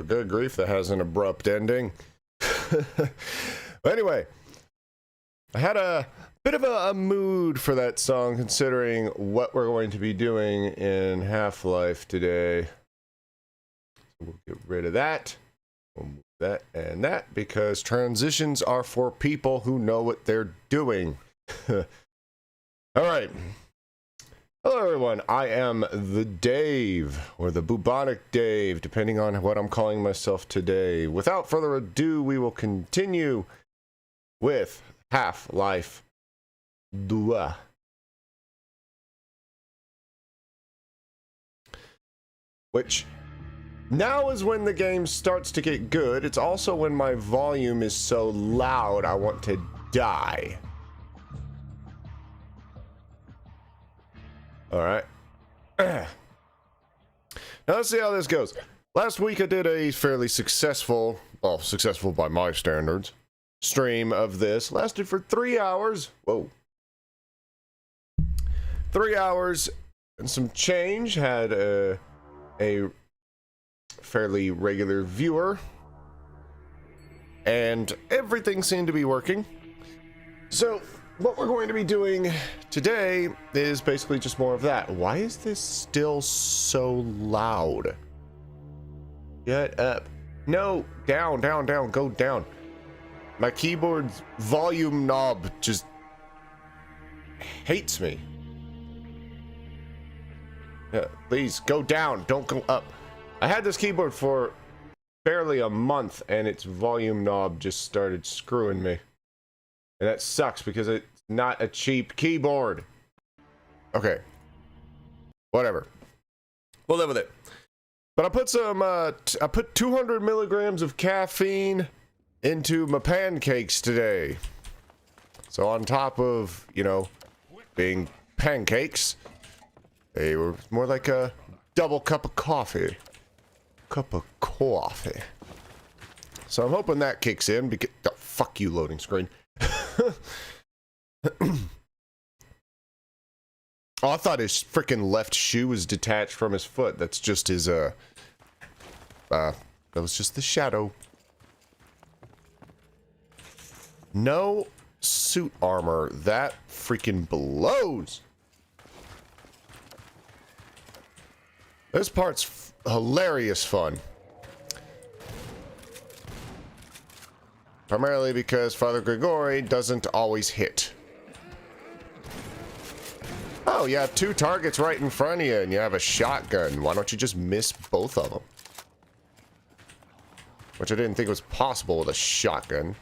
But good grief, that has an abrupt ending. But anyway, I had a bit of a mood for that song considering what we're going to be doing in Half-Life today. So we'll get rid of that. We'll move that and that because transitions are for people who know what they're doing. Alright. Hello everyone, I am the Dave, or the Bubonic Dave, depending on what I'm calling myself today. Without further ado, we will continue with Half-Life 2. Which, now is when the game starts to get good. It's also when my volume is so loud I want to die. Alright. Now let's see how this goes. Last week I did a fairly successful, well, successful by my standards, stream of this. Lasted for 3 hours. Whoa. 3 hours and some change. Had a fairly regular viewer. And everything seemed to be working. So what we're going to be doing today is basically just more of that. Why is this still so loud? Get up. No, down, down, down, go down. My keyboard's volume knob just hates me. Yeah, please go down, don't go up. I had this keyboard for barely a month and its volume knob just started screwing me. And that sucks because it's not a cheap keyboard. Okay. Whatever. We'll live with it. But I put some, I put 200 milligrams of caffeine into my pancakes today. So on top of, you know, being pancakes, they were more like a double cup of coffee. Cup of coffee. So I'm hoping that kicks in because, oh, fuck you, loading screen. Oh, I thought his freaking left shoe was detached from his foot. That's just his, that was just the shadow. No suit armor. That freaking blows. This part's hilarious fun. Primarily because Father Grigori doesn't always hit. Oh, you have two targets right in front of you and you have a shotgun. Why don't you just miss both of them? Which I didn't think was possible with a shotgun.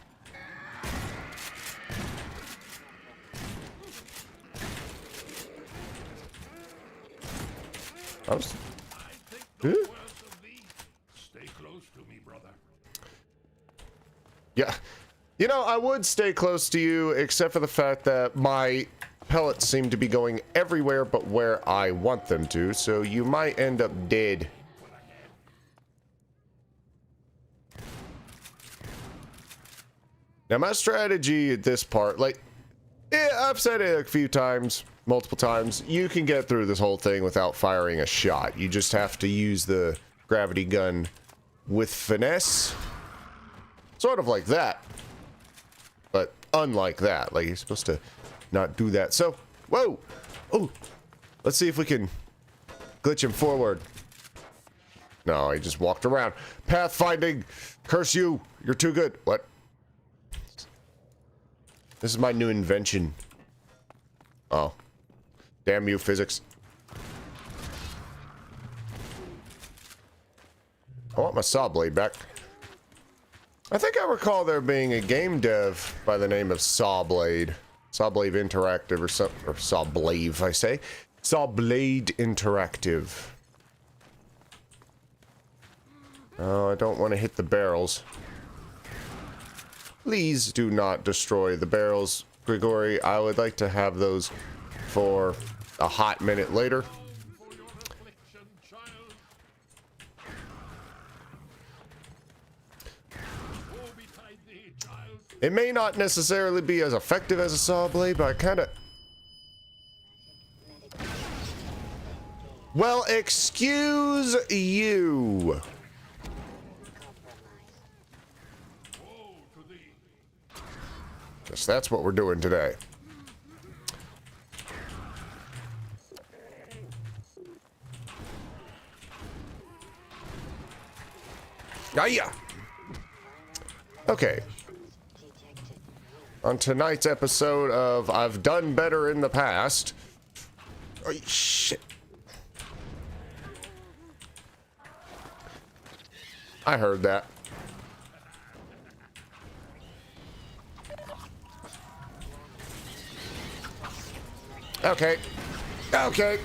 I was... Huh? Stay close to me, brother. Yeah. You know, I would stay close to you, except for the fact that my pellets seem to be going everywhere but where I want them to, so you might end up dead. Now, my strategy at this part, like, yeah, I've said it a few times, multiple times, you can get through this whole thing without firing a shot. You just have to use the gravity gun with finesse. Sort of like that. But unlike that. Like, you're supposed to not do that. So, whoa! Oh! Let's see if we can glitch him forward. No, he just walked around. Pathfinding! Curse you! You're too good. What? This is my new invention. Oh. Damn you, physics. I want my saw blade back. I think I recall there being a game dev by the name of Sawblade. Sawblade Interactive or something. Or Sawblade, I say. Sawblade Interactive. Oh, I don't want to hit the barrels. Please do not destroy the barrels, Grigori. I would like to have those for a hot minute later. It may not necessarily be as effective as a saw blade, but I kind of... Well, excuse you. That's what we're doing today. Yeah. Okay. On tonight's episode of I've Done Better in the Past. Oh, shit. I heard that. Okay. Okay.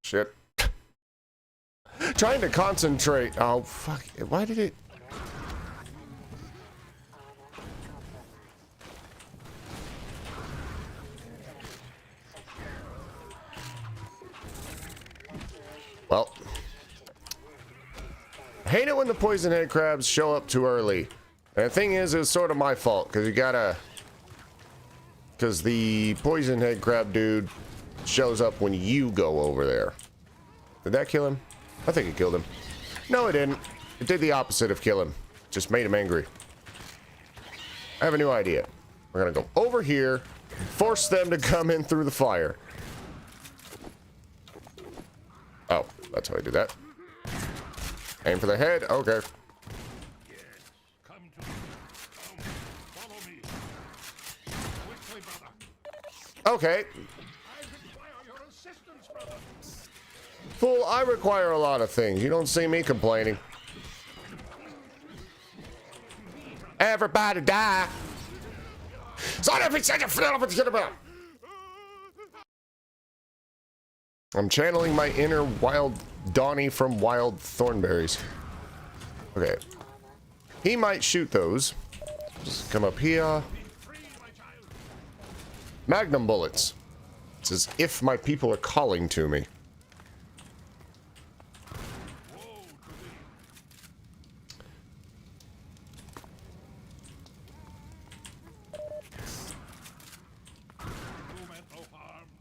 Shit. Trying to concentrate. Oh, fuck. Why did it... Well, I hate it when the poison head crabs show up too early. And the thing is, it's sort of my fault, because you gotta... Because the poison head crab dude shows up when you go over there. Did that kill him? I think it killed him. No, it didn't. It did the opposite of kill him. Just made him angry. I have a new idea. We're gonna go over here, force them to come in through the fire. Oh, that's how I do that. Aim for the head. Okay. Yes, come to me. Come, follow me. Quickly, brother. Okay. I require your assistance, brother. Fool, I require a lot of things. You don't see me complaining. Everybody die. Son of a bitch, I'm channeling my inner wild Donnie from Wild Thornberries. Okay. He might shoot those. Just come up here. Magnum bullets. It says, if my people are calling to me.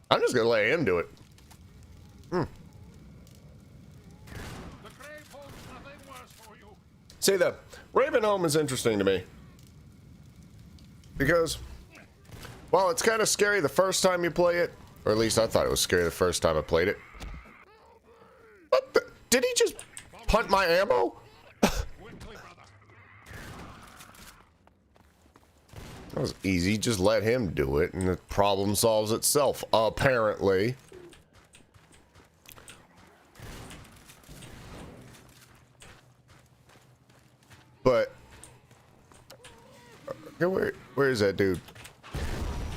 I'm just gonna let him do it. See, the Raven Home is interesting to me. Because, while it's kind of scary the first time you play it, or at least I thought it was scary the first time I played it. What the? Did he just punt my ammo? That was easy. Just let him do it, and the problem solves itself, apparently. But okay, where is that dude?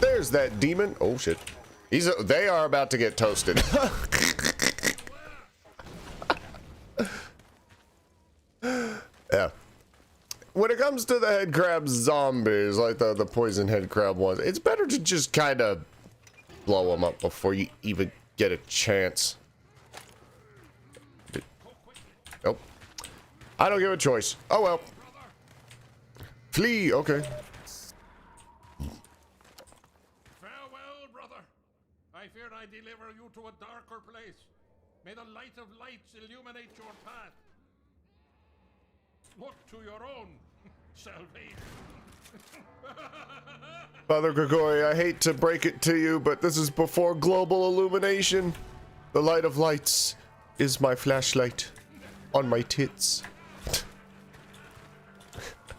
There's that demon. Oh shit. They are about to get toasted. Yeah. When it comes to the head crab zombies, like the poison head crab ones, it's better to just kind of blow them up before you even get a chance. Nope. I don't give a choice. Oh well. Flee, okay. Farewell, brother. I fear I deliver you to a darker place. May the light of lights illuminate your path. Look to your own salvation. Father Gregory, I hate to break it to you, but this is before global illumination. The light of lights is my flashlight on my tits.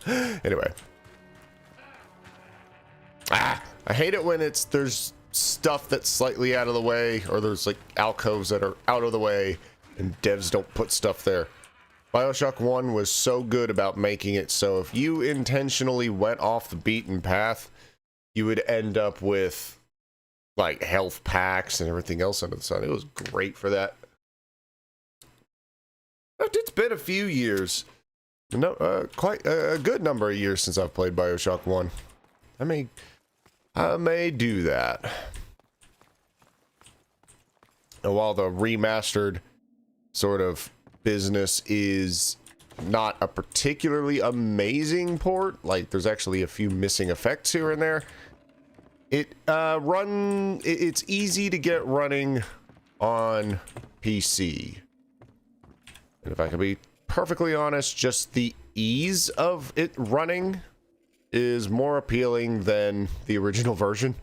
Anyway. I hate it when there's stuff that's slightly out of the way, or there's like alcoves that are out of the way, and devs don't put stuff there. BioShock 1 was so good about making it so if you intentionally went off the beaten path, you would end up with like health packs and everything else under the sun. It was great for that. It's been a few years. No, quite a good number of years since I've played BioShock 1. I may do that. And while the remastered sort of business is not a particularly amazing port, like there's actually a few missing effects here and there, it's easy to get running on PC. And if I can be perfectly honest, just the ease of it running is more appealing than the original version.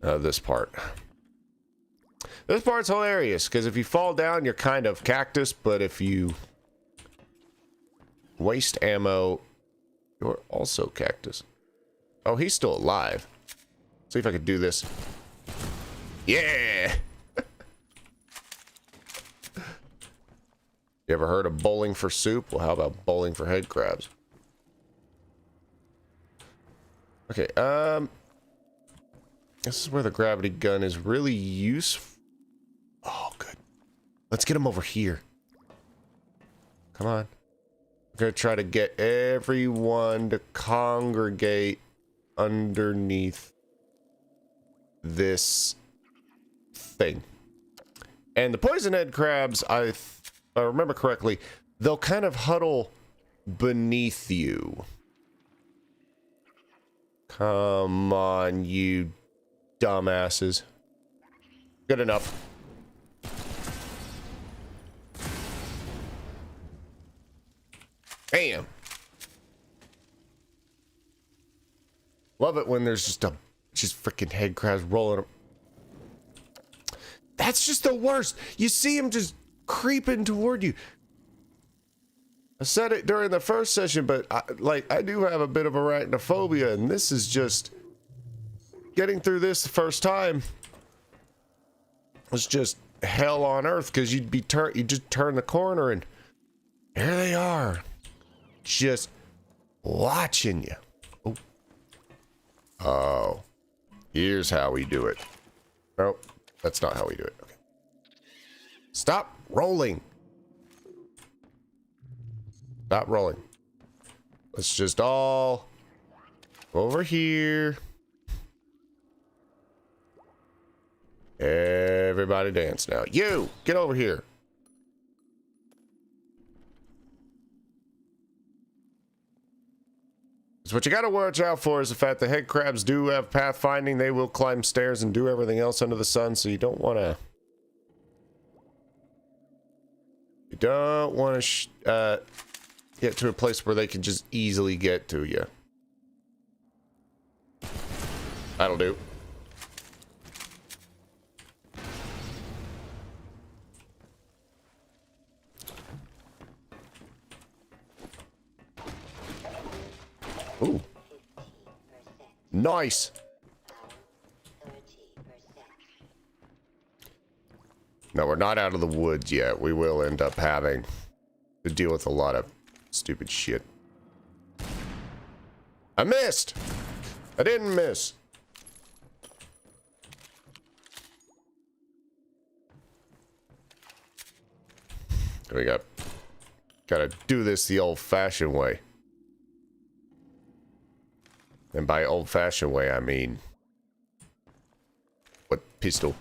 This part. This part's hilarious, because if you fall down, you're kind of cactus, but if you waste ammo, you're also cactus. Oh, he's still alive. See if I could do this. Yeah! You ever heard of bowling for soup? Well, how about bowling for head crabs? Okay, this is where the gravity gun is really useful. Oh, good. Let's get him over here. Come on. I'm gonna try to get everyone to congregate underneath this thing. And the poison head crabs, if I remember correctly, they'll kind of huddle beneath you. Come on, you dumbasses. Good enough. Bam. Love it when there's just freaking head crabs rolling. That's just the worst. You see him just creeping toward you. I said it during the first session, but I do have a bit of arachnophobia, and this is just getting through this the first time was just hell on earth, because you just turn the corner and there they are, just watching you. Oh, oh, here's how we do it. Nope, that's not how we do it. Okay. Stop rolling. Stop rolling. Let's just all over here. Everybody dance now. You, get over here. So what you gotta watch out for is the fact that head crabs do have pathfinding. They will climb stairs and do everything else under the sun, so you don't want to... You don't want to get to a place where they can just easily get to you. That'll do. Ooh. Nice. No, we're not out of the woods yet. We will end up having to deal with a lot of stupid shit. I missed. I didn't miss. We gotta do this the old-fashioned way. And by old-fashioned way, I mean... What pistol?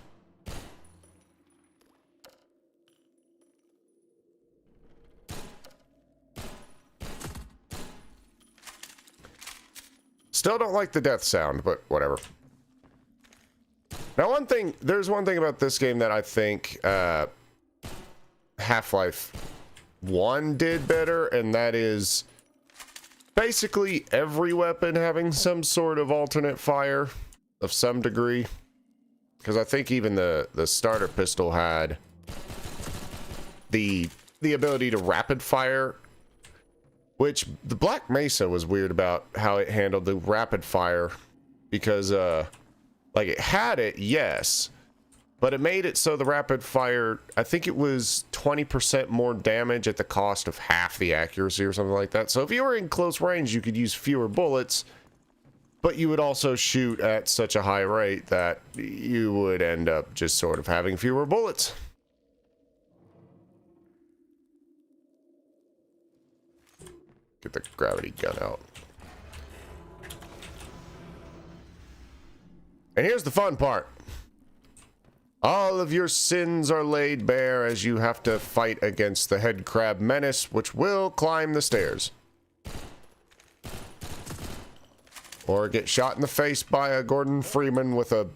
Still don't like the death sound, but whatever. Now, there's one thing about this game that I think Half-Life 1 did better, and that is basically every weapon having some sort of alternate fire of some degree. Because I think even the starter pistol had the ability to rapid fire, which the Black Mesa was weird about how it handled the rapid fire, because like it had it, yes, but it made it so the rapid fire, I think it was 20% more damage at the cost of half the accuracy or something like that. So if you were in close range, you could use fewer bullets, but you would also shoot at such a high rate that you would end up just sort of having fewer bullets. Get the gravity gun out. And here's the fun part. All of your sins are laid bare as you have to fight against the head crab menace, which will climb the stairs. Or get shot in the face by a Gordon Freeman with an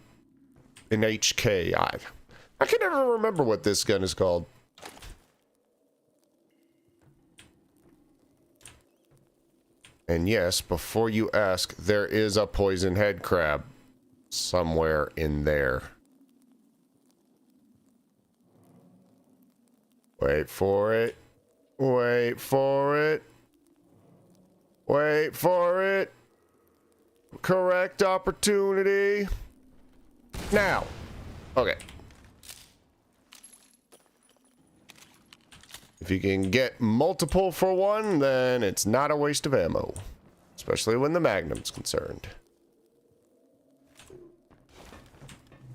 HK. I can never remember what this gun is called. And yes, before you ask, there is a poison head crab somewhere in there. Wait for it. Wait for it. Wait for it. Correct opportunity. Now. Okay. If you can get multiple for one, then it's not a waste of ammo. Especially when the Magnum's concerned.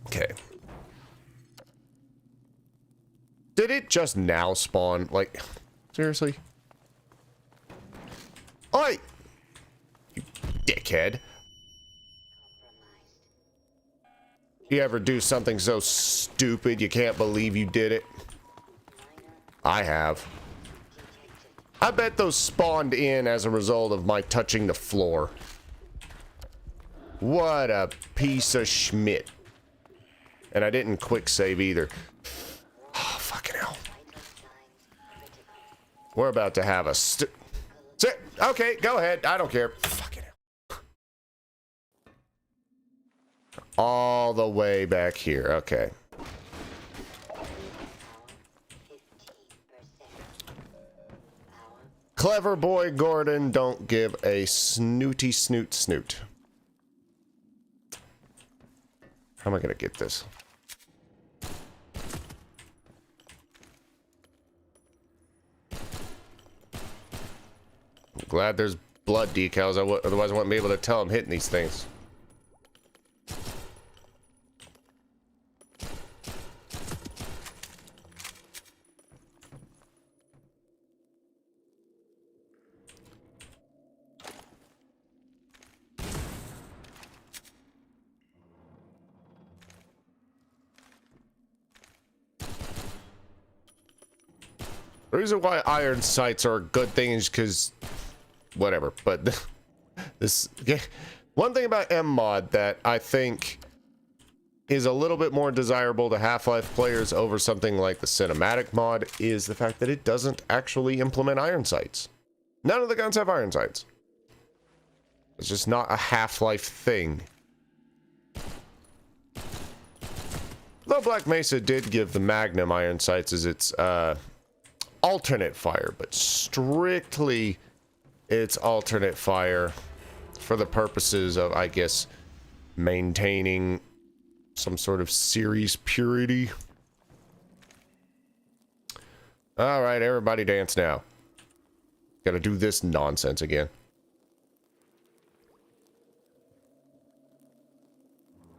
Okay. Did it just now spawn? Like, seriously? Oi! You dickhead. You ever do something so stupid you can't believe you did it? I have. I bet those spawned in as a result of my touching the floor. What a piece of schmidt. And I didn't quick save either. Oh, fucking hell. We're about to have a okay, go ahead. I don't care. Fucking hell. All the way back here. Okay. Clever boy Gordon, don't give a snooty snoot. How am I gonna get this? I'm glad there's blood decals. Otherwise I wouldn't be able to tell I'm hitting these things. The reason why iron sights are a good thing is because whatever, but this one thing about MMod that I think is a little bit more desirable to Half-Life players over something like the cinematic mod is the fact that it doesn't actually implement iron sights. None of the guns have iron sights. It's just not a Half-Life thing. Though Black Mesa did give the Magnum iron sights as its alternate fire, but strictly it's alternate fire for the purposes of, I guess, maintaining some sort of series purity. All right, everybody dance now. Gotta do this nonsense again.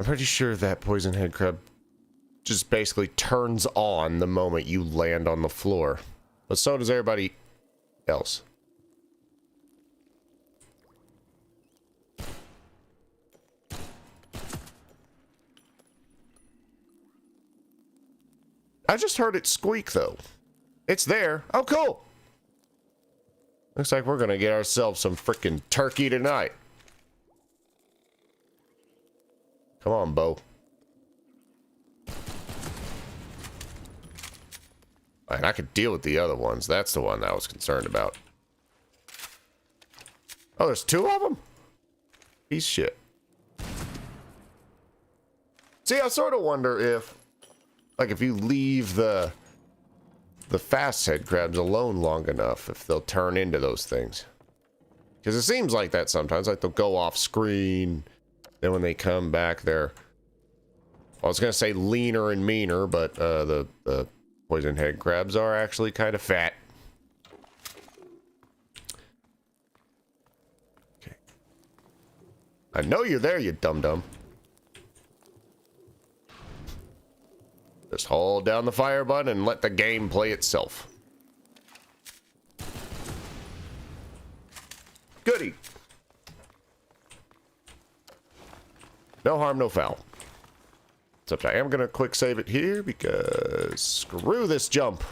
I'm pretty sure that poison head crab just basically turns on the moment you land on the floor. But so does everybody else. I just heard it squeak, though. It's there. Oh, cool. Looks like we're gonna get ourselves some freaking turkey tonight. Come on, Bo. And I could deal with the other ones. That's the one that I was concerned about. Oh, there's two of them? Piece of shit. See, I sort of wonder if, like, if you leave the fast head crabs alone long enough, if they'll turn into those things. Because it seems like that sometimes. Like, they'll go off screen. Then when they come back, they're... I was going to say leaner and meaner, but the poison head crabs are actually kind of fat. Okay. I know you're there, you dum-dum. Just hold down the fire button and let the game play itself. Goody. No harm, no foul. Except I am going to quick save it here because screw this jump.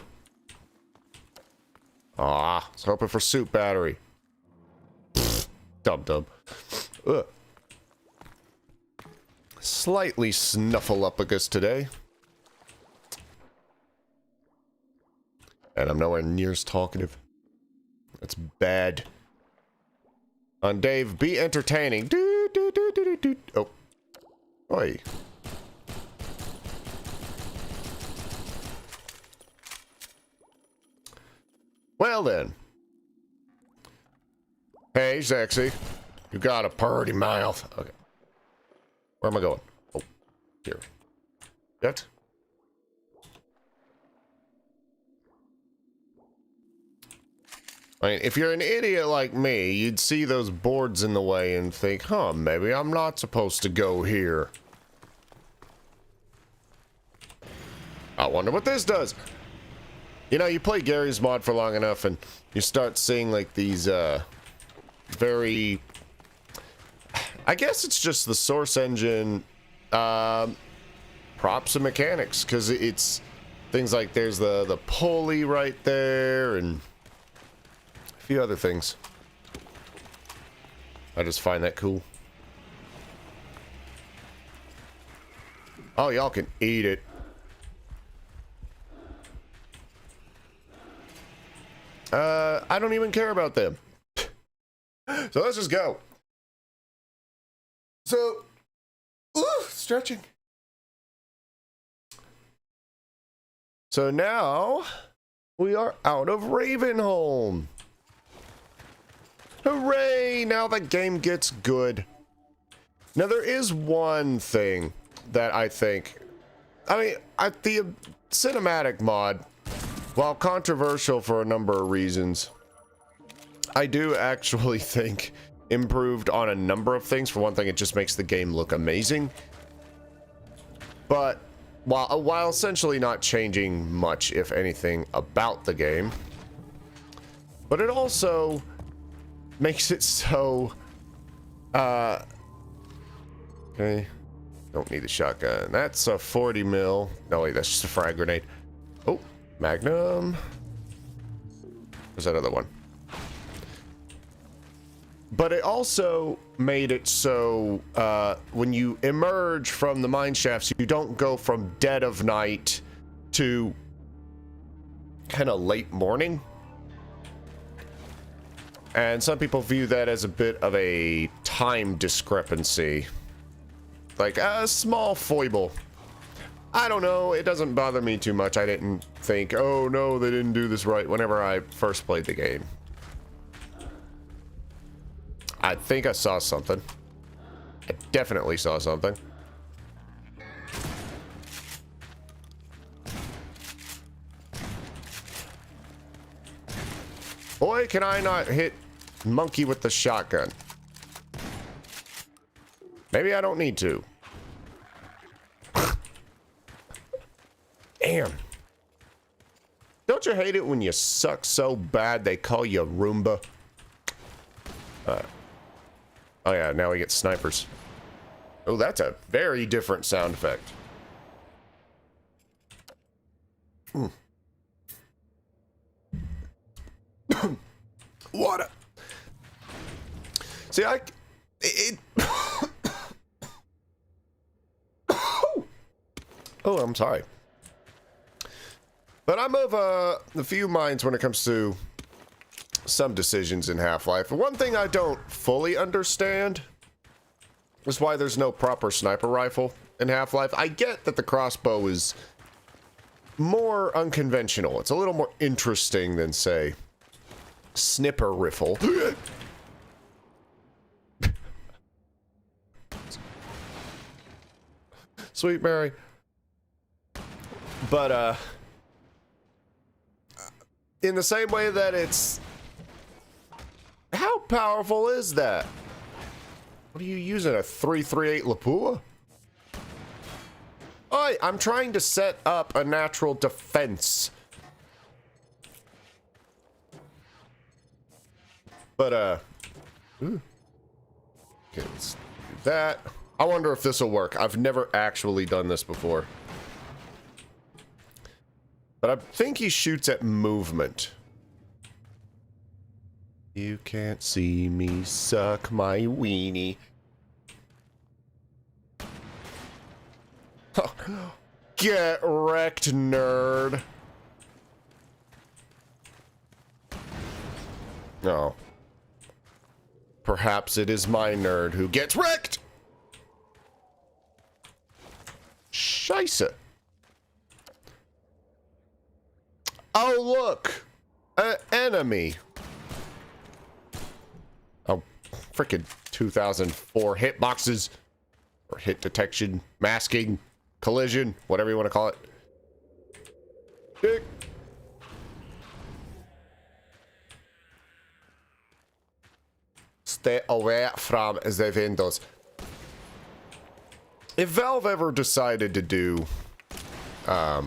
Ah, I was hoping for soup battery. Dum-dum. Ugh. Slightly snuffleupagus today. And I'm nowhere near as talkative. That's bad. On Dave, be entertaining. Do, do, do, do, do, do. Oh. Oi. Well then. Hey, sexy. You got a purty mouth. Okay. Where am I going? Oh, here. What? I mean, if you're an idiot like me, you'd see those boards in the way and think, huh, maybe I'm not supposed to go here. I wonder what this does. You know, you play Gary's mod for long enough and you start seeing like these, very... I guess it's just the source engine, props and mechanics, because it's things like there's the pulley right there and a few other things. I just find that cool. Oh, y'all can eat it. I don't even care about them. So let's just go. So, stretching. So now we are out of Ravenholm. Hooray! Now the game gets good. Now there is one thing that I think, the cinematic mod, while controversial for a number of reasons, I do actually think improved on a number of things. For one thing, it just makes the game look amazing. But while essentially not changing much, if anything, about the game, but it also makes it so, okay, don't need a shotgun. That's a 40 mil. No, wait, that's just a frag grenade. Oh, Magnum. Where's that other one? But it also made it so when you emerge from the mine shafts, you don't go from dead of night to kind of late morning. And some people view that as a bit of a time discrepancy. Like a small foible. I don't know, it doesn't bother me too much. I didn't think, oh no, they didn't do this right whenever I first played the game. I think I saw something. I definitely saw something. Boy, can I not hit monkey with the shotgun. Maybe I don't need to. Damn. Don't you hate it when you suck so bad they call you Roomba? Oh yeah, now we get snipers. Oh, that's a very different sound effect. What a... See, Oh, I'm sorry. But I'm of a few minds when it comes to some decisions in Half-Life. One thing I don't fully understand is why there's no proper sniper rifle in Half-Life. I get that the crossbow is more unconventional. It's a little more interesting than, say, snipper rifle. Sweet Mary. But, in the same way that it's... How powerful is that? What are you using, a 338 Lapua? Oi, I'm trying to set up a natural defense. But, ooh. Okay, let's do that. I wonder if this will work. I've never actually done this before. But I think he shoots at movement. You can't see me suck my weenie. Get wrecked, nerd. No. perhaps it is my nerd who gets wrecked. Scheisse. Oh, look. An enemy. Oh, freaking 2004 hitboxes. Or hit detection, masking, collision, whatever you want to call it. Dick. Stay away from the windows. If Valve ever decided to do, I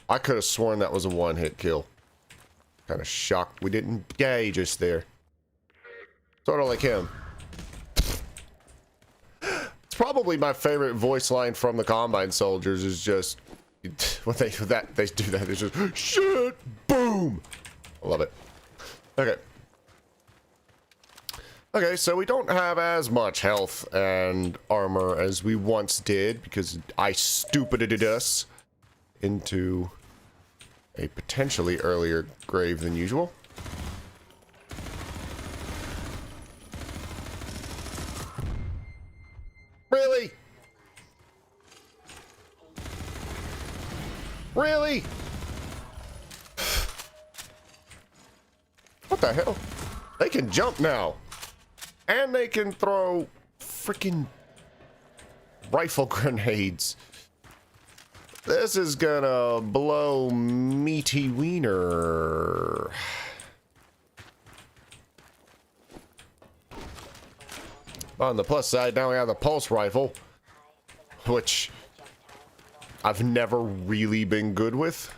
could have sworn that was a one-hit kill. Kind of shocked we didn't gauge us there. Sort of like him. It's probably my favorite voice line from the Combine Soldiers is just when they do that, it's just shit, boom. I love it. Okay. Okay, so we don't have as much health and armor as we once did because I stupided us into a potentially earlier grave than usual. Really? Really? What the hell? They can jump now. And they can throw freaking rifle grenades. This is gonna blow meaty wiener. On the plus side, now we have the pulse rifle, which I've never really been good with.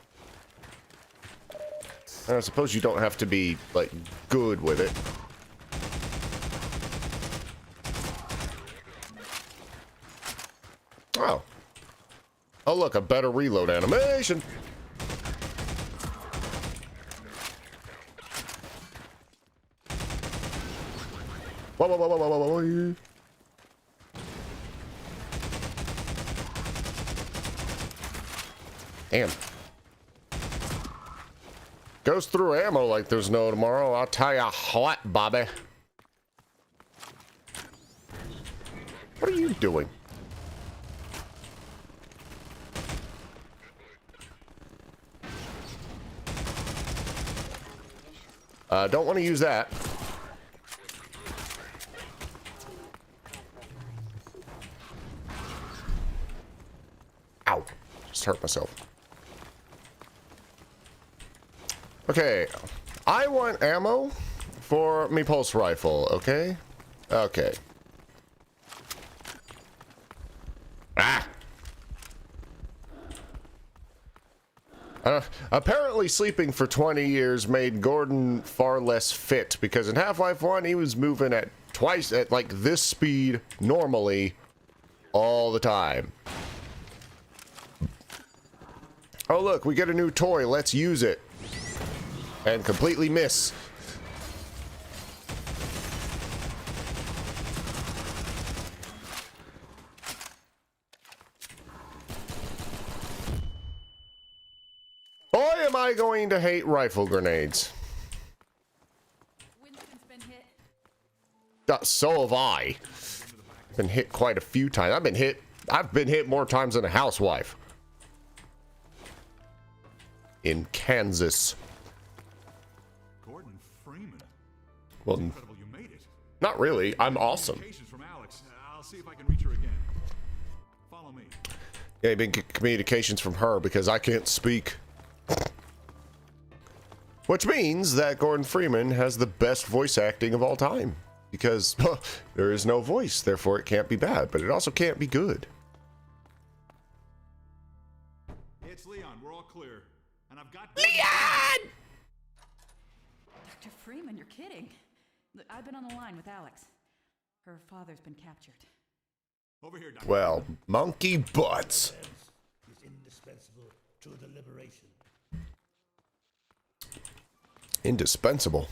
And I suppose you don't have to be, like, good with it. Oh. Oh, look, a better reload animation. Whoa, whoa, whoa, whoa, whoa, whoa, whoa. Damn. Goes through ammo like there's no tomorrow. I'll tell you what, Bobby. What are you doing? Don't want to use that. Ow. Just hurt myself. Okay. I want ammo for me pulse rifle, okay? Okay. Ah! Apparently sleeping for 20 years made Gordon far less fit because in Half-Life 1 he was moving at twice at like this speed normally all the time. Oh look, we get a new toy, let's use it. And completely miss. Boy, am I going to hate rifle grenades. Winston's been hit. So have I. Been hit quite a few times. I've been hit more times than a housewife. In Kansas. Gordon Freeman. Well, Incredible you made it. not really. I'm awesome. Communications from Alex. I'll see if I can reach her again. Follow me. Yeah, been communications from her because I can't speak. Which means that Gordon Freeman has the best voice acting of all time. Because there is no voice, therefore it can't be bad, but it also can't be good. It's Leon. We're all clear. And I've got Leon! Dr. Freeman, you're kidding. Look, I've been on the line with Alex. Her father's been captured. over here, Dr. Well, monkey butts. Is indispensable to the liberation. Indispensable.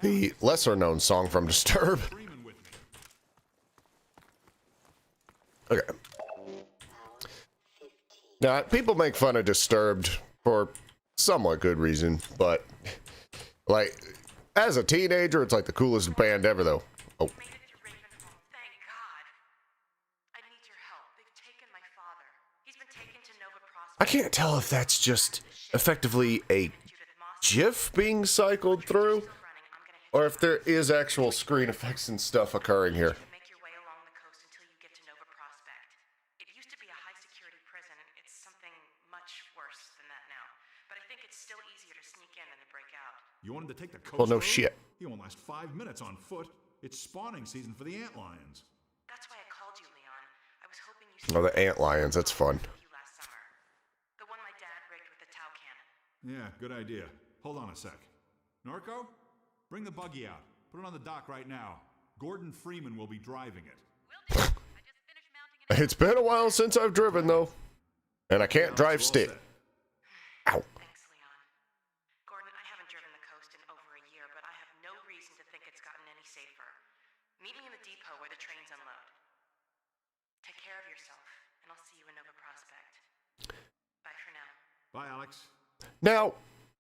The lesser known song from Disturbed. Freeman with me. Okay. Now, people make fun of Disturbed for somewhat good reason, but Like, as a teenager, it's like the coolest band ever, though. Oh. Made it to Ravenholm, thank God. I need your help. They've taken my father. He's been taken to Nova Prospect. I can't tell if that's just effectively a GIF being cycled through, or if there is actual screen effects and stuff occurring here. Make your way along the coast until you get to Nova Prospect. It used to be a high-security prison. It's something much worse than that now. But I think it's still easier to sneak in than to break out. You wanted to take the coast Well, no road? shit. You won't last 5 minutes on foot. It's spawning season for the antlions. That's why I called you, Leon. I was hoping you Oh, the antlions, that's fun. you last summer. The one my dad rigged with the Tau cannon. Yeah, good idea. Hold on a sec. Norco, bring the buggy out. Put it on the dock right now. Gordon Freeman will be driving it. Will do. I just finished mounting an It's been a while since I've driven, though. And I can't drive Well stick. said. Ow. Thanks, Leon. Gordon, I haven't driven the coast in over a year, but I have no reason to think it's gotten any safer. Meet me in the depot where the trains unload. Take care of yourself, and I'll see you in Nova Prospect. Bye for now. Bye, Alex. Now,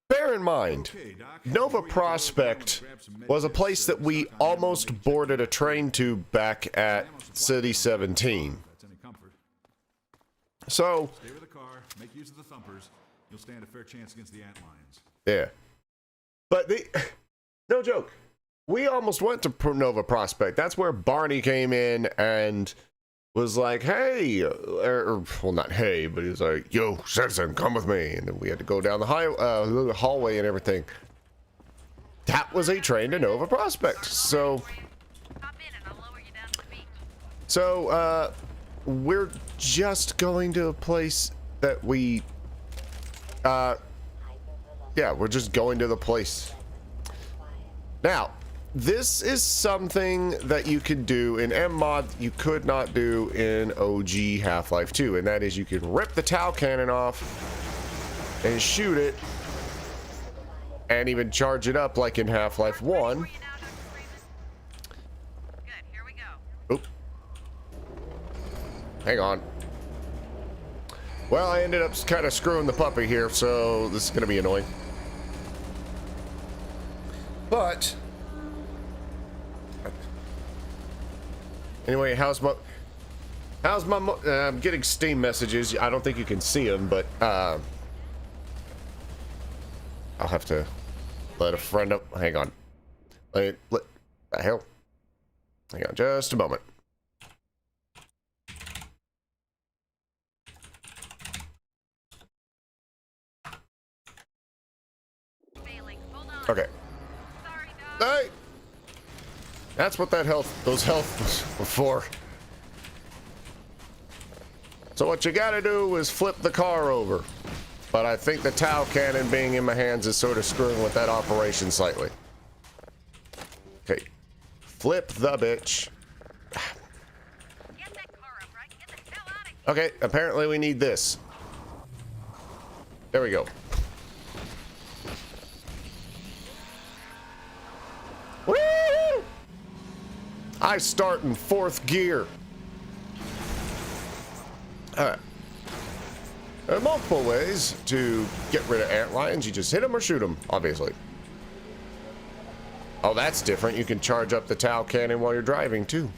bear in mind, Okay, Doc. Nova Before you go, Prospect grab some med was a kits, place that we stock on ammo, almost maybe check boarded a out train to back at City 17. if that's any comfort. So, Stay with the car, make use of the thumpers. You'll stand a fair chance against the antlions. yeah. But no joke, we almost went to Nova Prospect. That's where Barney came in and was like, hey, well, not hey, but he was like, yo, citizen, come with me. And then we had to go down the hallway and everything. That was a train to Nova Prospect. So, Hop in and I'll lower you down to the beach. so, we're just going to a place that we, yeah, we're just going to the place. Now, this is something that you can do in MMod you could not do in OG Half-Life 2, and that is you can rip the Tau cannon off and shoot it and even charge it up like in Half-Life 1. You now, Dr. Freeman. Good, here we go. Oop. Hang on. Well, I ended up kind of screwing the puppy here, so this is going to be annoying. But anyway, how's my I'm getting Steam messages. I don't think you can see them, but I'll have to let a friend up. Hang on. Let the hell. Hang on, just a moment. Failing. Hold on. Okay. Sorry, Doc. Hey! That's what those health was for. So what you gotta do is flip the car over. But I think the Tau cannon being in my hands is sort of screwing with that operation slightly. Okay. Flip the bitch. Get that car up, right? Get the hell out of here. Okay, apparently we need this. There we go. Woo! I start in 4th gear. Alright. There are multiple ways to get rid of antlions. You just hit them or shoot them, obviously. Oh, that's different. You can charge up the Tau cannon while you're driving, too.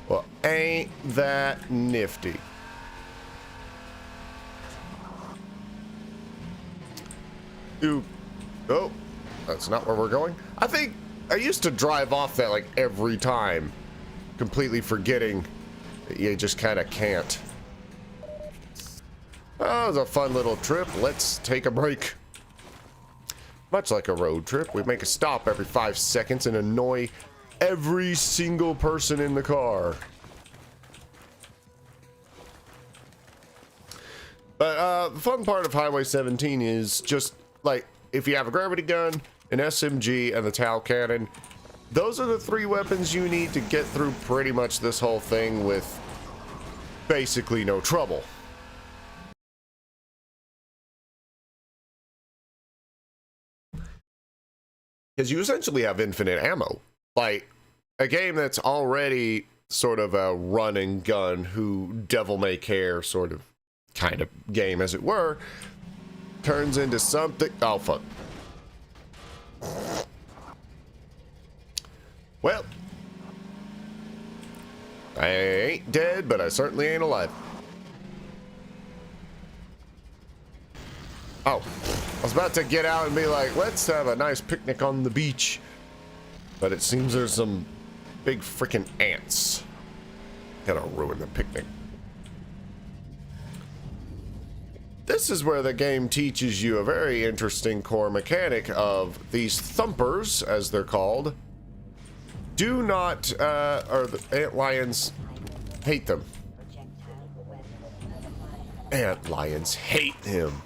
Well, ain't that nifty? Oh, that's not where we're going. I think I used to drive off that like every time, completely forgetting that you just kind of can't. Oh, it was a fun little trip. Let's take a break. Much like a road trip, we make a stop every 5 seconds and annoy every single person in the car. But the fun part of Highway 17 is just like if you have a gravity gun, an SMG, and the Tau cannon, those are the 3 weapons you need to get through pretty much this whole thing with basically no trouble. Because you essentially have infinite ammo. Like, a game that's already sort of a run and gun, who devil may care sort of kind of game, as it were, turns into something. Oh, fuck. Well, I ain't dead, but I certainly ain't alive. Oh, I was about to get out and be like, let's have a nice picnic on the beach. But it seems there's some big freaking ants. Gonna ruin the picnic. This is where the game teaches you a very interesting core mechanic of these thumpers, as they're called. Do not, or the ant lions hate them. Ant lions hate him.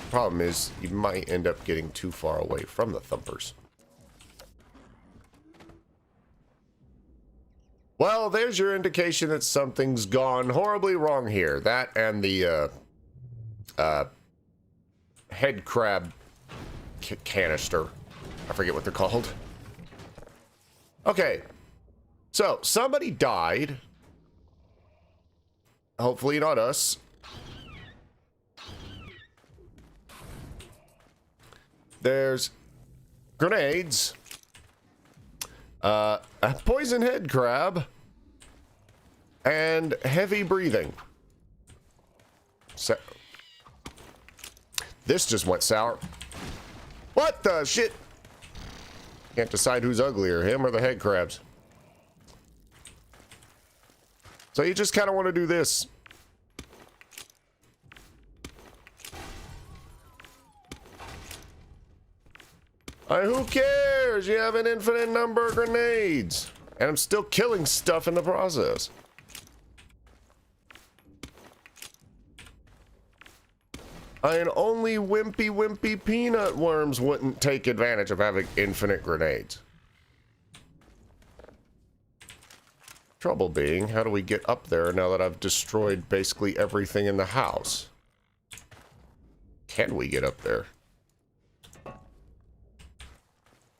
Problem is, you might end up getting too far away from the thumpers. Well, there's your indication that something's gone horribly wrong here. That and the head crab canister. I forget what they're called. Okay, so somebody died. Hopefully not us. There's grenades, a poison head crab, and heavy breathing. So this just went sour. What the shit? Can't decide who's uglier, him or the head crabs. So you just kind of want to do this. Who cares? You have an infinite number of grenades. And I'm still killing stuff in the process. And only wimpy peanut worms wouldn't take advantage of having infinite grenades. Trouble being, how do we get up there now that I've destroyed basically everything in the house? Can we get up there?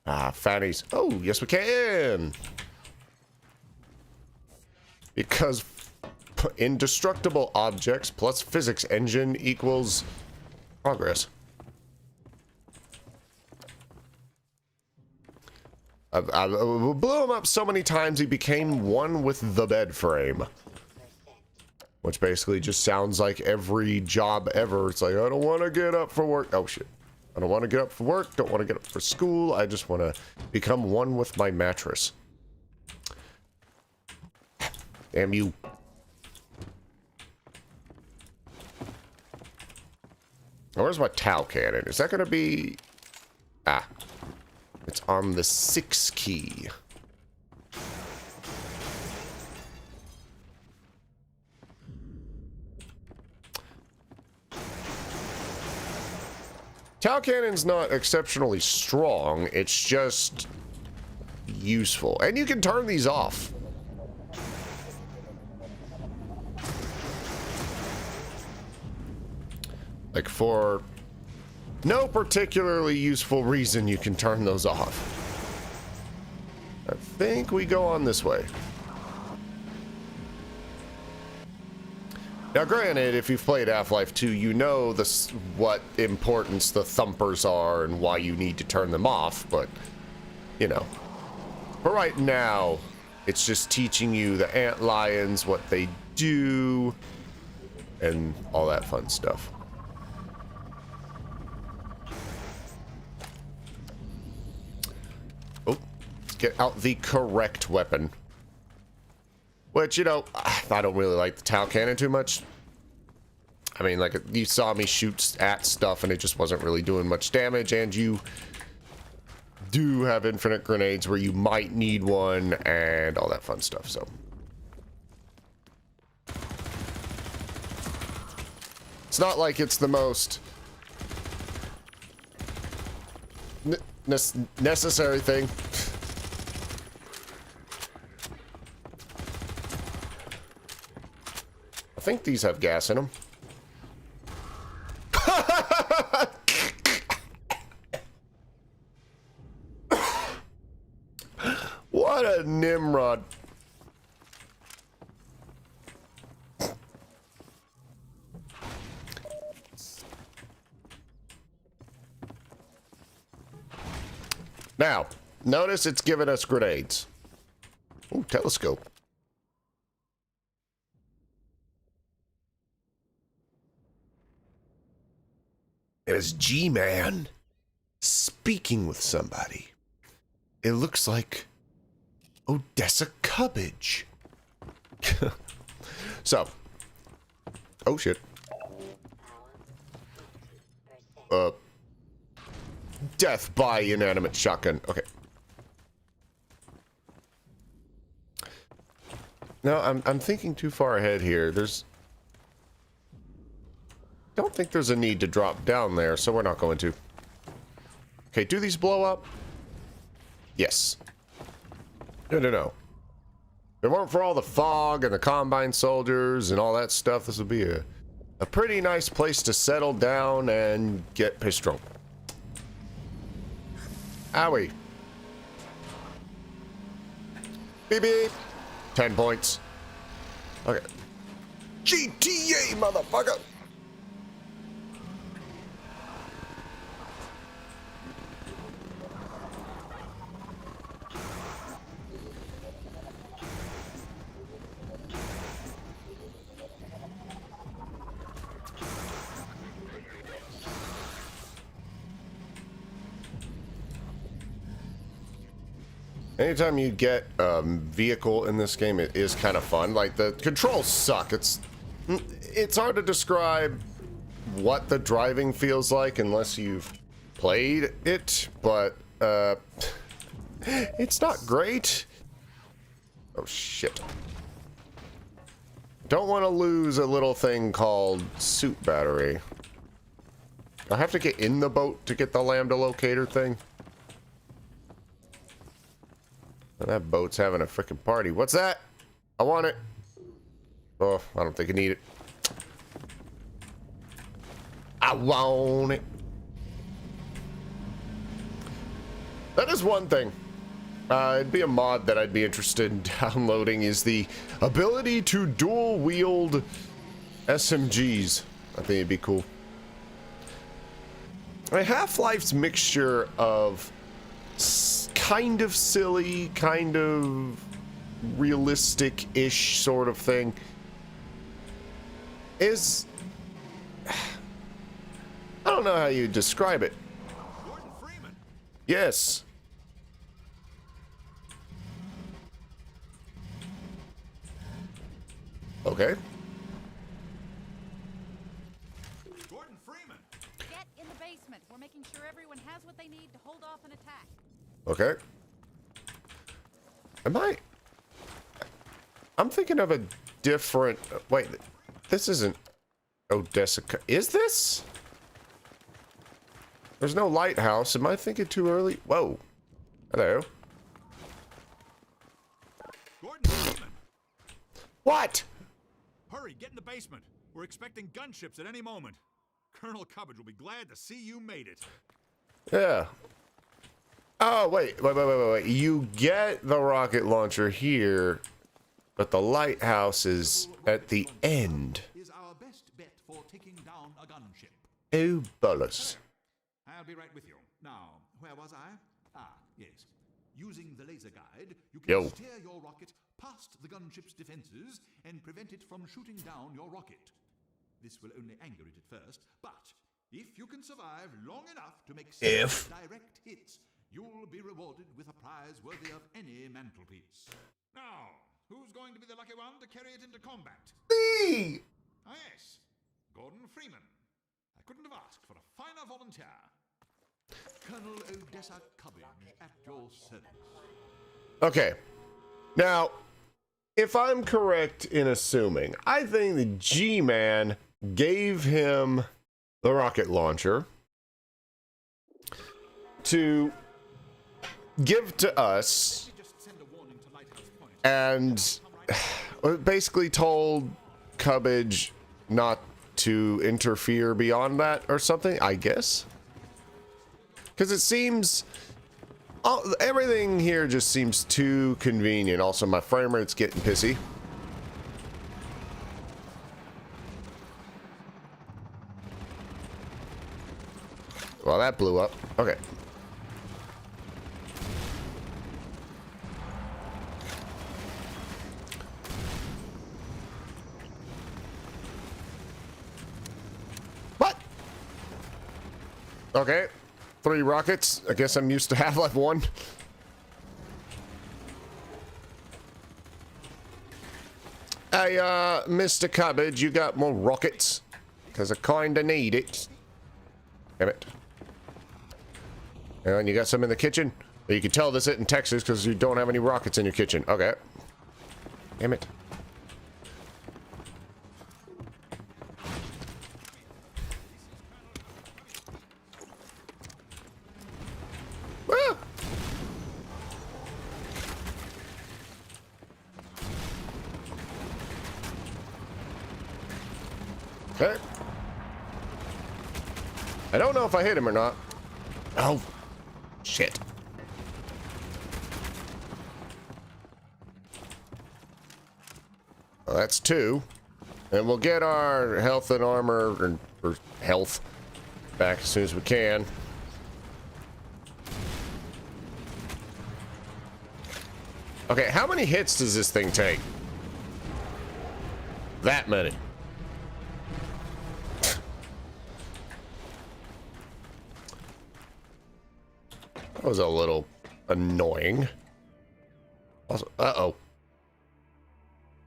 Ah, fannies. Oh, yes we can! Because indestructible objects plus physics engine equals progress. I blew him up so many times he became one with the bed frame. Which basically just sounds like every job ever. It's like, I don't want to get up for work. Oh shit. I don't want to get up for work, don't want to get up for school. I just want to become one with my mattress. Damn you. Oh, where's my towel cannon? Is that going to be... Ah. It's on the 6 key. Towel cannon's not exceptionally strong, it's just useful. And you can turn these off. Like for no particularly useful reason you can turn those off. I think we go on this way. Now granted, if you've played Half-Life 2, you know what importance the thumpers are and why you need to turn them off, but, you know. For right now, it's just teaching you the ant lions, what they do, and all that fun stuff. Oh, let's get out the correct weapon. Which, you know, I don't really like the towel cannon too much. I mean, like, you saw me shoot at stuff and it just wasn't really doing much damage, and you do have infinite grenades where you might need one and all that fun stuff, so. It's not like it's the most necessary thing. I think these have gas in them. What a Nimrod. Now, notice it's giving us grenades. Ooh, telescope. It is G-Man speaking with somebody. It looks like Odessa Cubbage. So, oh shit. Death by inanimate shotgun. Okay. No, I'm thinking too far ahead here. Don't think there's a need to drop down there, so we're not going to. Okay, do these blow up? Yes. No. If it weren't for all the fog and the combine soldiers and all that stuff, this would be a pretty nice place to settle down and get pissed drunk. Owie. Beep beep. 10 points. Okay. GTA, motherfucker! Anytime you get a vehicle in this game, it is kind of fun. Like, the controls suck. It's hard to describe what the driving feels like unless you've played it, but it's not great. Oh shit. Don't want to lose a little thing called suit battery. I have to get in the boat to get the lambda locator thing. That boat's having a freaking party. What's that? I want it. Oh, I don't think I need it. I want it. That is one thing. It'd be a mod that I'd be interested in downloading, is the ability to dual wield SMGs. I think it'd be cool. Half-Life's mixture of kind of silly, kind of realistic-ish sort of thing is, I don't know how you describe it. Gordon Freeman. Yes. Okay. Gordon Freeman. Get in the basement. We're making sure everyone has what they need to hold off an attack. Okay. I'm thinking of a different... Wait, this isn't Odessa. Is this? There's no lighthouse. Am I thinking too early? Whoa. Hello. Gordon Freeman. What? Hurry, get in the basement. We're expecting gunships at any moment. Colonel Cubbage will be glad to see you made it. Yeah. Oh, wait. You get the rocket launcher here, but the lighthouse is at the end. Is our best bet for taking down a gunship. Oh, bollocks. I'll be right with you. Now, where was I? Ah, yes. Using the laser guide, you can Yo. steer your rocket past the gunship's defenses and prevent it from shooting down your rocket. This will only anger it at first, but if you can survive long enough to make several direct hits, you'll be rewarded with a prize worthy of any mantelpiece. Now, who's going to be the lucky one to carry it into combat? Me! Ah, yes. Gordon Freeman. I couldn't have asked for a finer volunteer. Colonel Odessa Cubbage at your service. Okay. Now, if I'm correct in assuming, I think the G-Man gave him the rocket launcher to give to us, and basically told Cubbage not to interfere beyond that or something, I guess. Because it seems... everything here just seems too convenient. Also, my frame rate's getting pissy. Well, that blew up. Okay. Okay. 3 rockets. I guess I'm used to Half-Life 1. Hey, Mr. Cabbage, you got more rockets? Because I kinda need it. Damn it. And you got some in the kitchen? You can tell this isn't Texas because you don't have any rockets in your kitchen. Okay. Damn it. Ah! Okay. I don't know if I hit him or not. Oh, shit. Well, that's 2. And we'll get our health and armor, or health, back as soon as we can. Okay, how many hits does this thing take? That many. That was a little annoying. Also, uh-oh.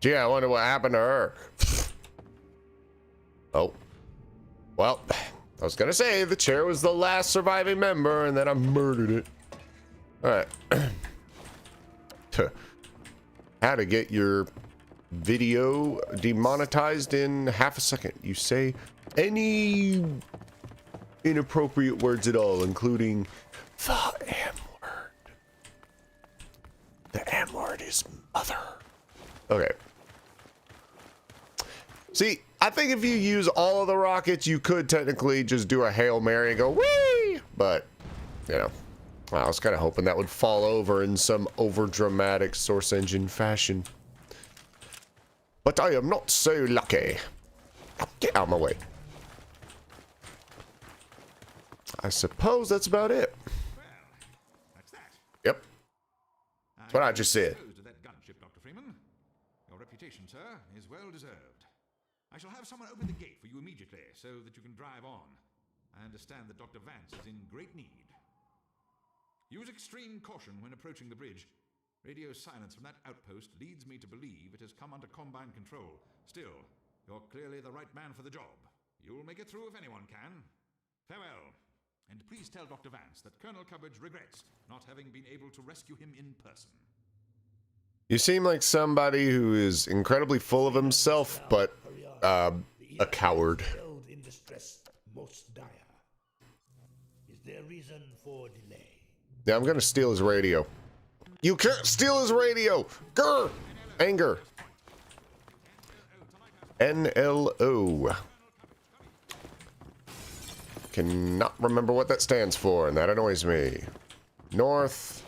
Gee, I wonder what happened to her. Oh. Well, I was gonna say the chair was the last surviving member and then I murdered it. Alright. How to get your video demonetized in half a second. You say any inappropriate words at all, including the M word. The M word is mother. Okay. See, I think if you use all of the rockets, you could technically just do a Hail Mary and go, whee! But, you know, I was kind of hoping that would fall over in some over-dramatic source engine fashion. But I am not so lucky. Get out of my way. I suppose that's about it. Well, that's that. Yep. That's what I just said. Disposed of that gunship, Dr. Freeman. Your reputation, sir, is well deserved. I shall have someone open the gate for you immediately so that you can drive on. I understand that Dr. Vance is in great need. Use extreme caution when approaching the bridge. Radio silence from that outpost leads me to believe it has come under Combine control. Still, you're clearly the right man for the job. You'll make it through if anyone can. Farewell. And please tell Dr. Vance that Colonel Cubbage regrets not having been able to rescue him in person. You seem like somebody who is incredibly full of himself, but a coward. Held in distress most dire. Is there reason for delay? Yeah, I'm gonna steal his radio. You can't steal his radio! Grr! Anger. NLO. Cannot remember what that stands for, and that annoys me. North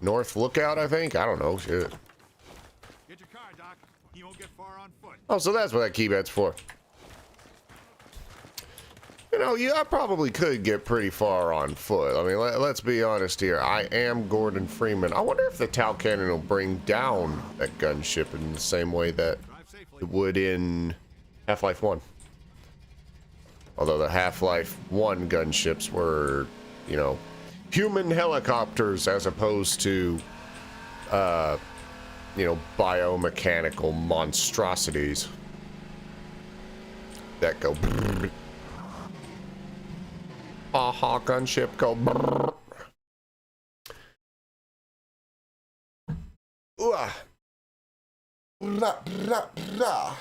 Lookout, I think? I don't know, shit. Get your car, Doc. You won't get far on foot. Oh, so that's what that keypad's for. You know, yeah, I probably could get pretty far on foot. I mean, let's be honest here. I am Gordon Freeman. I wonder if the Tau Cannon will bring down that gunship in the same way that it would in Half-Life 1. Although the Half-Life 1 gunships were, you know, human helicopters as opposed to, you know, biomechanical monstrosities that go brrr. Aha, gunship go brrr. Ooh. Blah, blah, blah.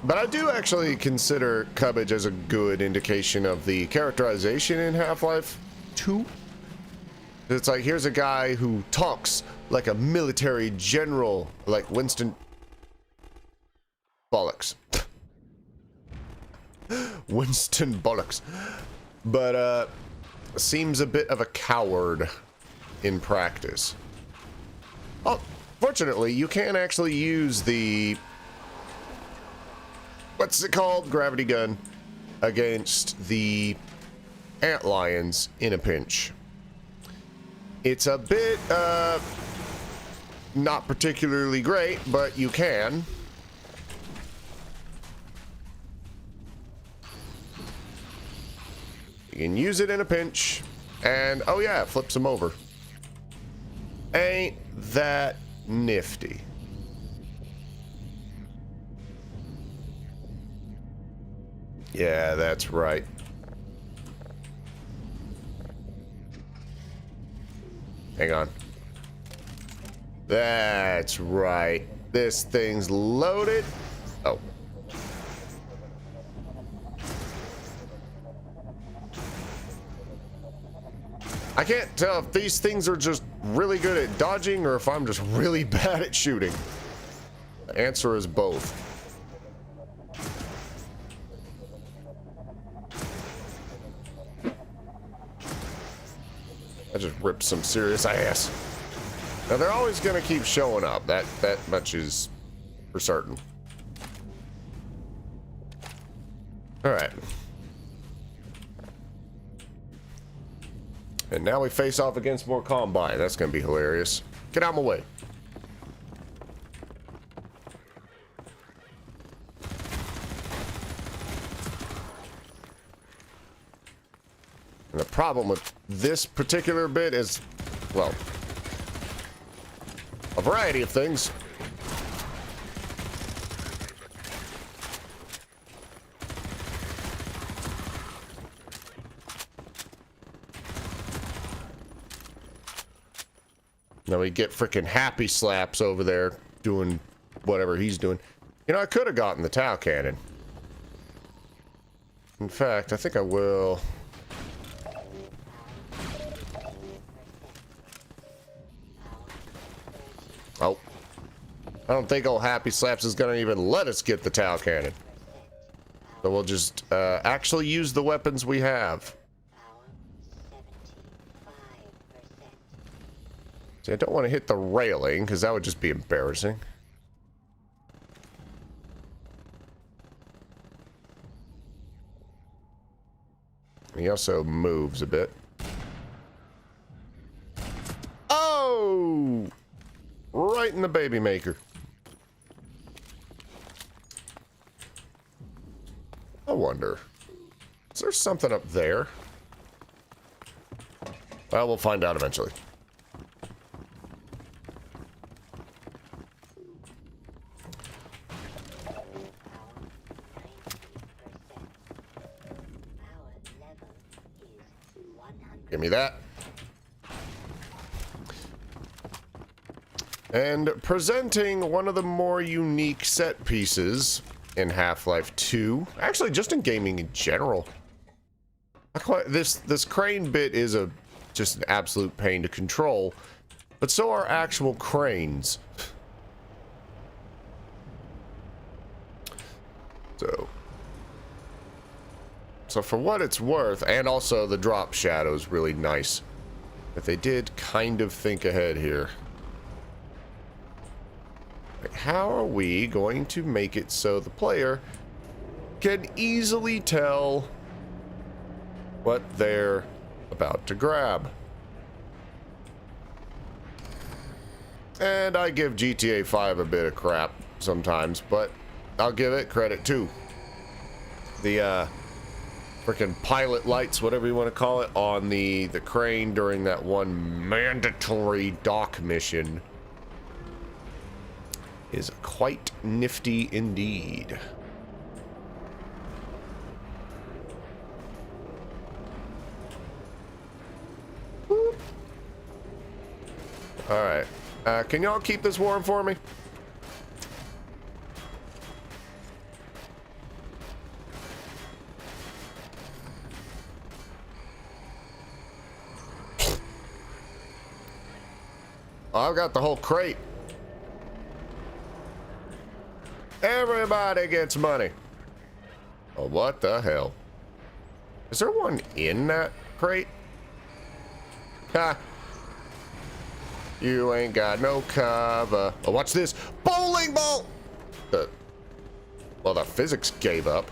But I do actually consider Cubbage as a good indication of the characterization in Half-Life 2. It's like, here's a guy who talks like a military general, like Winston Bollocks. Winston Bollocks. But, seems a bit of a coward in practice. Oh, fortunately, you can actually use the... what's it called? Gravity gun against the antlions in a pinch. It's a bit, not particularly great, but you can. You can use it in a pinch. And, oh yeah, it flips them over. Ain't that nifty? Yeah, that's right. Hang on. That's right. This thing's loaded. Oh. I can't tell if these things are just really good at dodging or if I'm just really bad at shooting. The answer is both. I just ripped some serious ass. Now they're always gonna keep showing up. That much is for certain. All right. And now we face off against more Combine. That's gonna be hilarious. Get out of my way. And the problem with this particular bit is, well, a variety of things. Now we get freaking happy slaps over there doing whatever he's doing. You know, I could have gotten the Tau cannon. In fact, I think I will. Oh. I don't think old Happy Slaps is gonna even let us get the Tau cannon. So we'll just actually use the weapons we have. See, I don't want to hit the railing because that would just be embarrassing. He also moves a bit. Oh! Right in the baby maker. I wonder, is there something up there? Well, we'll find out eventually. Give me that. And presenting one of the more unique set pieces in Half-Life 2, actually just in gaming in general. This crane bit is just an absolute pain to control, but so are actual cranes. So for what it's worth, and also the drop shadow is really nice, but they did kind of think ahead here. Like, how are we going to make it so the player can easily tell what they're about to grab? And I give GTA 5 a bit of crap sometimes, but I'll give it credit too. The freaking pilot lights, whatever you want to call it, on the crane during that one mandatory dock mission is quite nifty indeed. Alright. Can y'all keep this warm for me? I've got the whole crate. Everybody gets money. Oh, what the hell? Is there one in that crate? Ha! You ain't got no cover. Oh, watch this. Bowling ball! Well, the physics gave up.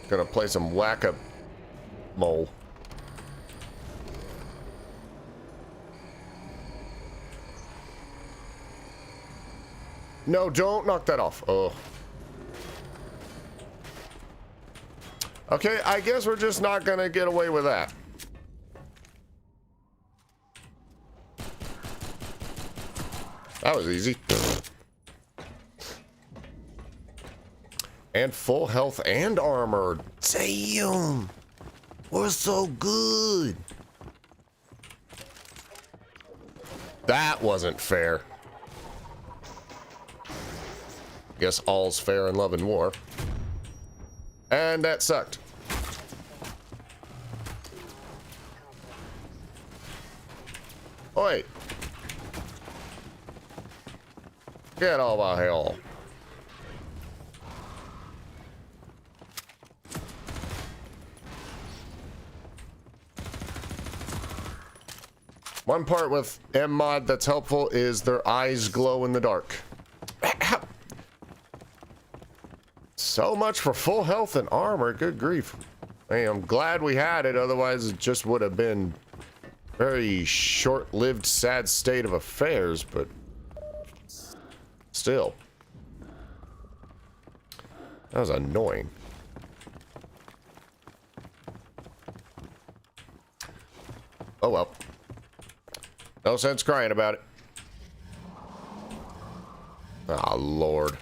Gonna play some whack-a-mole. No, don't knock that off. Oh. Okay, I guess we're just not gonna get away with that. That was easy. And full health and armor. Damn. We're so good. That wasn't fair. Guess all's fair in love and war. And that sucked. Oi. Get over here. One part with MMod that's helpful is their eyes glow in the dark. So much for full health and armor. Good grief. Hey, I'm glad we had it, otherwise it just would have been very short-lived, sad state of affairs, but still. That was annoying. Oh well. No sense crying about it. Oh, Lord.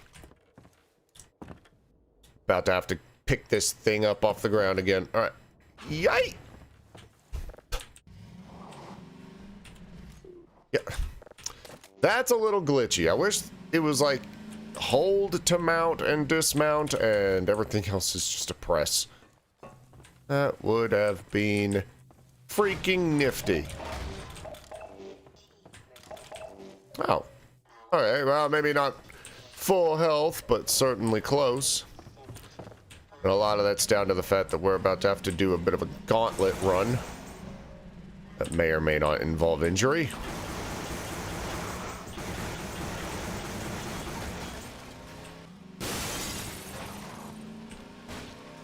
About to have to pick this thing up off the ground again. All right. Yay! Yeah. That's a little glitchy. I wish it was like hold to mount and dismount and everything else is just a press. That would have been freaking nifty. Oh. Alright, well, maybe not full health, but certainly close. And a lot of that's down to the fact that we're about to have to do a bit of a gauntlet run. That may or may not involve injury.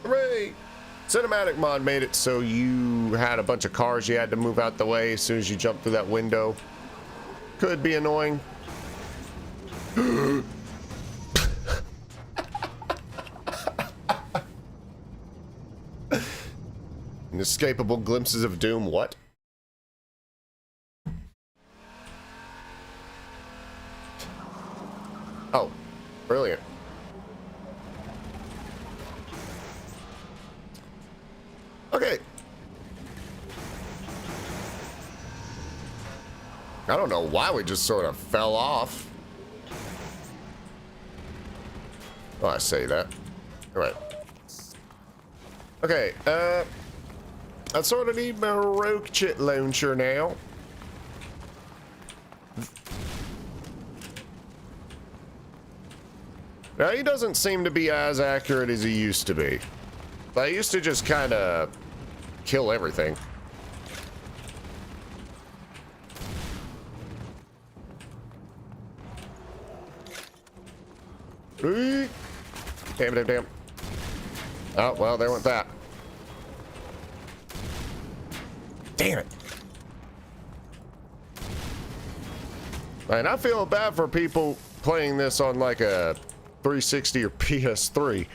Hooray! Cinematic mod made it so you had a bunch of cars you had to move out the way as soon as you jumped through that window. Could be annoying. Inescapable glimpses of doom. What? Oh, brilliant. Okay. I don't know why we just sort of fell off. Oh, I say that. All right. Okay, I sort of need my rocket launcher now. Now, he doesn't seem to be as accurate as he used to be. I used to just kind of kill everything. Damn. Oh, well, there went that. Damn it. And I feel bad for people playing this on like a 360 or PS3.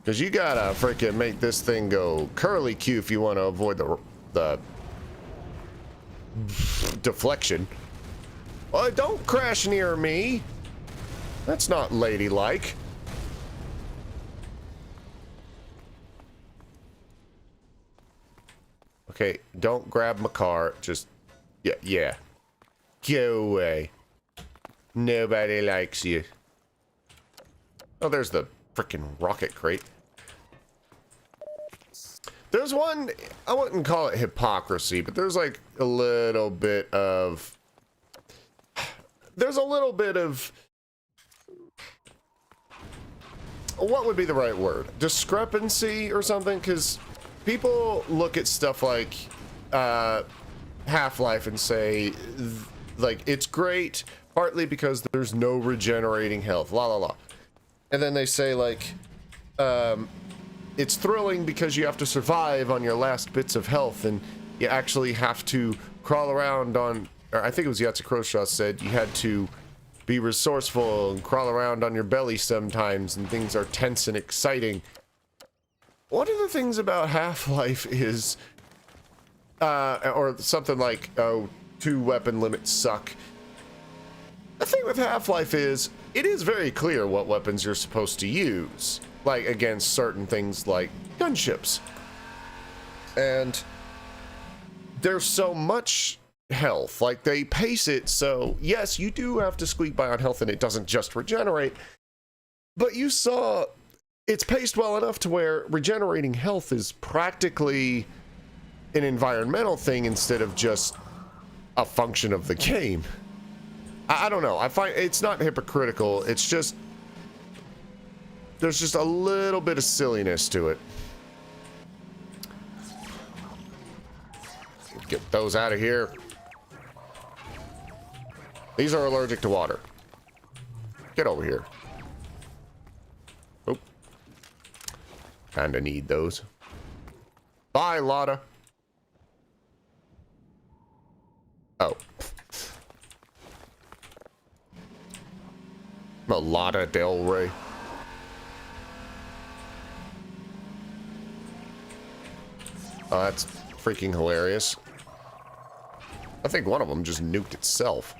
Because you gotta freaking make this thing go curly Q if you want to avoid the deflection. Oh, don't crash near me. That's not ladylike. Okay, don't grab my car. Just, yeah. Go away. Nobody likes you. Oh, there's the freaking rocket crate. There's one, I wouldn't call it hypocrisy, but there's like a little bit of... There's a little bit of... What would be the right word? Discrepancy or something? Because people look at stuff like Half-Life and say, like, it's great, partly because there's no regenerating health, and then they say, like, it's thrilling because you have to survive on your last bits of health, and you actually have to crawl around on, or I think it was Yatza Croshaw said, you had to be resourceful and crawl around on your belly sometimes, and things are tense and exciting. One of the things about Half-Life is, or something like, oh, 2 weapon limits suck. The thing with Half-Life is, it is very clear what weapons you're supposed to use, like against certain things like gunships. And there's so much health, like they pace it so, yes, you do have to squeak by on health and it doesn't just regenerate, but you saw it's paced well enough to where regenerating health is practically an environmental thing instead of just a function of the game. I don't know, I find it's not hypocritical, it's just there's just a little bit of silliness to it. Get those out of here. These are allergic to water. Get over here. Oh. Kinda need those. Bye, Lotta. Oh. Lotta Del Rey. Oh, that's freaking hilarious. I think one of them just nuked itself.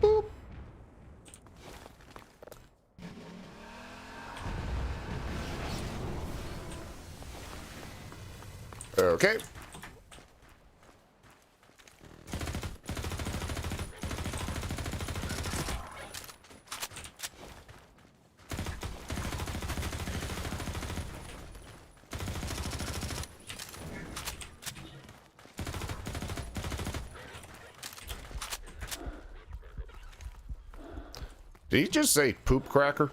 Boop. Okay. Did he just say poop cracker?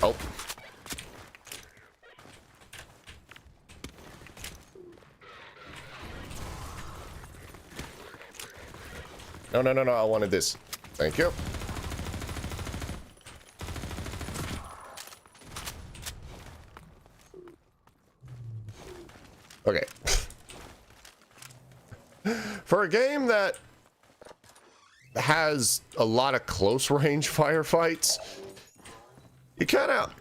Oh. No, no, no, no, I wanted this. Thank you. Okay. For a game that has a lot of close range firefights, you kind of,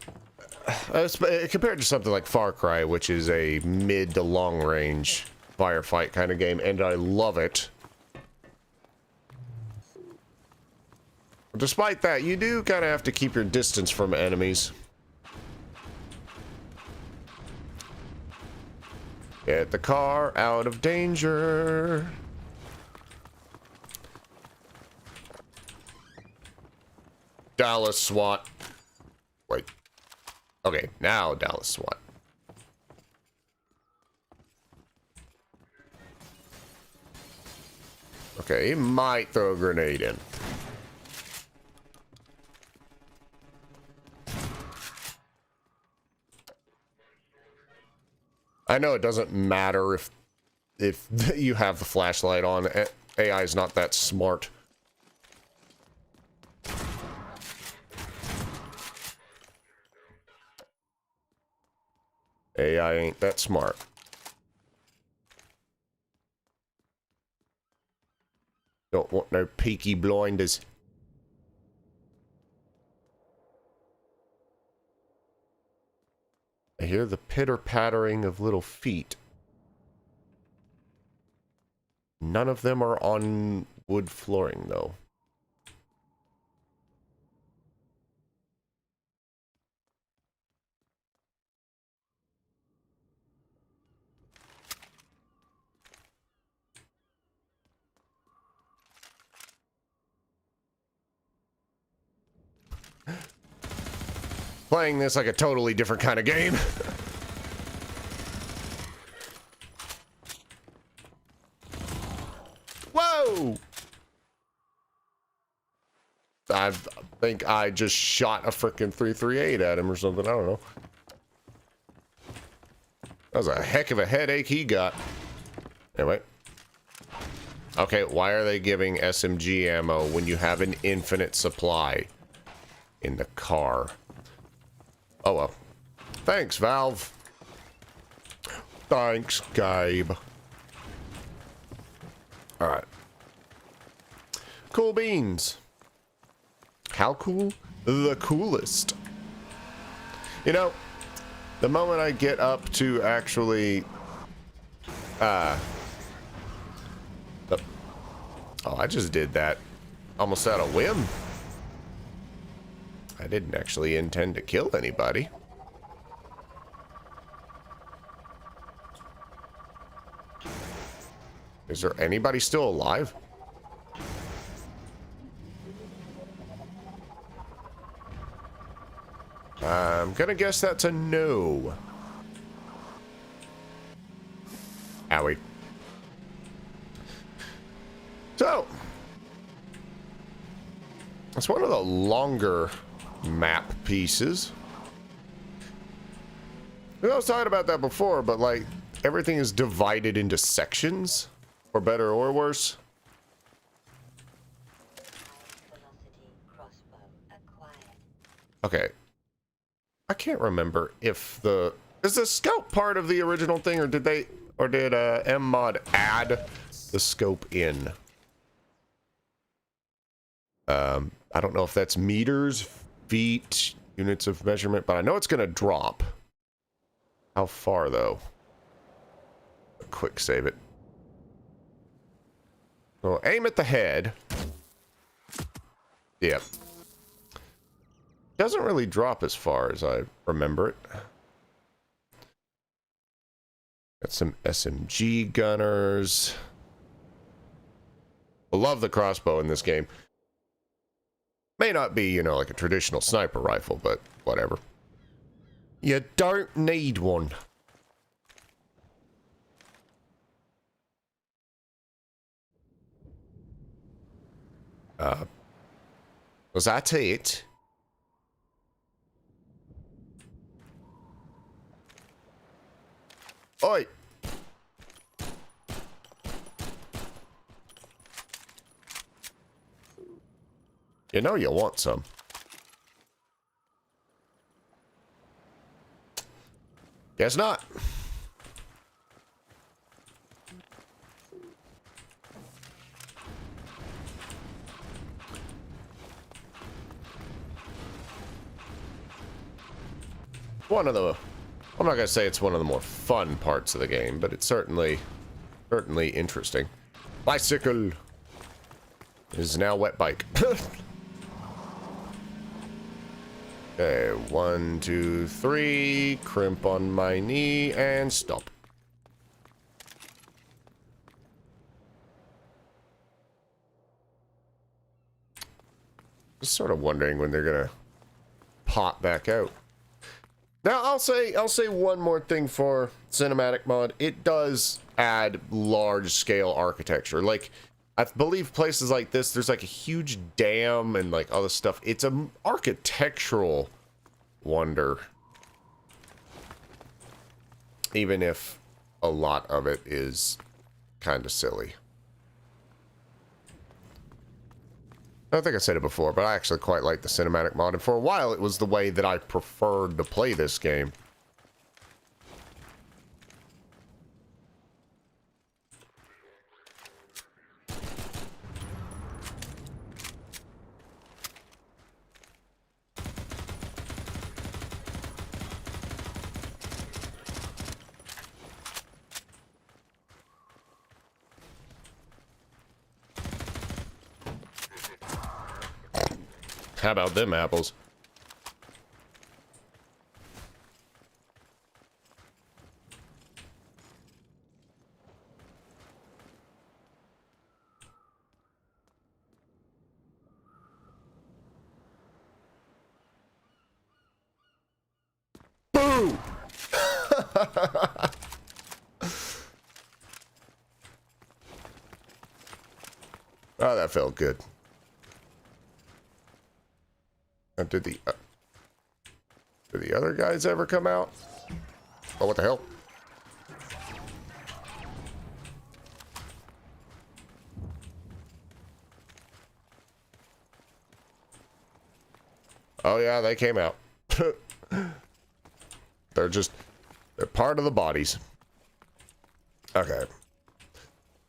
compared to something like Far Cry, which is a mid to long range firefight kind of game, and I love it. Despite that, you do kind of have to keep your distance from enemies. Get the car out of danger. Dallas SWAT. Wait. Okay, now Dallas SWAT. Okay, he might throw a grenade in. I know it doesn't matter if you have the flashlight on. AI is not that smart. AI ain't that smart. Don't want no peaky blinders. I hear the pitter-pattering of little feet. None of them are on wood flooring, though. Playing this like a totally different kind of game. Whoa! I think I just shot a frickin' 338 at him or something. I don't know. That was a heck of a headache he got. Anyway. Okay, why are they giving SMG ammo when you have an infinite supply in the car? Oh well. Thanks, Valve. Thanks, Gabe. Alright. Cool beans. How cool? The coolest. You know, the moment I get up to actually... Oh, I just did that almost out of whim. I didn't actually intend to kill anybody. Is there anybody still alive? I'm gonna guess that's a no. Owie. So, it's one of the longer map pieces. I was talking about that before, but like everything is divided into sections, for better or worse. Okay. I can't remember if is the scope part of the original thing, or did MMod add the scope in? I don't know if that's meters, feet, units of measurement, but I know it's gonna drop. How far though? Quick save it. So aim at the head. Yep. Doesn't really drop as far as I remember it. Got some SMG gunners. I love the crossbow in this game. May not be, you know, like a traditional sniper rifle, but whatever. You don't need one. Was that it? Oi! You know you want some. Guess not. One of the... I'm not gonna say it's one of the more fun parts of the game, but it's certainly interesting. Bicycle is now wet bike. Okay, 1, 2, 3. Crimp on my knee and stop. Just sort of wondering when they're gonna pop back out. Now I'll say one more thing for cinematic mod. It does add large scale architecture. Like, I believe places like this, there's like a huge dam and like all this stuff. It's an architectural wonder. Even if a lot of it is kind of silly. I think I said it before, but I actually quite like the cinematic mod, and for a while it was the way that I preferred to play this game. How about them apples? Boom! Oh, that felt good. Did the other guys ever come out? Oh, what the hell? Oh yeah, they came out. They're part of the bodies. Okay.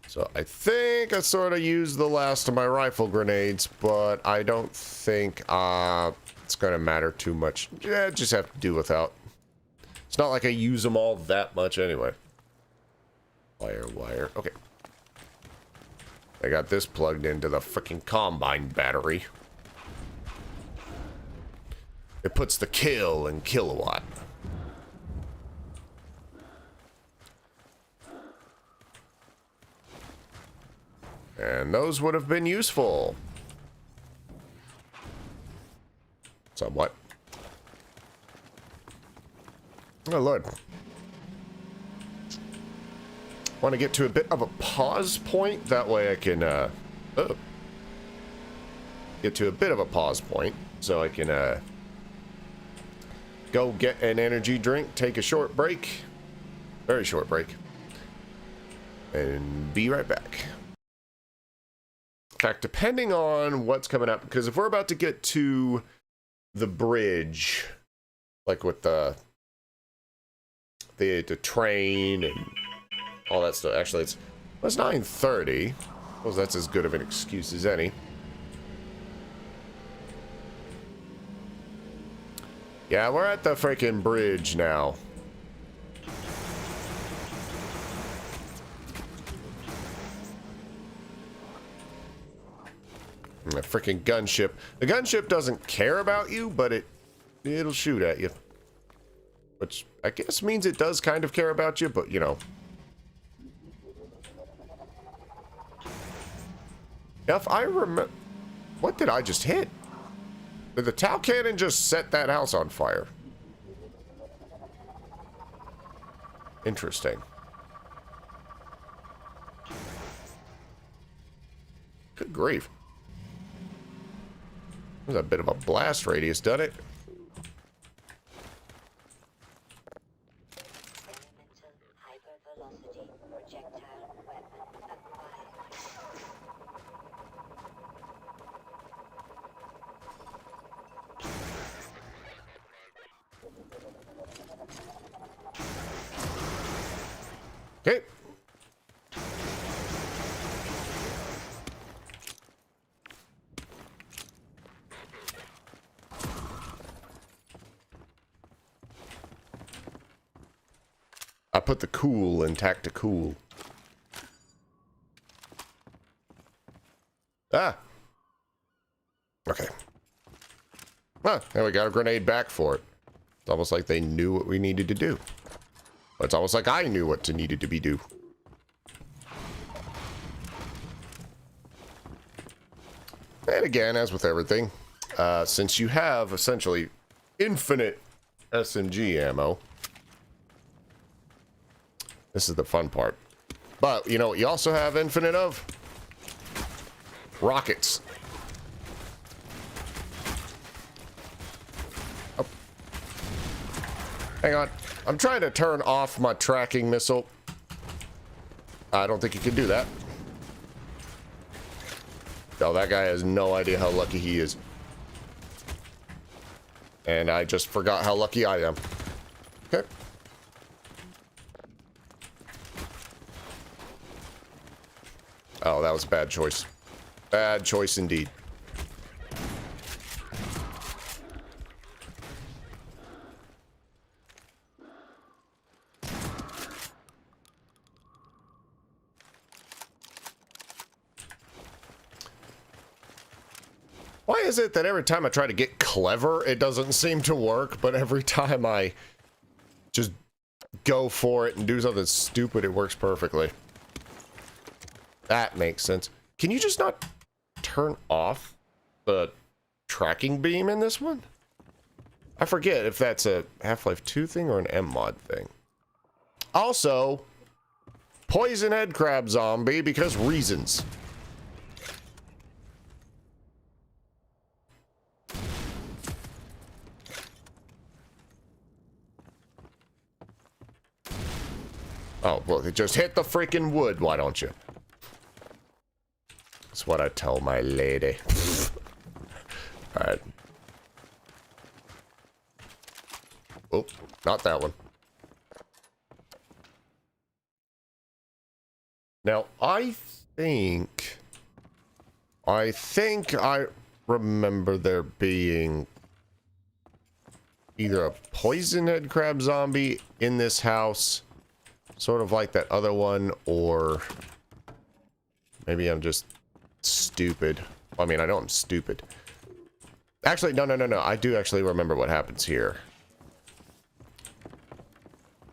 So I think I sort of used the last of my rifle grenades, but I don't think it's going to matter too much. Yeah, just have to do without. It's not like I use them all that much anyway. Wire. Okay. I got this plugged into the freaking Combine battery. It puts the kill in kilowatt. And those would have been useful. Somewhat. Oh, Lord. Want to get to a bit of a pause point. That way I can, get to a bit of a pause point. So I can, go get an energy drink, take a short break. Very short break. And be right back. In fact, depending on what's coming up, because if we're about to get to the bridge, like with the train and all that stuff. Actually, it's 9:30. Well, that's as good of an excuse as any. Yeah, we're at the freaking bridge now. A freaking gunship. The gunship doesn't care about you, but it'll shoot at you. Which I guess means it does kind of care about you, but you know. If I remember, what did I just hit? Did the Tau cannon just set that house on fire? Interesting. Good grief. There's a bit of a blast radius, doesn't it? Okay. I put the cool in tactical. Ah. Okay. Ah, there we got a grenade back for it. It's almost like they knew what we needed to do. It's almost like I knew what needed to be do. And again, as with everything, since you have essentially infinite SMG ammo, this is the fun part. But you know what you also have infinite of? Rockets. Oh. Hang on. I'm trying to turn off my tracking missile. I don't think you can do that. Oh, that guy has no idea how lucky he is. And I just forgot how lucky I am. Okay. Oh, that was a bad choice. Bad choice indeed. Why is it that every time I try to get clever, it doesn't seem to work, but every time I just go for it and do something stupid, it works perfectly? That makes sense. Can you just not turn off the tracking beam in this one? I forget if that's a Half-Life 2 thing or an MMod thing. Also, poison head crab zombie because reasons. Oh, well, just hit the freaking wood, why don't you? That's what I tell my lady. Alright. Oh, not that one. Now, I think I remember there being either a poison head crab zombie in this house, sort of like that other one, or maybe I'm just stupid. I mean, I know I'm stupid. Actually, no. I do actually remember what happens here.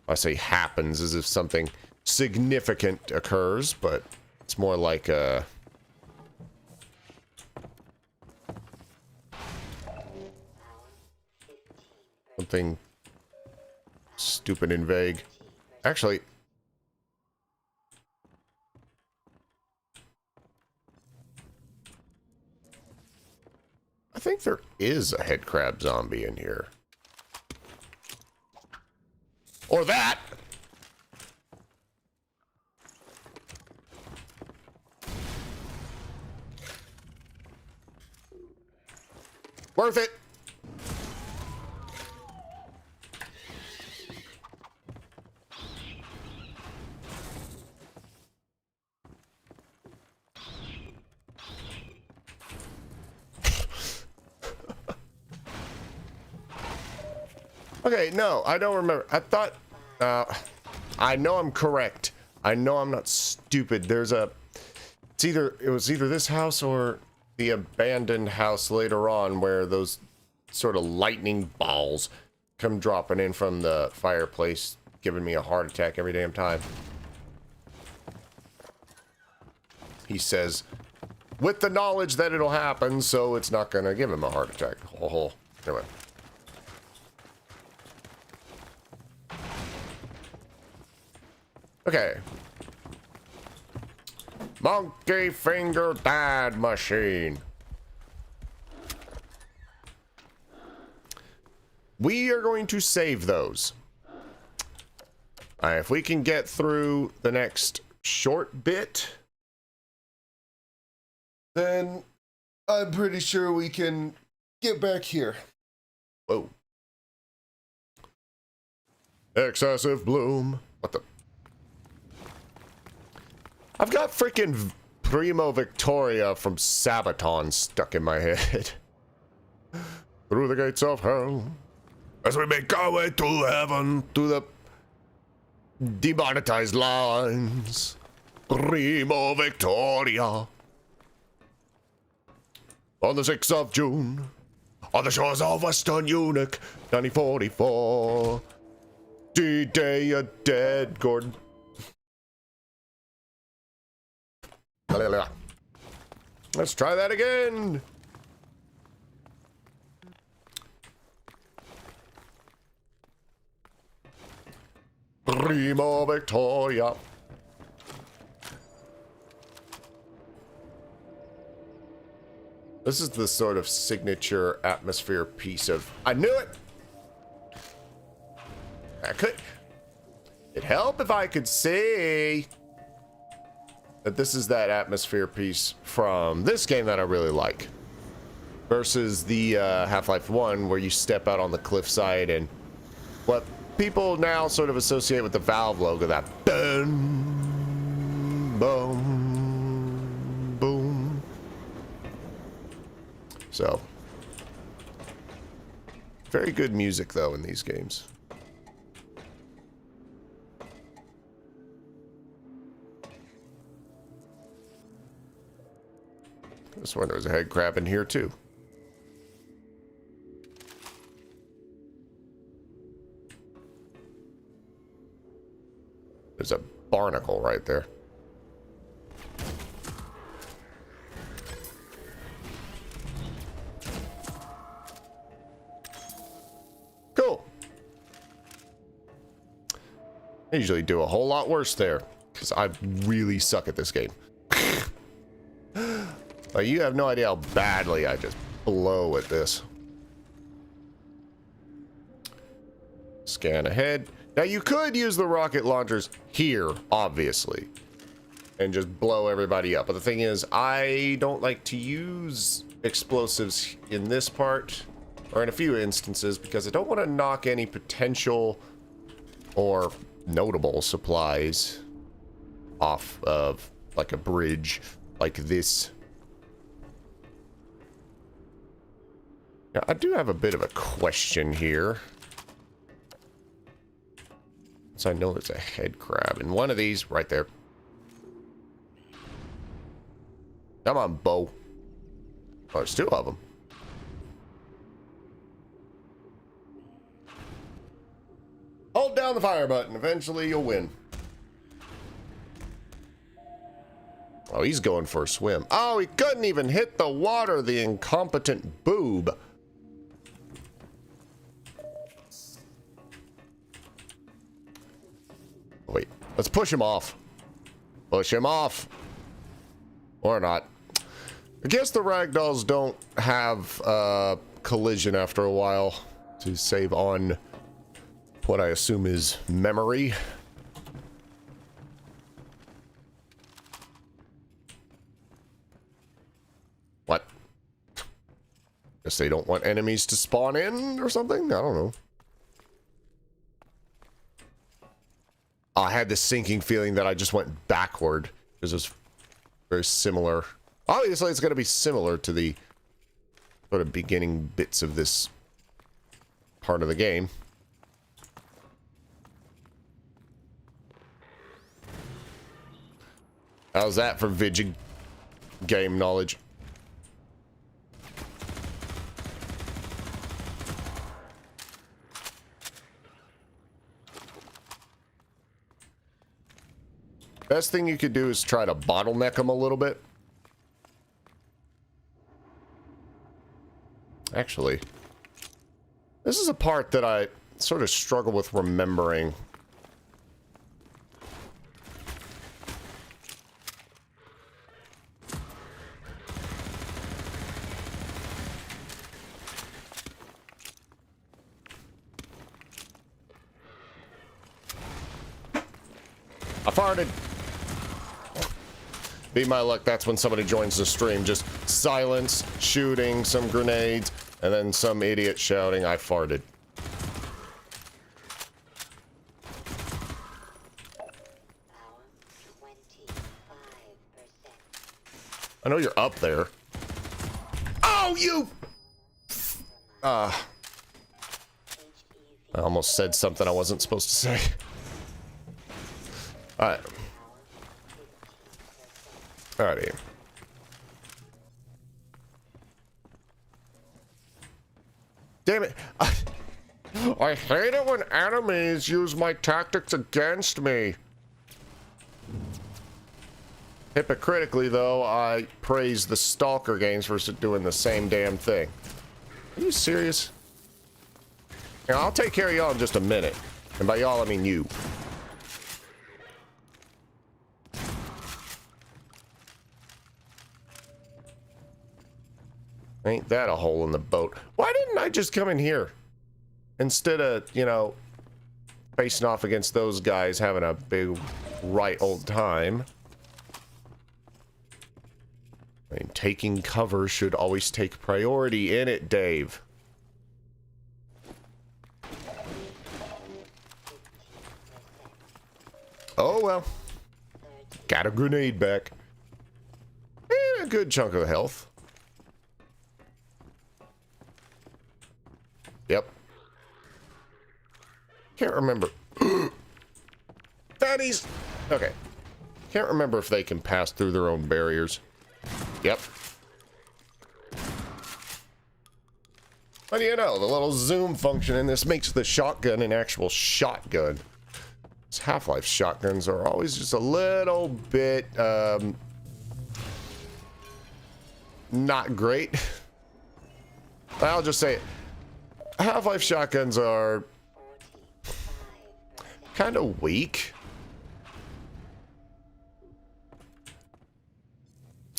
I say happens as if something significant occurs, but it's more like a... something stupid and vague. Actually... I think there is a head crab zombie in here. Or that! Worth it! Okay, no, I don't remember. I thought, I know I'm correct. I know I'm not stupid. There's a, it was either this house or the abandoned house later on where those sort of lightning balls come dropping in from the fireplace, giving me a heart attack every damn time. He says, with the knowledge that it'll happen, so it's not gonna give him a heart attack. Oh, anyway. Okay. Monkey finger dad machine. We are going to save those. If we can get through the next short bit, then I'm pretty sure we can get back here. Whoa. Excessive bloom. What the? I've got freaking Primo Victoria from Sabaton stuck in my head. Through the gates of hell, as we make our way to heaven, to the demonetized lines. Primo Victoria. On the 6th of June, on the shores of Western Eunuch, 1944. D-Day, you're dead, Gordon. Let's try that again. Primo Victoria. This is the sort of signature atmosphere piece of... I knew it! It'd help if I could see that this is that atmosphere piece from this game that I really like. Versus the Half-Life 1 where you step out on the cliffside and what people now sort of associate with the Valve logo, that boom, boom, boom. So, very good music though in these games. I swear there was a head crab in here too. There's a barnacle right there. Cool. I usually do a whole lot worse there because I really suck at this game. Like, you have no idea how badly I just blow at this. Scan ahead. Now, you could use the rocket launchers here, obviously, and just blow everybody up. But the thing is, I don't like to use explosives in this part or in a few instances, because I don't want to knock any potential or notable supplies off of like a bridge like this. Now, I do have a bit of a question here. So I know there's a head crab in one of these right there. Come on, Bo. Oh, there's two of them. Hold down the fire button. Eventually you'll win. Oh, he's going for a swim. Oh, he couldn't even hit the water, the incompetent boob. Wait, let's push him off. Push him off. Or not. I guess the ragdolls don't have collision after a while to save on what I assume is memory. What? Guess they don't want enemies to spawn in or something? I don't know. I had this sinking feeling that I just went backward because it's very similar. Obviously, it's going to be similar to the sort of beginning bits of this part of the game. How's that for Vigig game knowledge? Best thing you could do is try to bottleneck them a little bit. Actually, this is a part that I sort of struggle with remembering. I farted. Be my luck, that's when somebody joins the stream. Just silence, shooting, some grenades, and then some idiot shouting, I farted. I know you're up there. Oh, you! I almost said something I wasn't supposed to say. Alright. Alrighty. Damn it. I hate it when enemies use my tactics against me. Hypocritically, though, I praise the Stalker games for doing the same damn thing. Are you serious? Yeah, I'll take care of y'all in just a minute. And by y'all, I mean you. Ain't that a hole in the boat? Why didn't I just come in here? Instead of, you know, facing off against those guys having a big right old time. I mean, taking cover should always take priority in it, Dave. Oh well. Got a grenade back. And a good chunk of health. Yep. Can't remember. Fatties! Okay. Can't remember if they can pass through their own barriers. Yep. But you know, the little zoom function in this makes the shotgun an actual shotgun. These Half-Life shotguns are always just a little bit, not great. I'll just say it. Half-Life shotguns are kind of weak.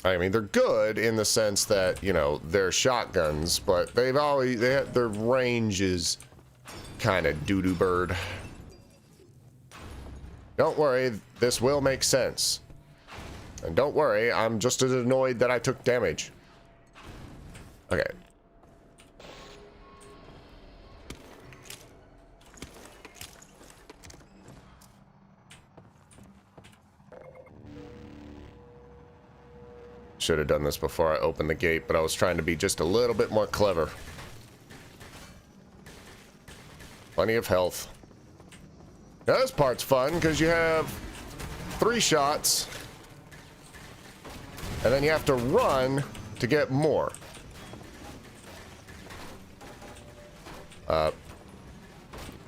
I mean, they're good in the sense that, you know, they're shotguns, but their range is kind of doo-doo bird. Don't worry, this will make sense. And don't worry, I'm just as annoyed that I took damage. Okay. Should have done this before I opened the gate, but I was trying to be just a little bit more clever. Plenty of health. Now this part's fun because you have 3 shots, and then you have to run to get more.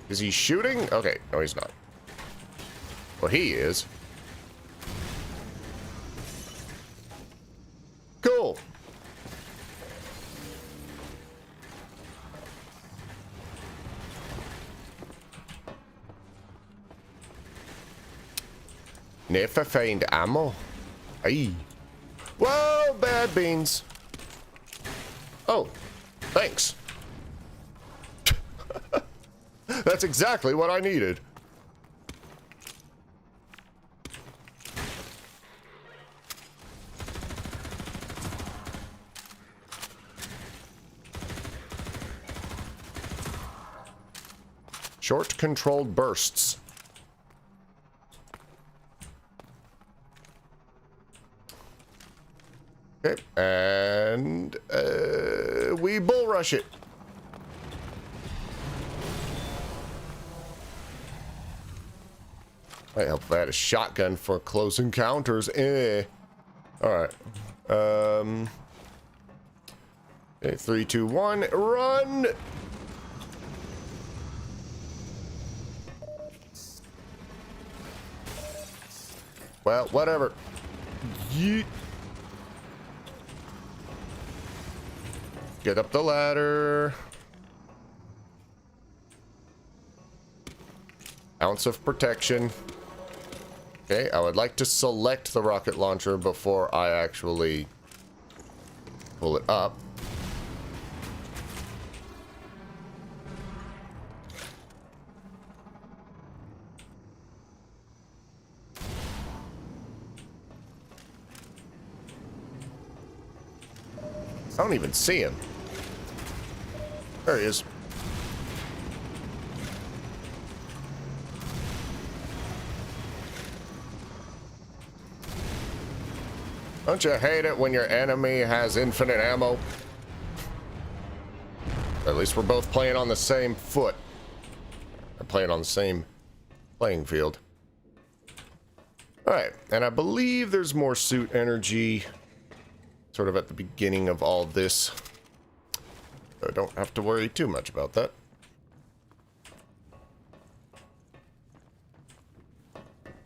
Is he shooting? Okay, no he's not. Well, he is. Cool. Never find ammo. Aye. Whoa, bad beans. Oh, thanks. That's exactly what I needed. Short controlled bursts. Okay, and we bull rush it. Might help if I had a shotgun for close encounters. Alright. Okay, 3, 2, 1, run! Well, whatever. Yeet. Get up the ladder. Ounce of protection. Okay, I would like to select the rocket launcher before I actually pull it up. I don't even see him. There he is. Don't you hate it when your enemy has infinite ammo? At least we're both playing on the same foot. We're playing on the same playing field. Alright, and I believe there's more suit energy sort of at the beginning of all this. So I don't have to worry too much about that.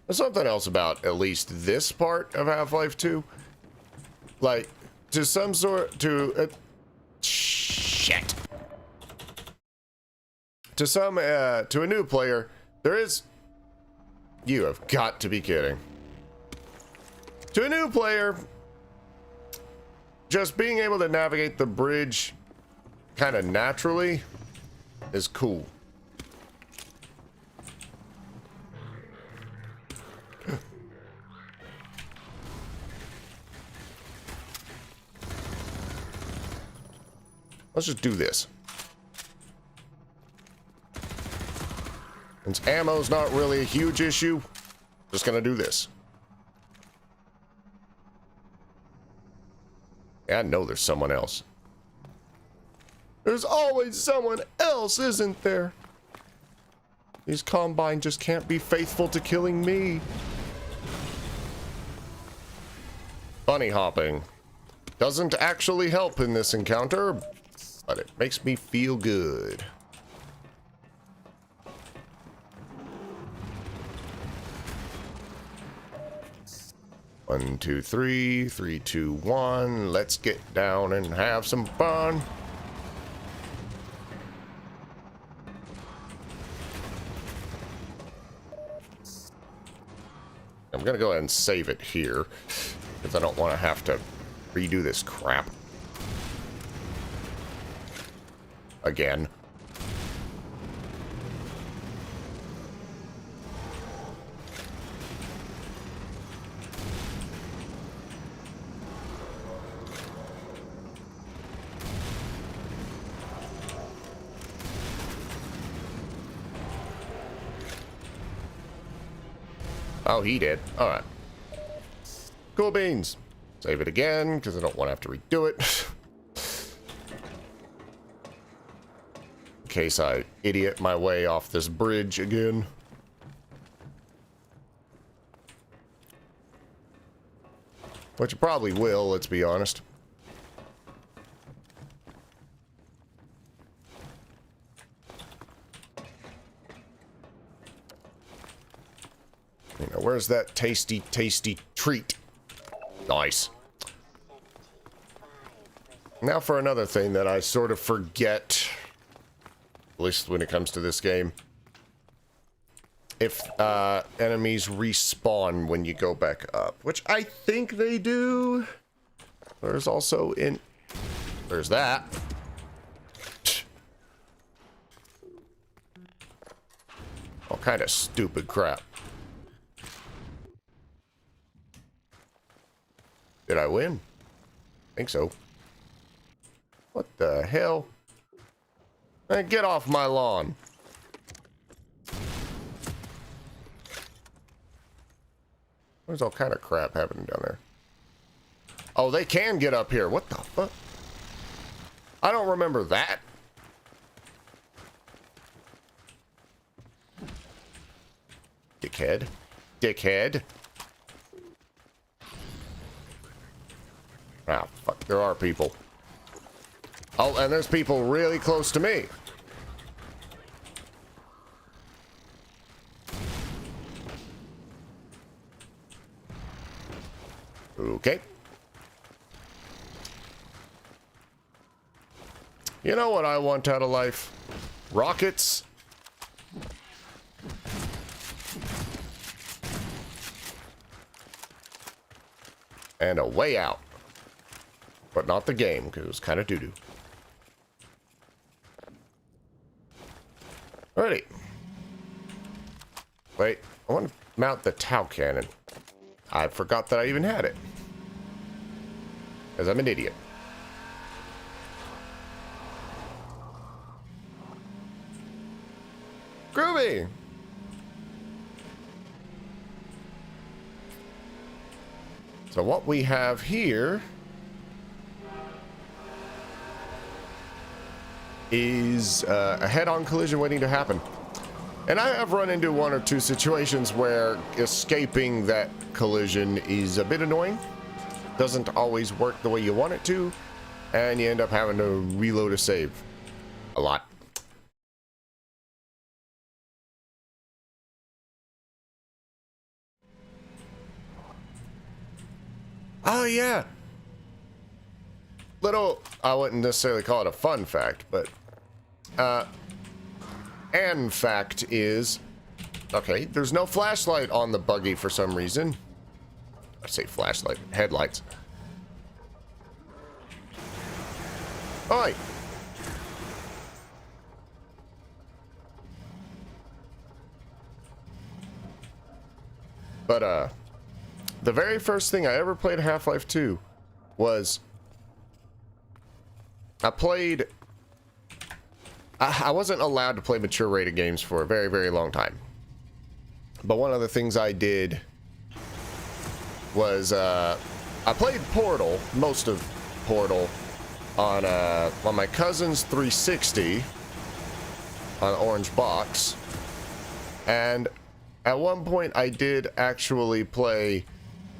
There's something else about at least this part of Half-Life 2. Like, to some sort, shit. To a new player, there is, you have got to be kidding. To a new player, just being able to navigate the bridge kind of naturally is cool. Let's just do this. Since ammo's not really a huge issue, just gonna do this. Yeah, I know there's someone else. There's always someone else, isn't there? These Combine just can't be faithful to killing me. Bunny hopping doesn't actually help in this encounter, but it makes me feel good. One, two, three, 3, 2, 1. Let's get down and have some fun. I'm gonna go ahead and save it here because I don't want to have to redo this crap again. Oh, he did. All right. Cool beans. Save it again, because I don't want to have to redo it. In case I idiot my way off this bridge again. Which you probably will, let's be honest. You know, where's that tasty, tasty treat? Nice. Now for another thing that I sort of forget, at least when it comes to this game. If enemies respawn when you go back up, which I think they do. There's also there's that. All kind of stupid crap. Did I win? I think so. What the hell? Hey, get off my lawn. There's all kind of crap happening down there. Oh, they can get up here. What the fuck? I don't remember that. Dickhead. Dickhead. Ah, fuck. There are people. Oh, and there's people really close to me. Okay. You know what I want out of life? Rockets. And a way out. But not the game, because it was kind of doo-doo. Alrighty. Wait, I want to mount the Tau cannon. I forgot that I even had it. Because I'm an idiot. Groovy! So what we have here is a head-on collision waiting to happen. And I have run into one or two situations where escaping that collision is a bit annoying. Doesn't always work the way you want it to, and you end up having to reload a save a lot. Oh yeah. Little, I wouldn't necessarily call it a fun fact, but an fact is, okay, there's no flashlight on the buggy for some reason. I say flashlight, headlights. Oi! But the very first thing I ever played Half-Life 2 was I wasn't allowed to play mature rated games for a very, very long time. But one of the things I did was I played Portal, most of Portal, on my cousin's 360 on Orange Box. And at one point I did actually play,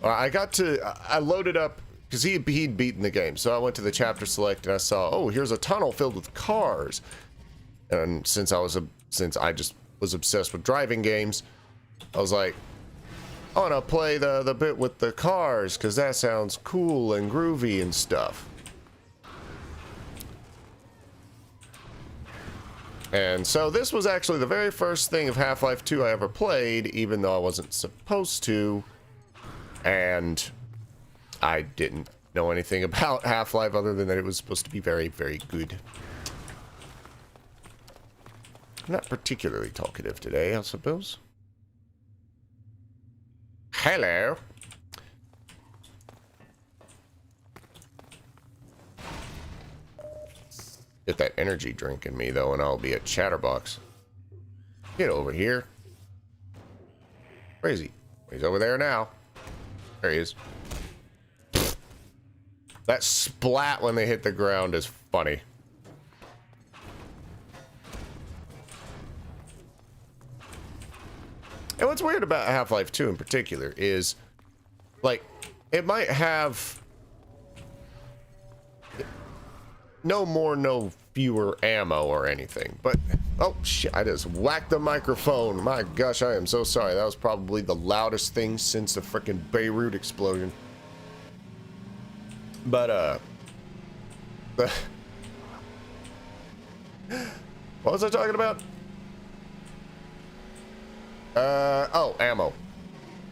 I loaded up, because he'd beaten the game. So I went to the chapter select and I saw, oh, here's a tunnel filled with cars. And since I just was obsessed with driving games, I was like, I want to play the bit with the cars, because that sounds cool and groovy and stuff. And so this was actually the very first thing of Half-Life 2 I ever played, even though I wasn't supposed to. And I didn't know anything about Half-Life other than that it was supposed to be very, very good. I'm not particularly talkative today, I suppose. Hello. Get that energy drink in me, though, and I'll be a chatterbox. Get over here. Where is he? He's over there now. There he is. That splat when they hit the ground is funny. And what's weird about Half-Life 2 in particular is, like, it might have no more, no fewer ammo or anything, but oh shit, I just whacked the microphone. My gosh, I am so sorry. That was probably the loudest thing since the frickin' Beirut explosion. But what was I talking about? Oh, ammo.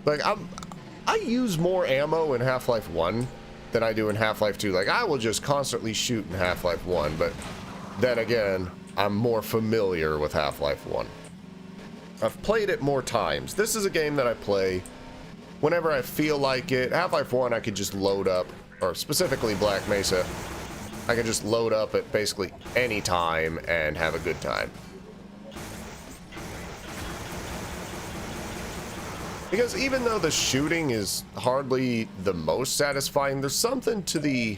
Like, I use more ammo in Half-Life 1 than I do in Half-Life 2. Like, I will just constantly shoot in Half-Life 1, but then again, I'm more familiar with Half-Life 1. I've played it more times. This is a game that I play whenever I feel like it. Half-Life 1, I could just load up, or specifically Black Mesa, I could just load up at basically any time and have a good time. Because even though the shooting is hardly the most satisfying, there's something to the,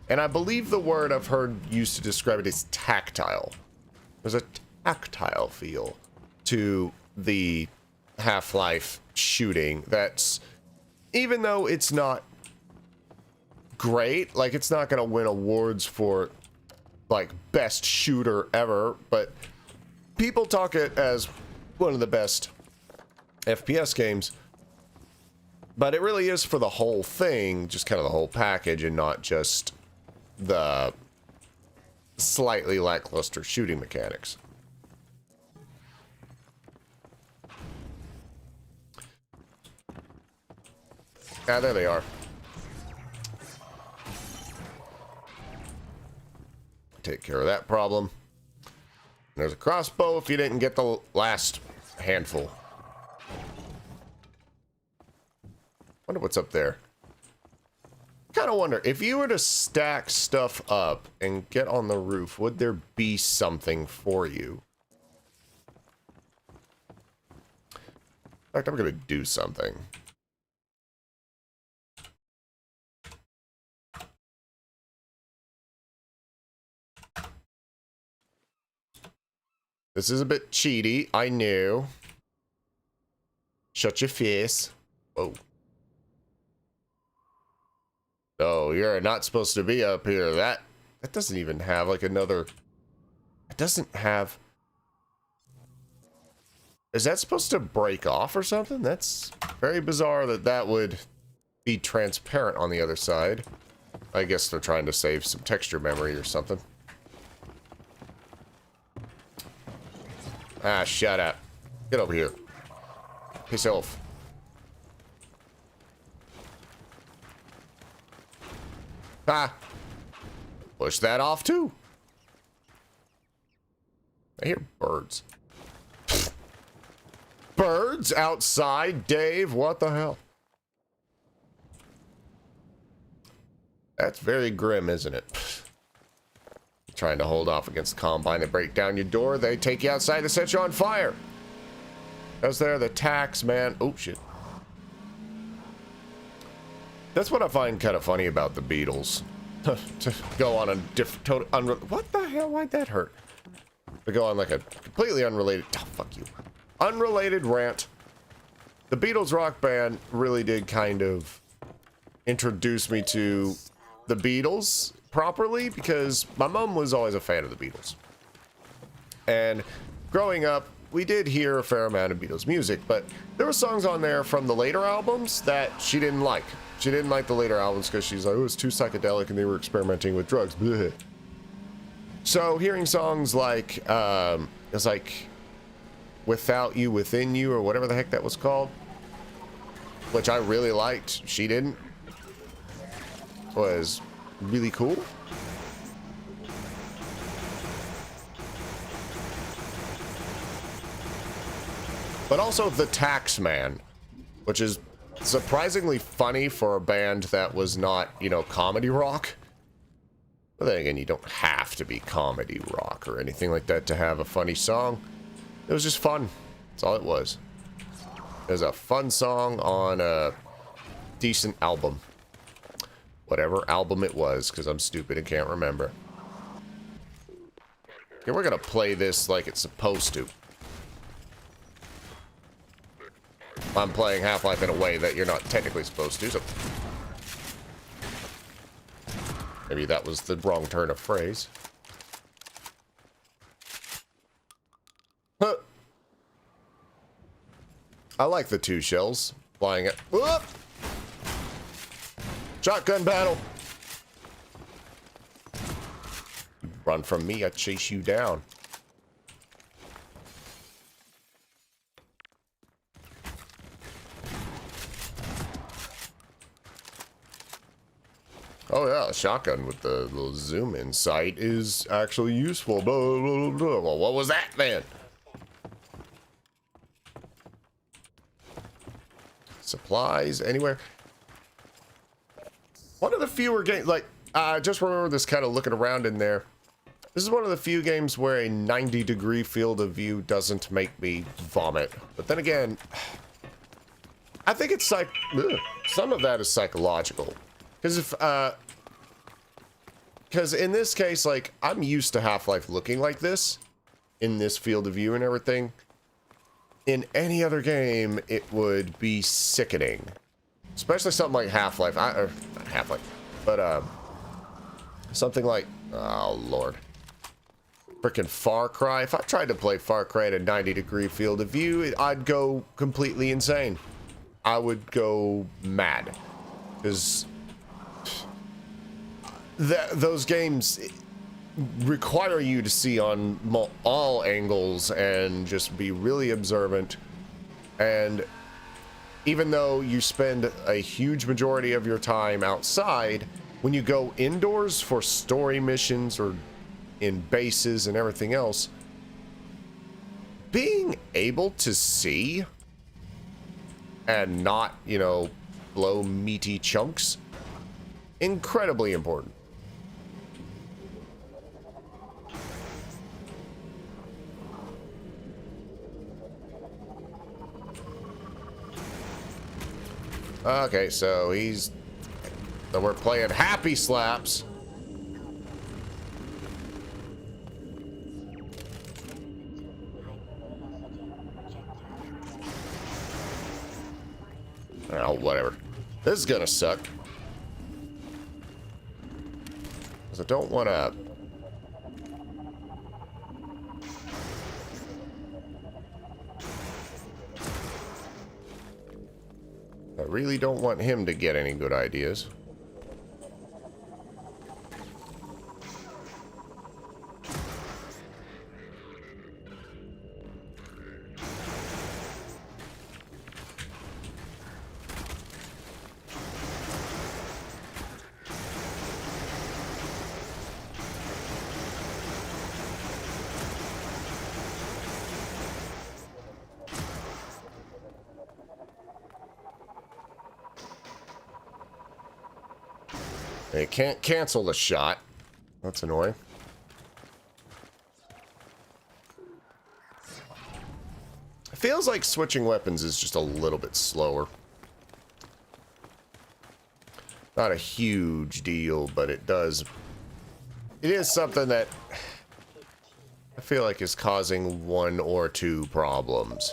and I believe the word I've heard used to describe it is tactile. There's a tactile feel to the Half-Life shooting that's, even though it's not great, like it's not going to win awards for like best shooter ever, but people talk it as one of the best FPS games, but it really is for the whole thing, just kind of the whole package and not just the slightly lackluster shooting mechanics. Ah, there they are. Take care of that problem. There's a crossbow if you didn't get the last handful. Wonder what's up there. Kind of wonder, if you were to stack stuff up and get on the roof, would there be something for you? In fact, I'm gonna do something. This is a bit cheaty, I knew. Shut your face. Whoa. Oh, you're not supposed to be up here. That doesn't even have like another. It doesn't have. Is that supposed to break off or something? That's very bizarre that that would be transparent on the other side. I guess they're trying to save some texture memory or something. Ah, shut up. Get over here. Piss off. Ah. Push that off too. I hear birds. Birds outside, Dave? What the hell? That's very grim, isn't it? Trying to hold off against the Combine. They break down your door. They take you outside. They set you on fire. Because they're the tax man. Oh, shit. That's what I find kind of funny about the Beatles. To go on a different, what the hell? Why'd that hurt? To go on like a completely unrelated, oh, fuck you. Unrelated rant. The Beatles rock band really did kind of introduce me to the Beatles properly, because my mom was always a fan of the Beatles. And growing up, we did hear a fair amount of Beatles music, but there were songs on there from the later albums that she didn't like. She didn't like the later albums because she's like, oh, it was too psychedelic and they were experimenting with drugs. Blech. So hearing songs like, it's like Without You, Within You, or whatever the heck that was called, which I really liked, she didn't, was really cool. But also The Tax Man, which is surprisingly funny for a band that was not, you know, comedy rock. But then again, you don't have to be comedy rock or anything like that to have a funny song. It was just fun. That's all it was. It was a fun song on a decent album. Whatever album it was, because I'm stupid and can't remember. Okay, we're gonna play this like it's supposed to. I'm playing Half-Life in a way that you're not technically supposed to, so... Maybe that was the wrong turn of phrase. Huh. I like the 2 shells flying at... Whoop! Shotgun battle! Run from me, I chase you down. Oh yeah, a shotgun with the little zoom in sight is actually useful. Blah, blah, blah, blah. Well, what was that then? Supplies anywhere? One of the fewer games, like, I just remember this kind of looking around in there. This is one of the few games where a 90-degree field of view doesn't make me vomit. But then again, I think it's some of that is psychological. Because in this case, like, I'm used to Half-Life looking like this, in this field of view and everything. In any other game, it would be sickening. Especially something like Half-Life, not Half-Life, but, something like, oh lord. Frickin' Far Cry. If I tried to play Far Cry at a 90-degree field of view, I'd go completely insane. I would go mad. Because those games require you to see on all angles and just be really observant. And even though you spend a huge majority of your time outside, when you go indoors for story missions or in bases and everything else, being able to see and not, you know, blow meaty chunks, incredibly important. Okay, so we're playing happy slaps. Oh, whatever. This is gonna suck. Because I don't want to... I really don't want him to get any good ideas. They can't cancel the shot. That's annoying. It feels like switching weapons is just a little bit slower. Not a huge deal, but it does. It is something that I feel like is causing 1 or 2 problems.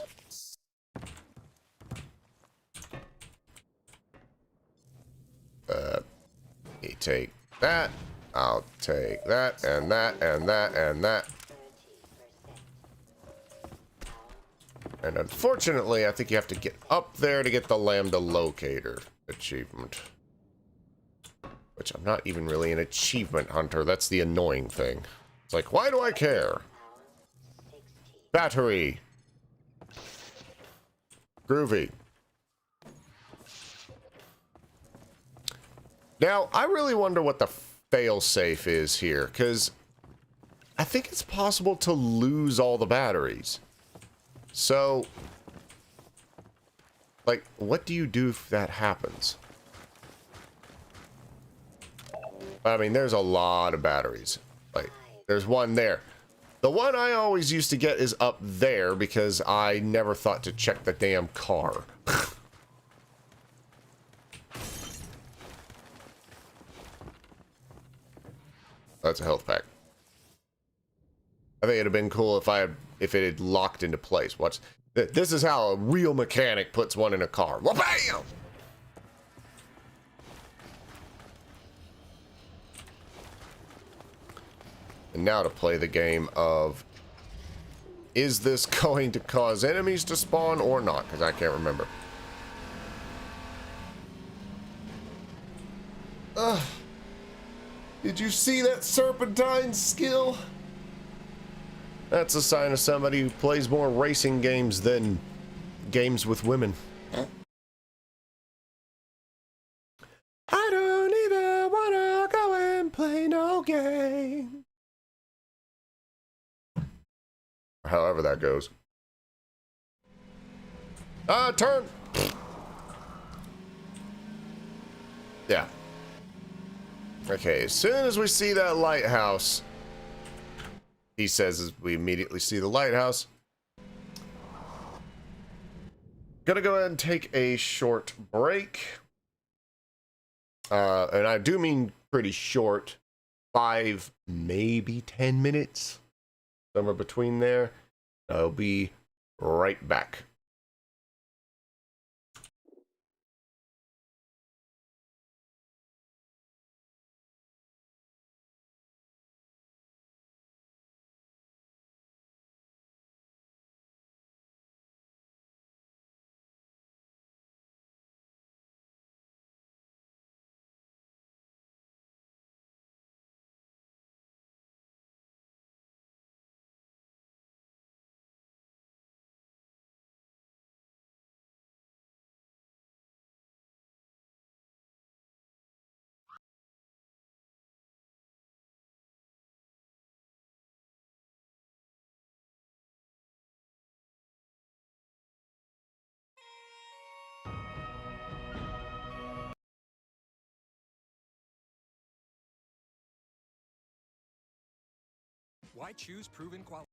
You take that, I'll take that, and that, and that, and that. And unfortunately, I think you have to get up there to get the Lambda Locator achievement. Which I'm not even really an achievement hunter, that's the annoying thing. It's like, why do I care? Battery. Groovy. Now, I really wonder what the failsafe is here, because I think it's possible to lose all the batteries. So, like, what do you do if that happens? I mean, there's a lot of batteries. Like, there's one there. The one I always used to get is up there because I never thought to check the damn car. That's a health pack. I think it'd have been cool if it had locked into place. This is how a real mechanic puts one in a car. Wha-bam! And now to play the game of, is this going to cause enemies to spawn or not? Because I can't remember. Did you see that serpentine skill? That's a sign of somebody who plays more racing games than games with women. I don't even wanna go and play no game. However that goes. Turn! Yeah. Okay, as soon as we see that lighthouse, he says as we immediately see the lighthouse. Gonna go ahead and take a short break. And I do mean pretty short. 5, maybe 10 minutes. Somewhere between there. I'll be right back. Why choose proven quality?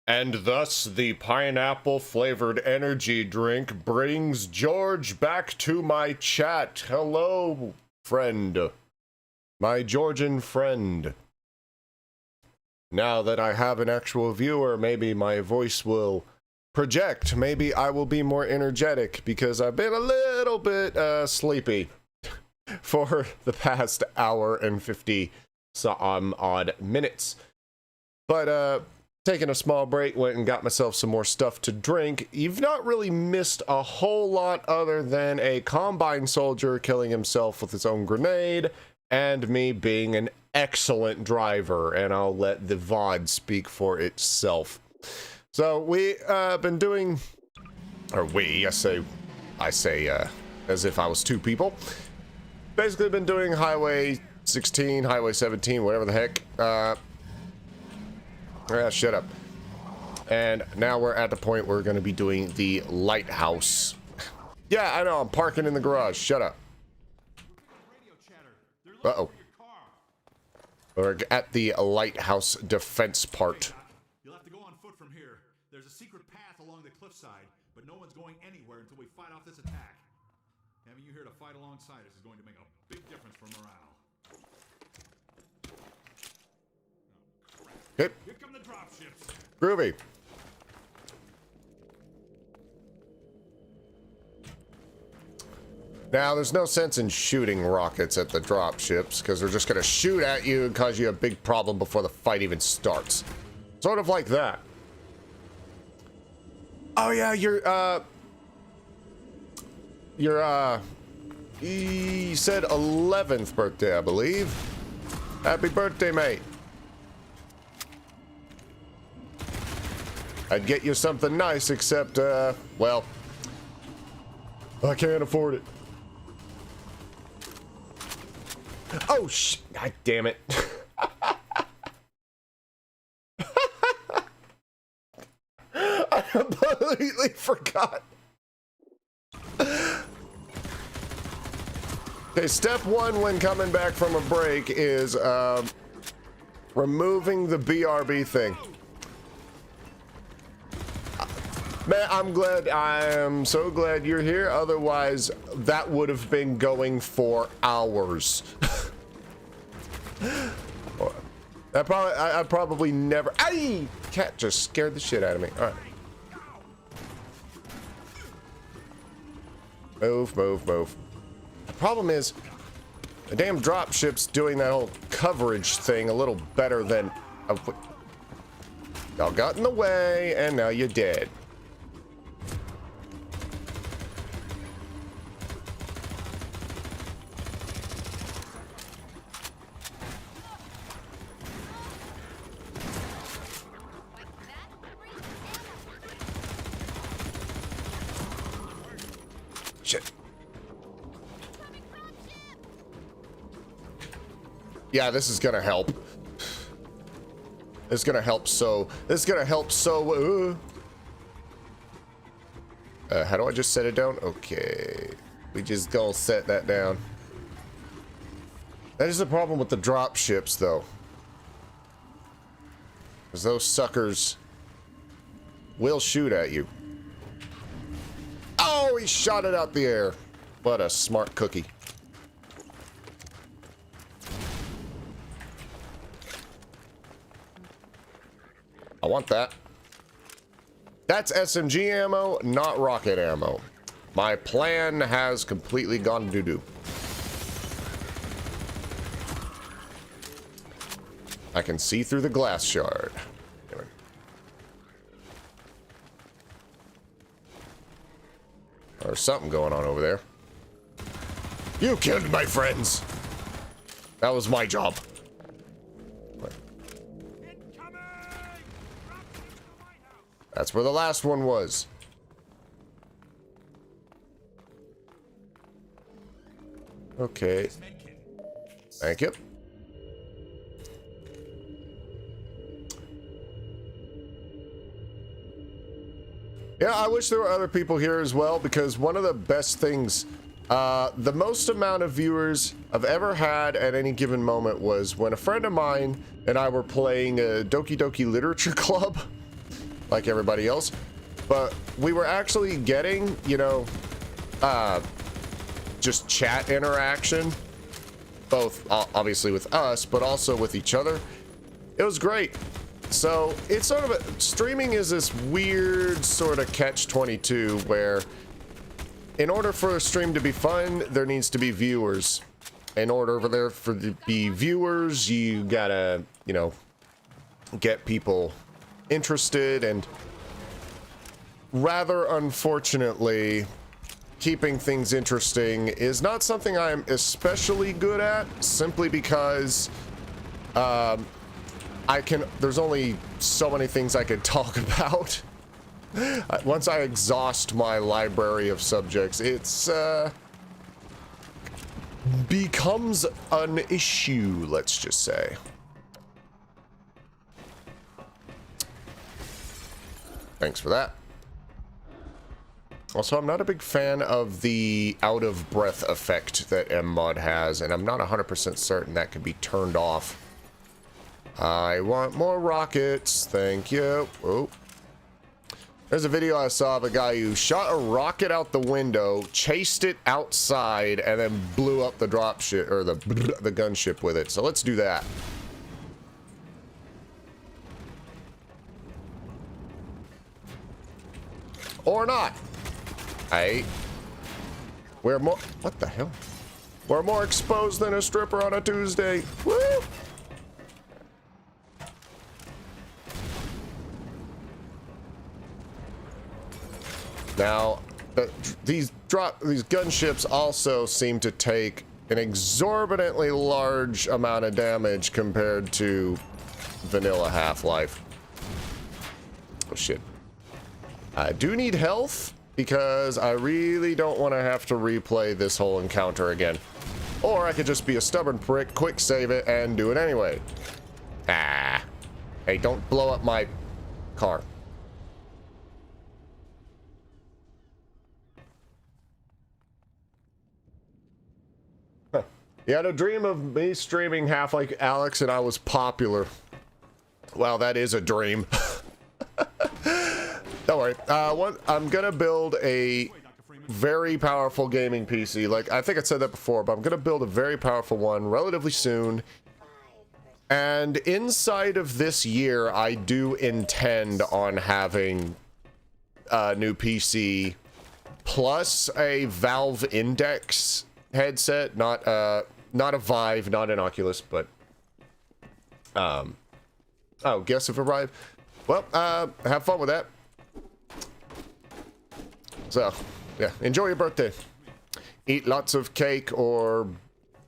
And thus the pineapple flavored energy drink brings George back to my chat. Hello, friend. My Georgian friend. Now that I have an actual viewer, maybe my voice will project. Maybe I will be more energetic because I've been a little bit sleepy for the past hour and 50 some odd minutes. But taking a small break, went and got myself some more stuff to drink. You've not really missed a whole lot other than a Combine soldier killing himself with his own grenade, and me being an excellent driver, and I'll let the VOD speak for itself. So we been doing, or we, I say as if I was two people. Basically been doing Highway 16, Highway 17, whatever the heck. Shut up. And now we're at the point where we're going to be doing the lighthouse. Yeah, I know, I'm parking in the garage. Shut up. Uh-oh. We're at the lighthouse defense part. You'll have to go on foot from here. There's a secret path along the cliffside, but no one's going anywhere until we fight off this attack. Having you here to fight alongside us is going to make a big difference for morale. Good. Here come the dropships. Groovy. Now, there's no sense in shooting rockets at the dropships, because they're just going to shoot at you and cause you a big problem before the fight even starts. Sort of like that. Oh yeah, you said 11th birthday, I believe. Happy birthday, mate. I'd get you something nice, except, well, I can't afford it. Oh, God damn it. I completely forgot. Okay, step one when coming back from a break is, removing the BRB thing. Man, I am so glad you're here. Otherwise, that would have been going for hours. I'd probably never. Ay! Cat just scared the shit out of me. All right. Move, move, move. The problem is, the damn dropship's doing that whole coverage thing a little better than. Y'all got in the way, and now you're dead. Shit. Yeah, this is gonna help. This is gonna help so. How do I just set it down? Okay. We just gonna set that down. That is the problem with the drop ships, though. Because those suckers will shoot at you. Oh, he shot it out the air. What a smart cookie. I want that. That's SMG ammo, not rocket ammo. My plan has completely gone doo-doo. I can see through the glass shard. There's something going on over there. You killed my friends. That was my job. That's where the last one was. Okay. Thank you. Yeah, I wish there were other people here as well, because one of the best things, the most amount of viewers I've ever had at any given moment was when a friend of mine and I were playing a Doki Doki Literature Club. like everybody else, but we were actually getting, you know, just chat interaction, both obviously with us, but also with each other. It was great. So it's sort of streaming is this weird sort of catch-22 where in order for a stream to be fun, there needs to be viewers. In order for there to be viewers, you gotta, you know, get people interested, and rather unfortunately, keeping things interesting is not something I'm especially good at, simply because there's only so many things I can talk about. Once I exhaust my library of subjects, it's becomes an issue, let's just say. Thanks for that. Also, I'm not a big fan of the out of breath effect that MMod has, and I'm not 100% certain that can be turned off. I want more rockets, thank you. Oh. There's a video I saw of a guy who shot a rocket out the window, chased it outside, and then blew up the dropship, or the gunship with it. So let's do that. Or not. Hey. We're more... What the hell? We're more exposed than a stripper on a Tuesday. Woo! Now, these gunships also seem to take an exorbitantly large amount of damage compared to vanilla Half-Life. Oh shit. I do need health because I really don't want to have to replay this whole encounter again. Or I could just be a stubborn prick, quick save it, and do it anyway. Ah. Hey, don't blow up my car. You had a dream of me streaming Half-Life Alex and I was popular. Well, that is a dream. Don't worry. I'm gonna build a very powerful gaming PC. Like, I think I said that before, but I'm gonna build a very powerful one relatively soon. And inside of this year, I do intend on having a new PC plus a Valve Index headset, not a Vive, not an Oculus, but oh, guess if a Vive. Well, have fun with that. So, yeah, enjoy your birthday. Eat lots of cake or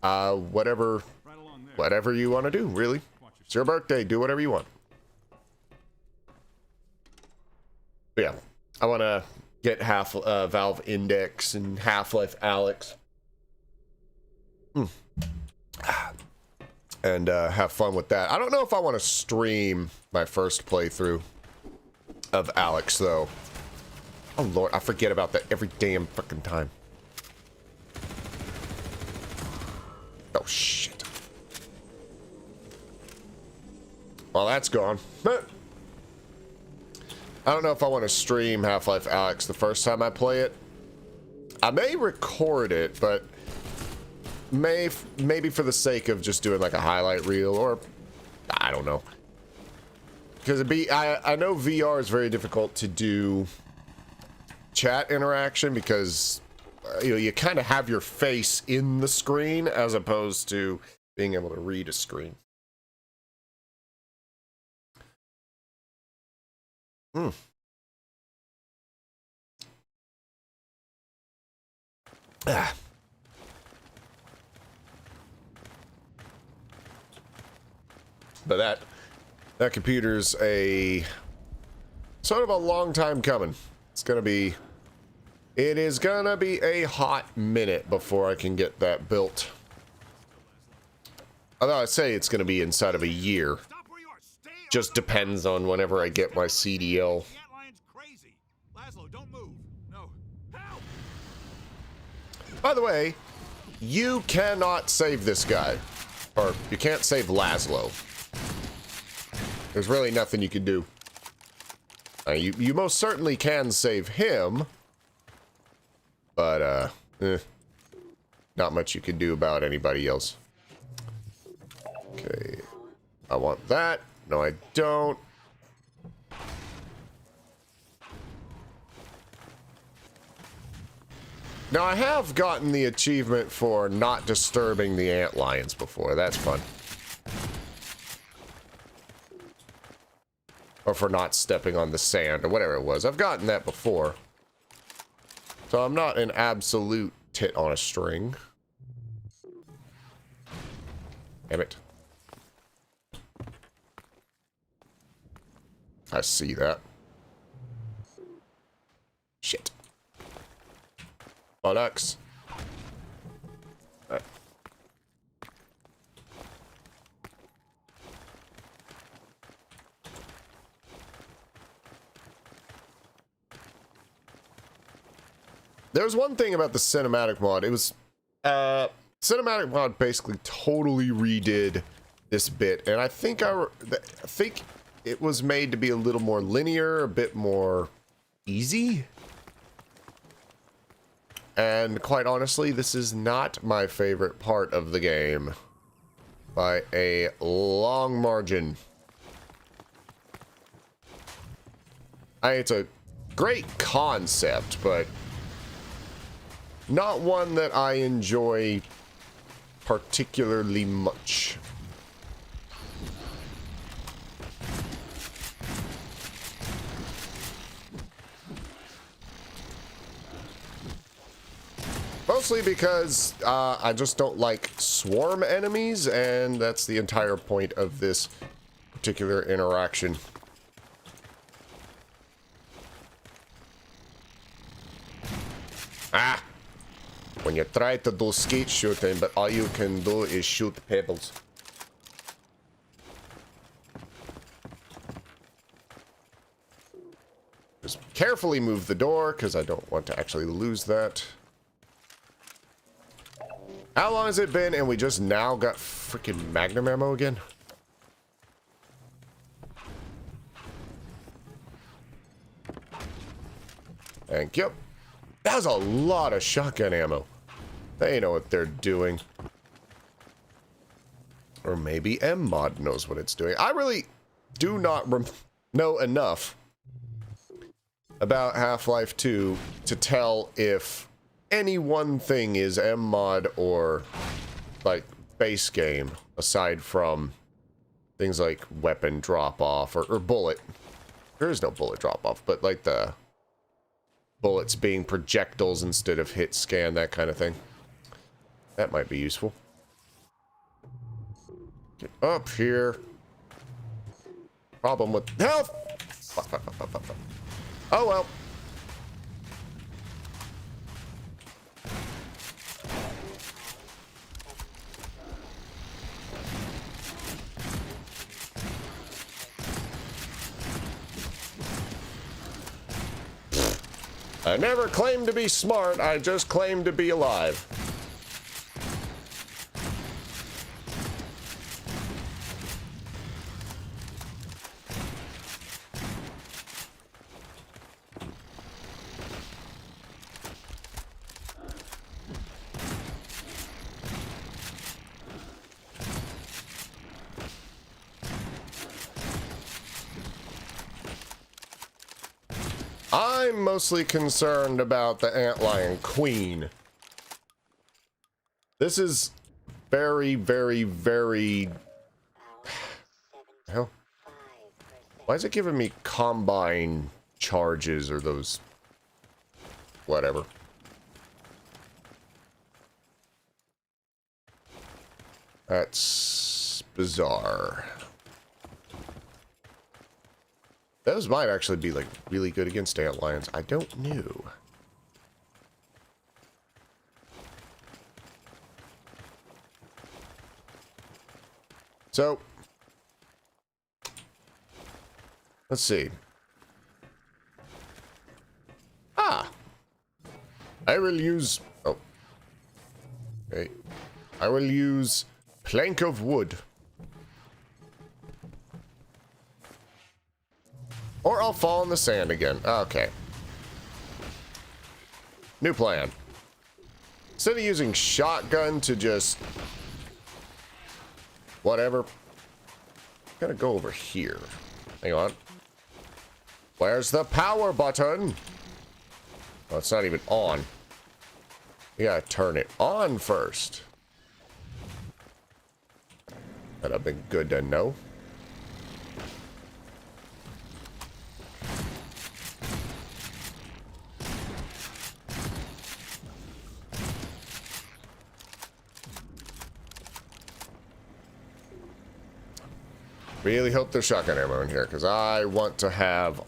whatever you want to do, really. It's your birthday, do whatever you want. But yeah, I want to get Valve Index and Half-Life Alex. And have fun with that. I don't know if I want to stream my first playthrough of Alex, though. Oh lord, I forget about that every damn fucking time. Oh shit. Well, that's gone. But I don't know if I want to stream Half-Life Alex the first time I play it. I may record it, but maybe for the sake of just doing like a highlight reel, or I don't know. Because I know VR is very difficult to do chat interaction because you know, you kind of have your face in the screen as opposed to being able to read a screen. Ah. But that computer's a sort of a long time coming. It is gonna be a hot minute before I can get that built. Although I'd say it's gonna be inside of a year. Just depends on whenever I get my CDL. By the way, you cannot save this guy. Or you can't save Laszlo. There's really nothing you can do. You most certainly can save him, but not much you can do about anybody else. Okay, I want that. No, I don't. Now, I have gotten the achievement for not disturbing the antlions before. That's fun. Or for not stepping on the sand, or whatever it was. I've gotten that before. So I'm not an absolute tit on a string. Damn it. I see that. Shit. Bollocks. There's one thing about the cinematic mod. It was cinematic mod basically totally redid this bit, and I think it was made to be a little more linear, a bit more easy. And quite honestly, this is not my favorite part of the game by a long margin. It's a great concept, but not one that I enjoy particularly much. Mostly because I just don't like swarm enemies, and that's the entire point of this particular interaction. Ah! When you try to do skeet shooting, but all you can do is shoot pebbles. Just carefully move the door, because I don't want to actually lose that. How long has it been and we just now got freaking magnum ammo again? Thank you. That was a lot of shotgun ammo. They know what they're doing. Or maybe MMod knows what it's doing. I really do not know enough about Half-Life 2 to tell if any one thing is MMod or like base game, aside from things like weapon drop off or bullet. There is no bullet drop off, but like the bullets being projectiles instead of hit scan, that kind of thing. That might be useful. Get up here. Problem with health. Oh well. I never claimed to be smart, I just claimed to be alive. I'm mostly concerned about the antlion queen. This is very, very, very... Hell. Why is it giving me combine charges or those... Whatever. That's bizarre. Those might actually be, like, really good against antlions. I don't know. So, let's see. Ah! I will use... Oh. Okay. I will use plank of wood. Or I'll fall in the sand again. Okay. New plan. Instead of using shotgun to just... whatever. Gotta go over here. Hang on. Where's the power button? Oh, it's not even on. You gotta turn it on first. That'd have been good to know. Really hope there's shotgun ammo in here, because I want to have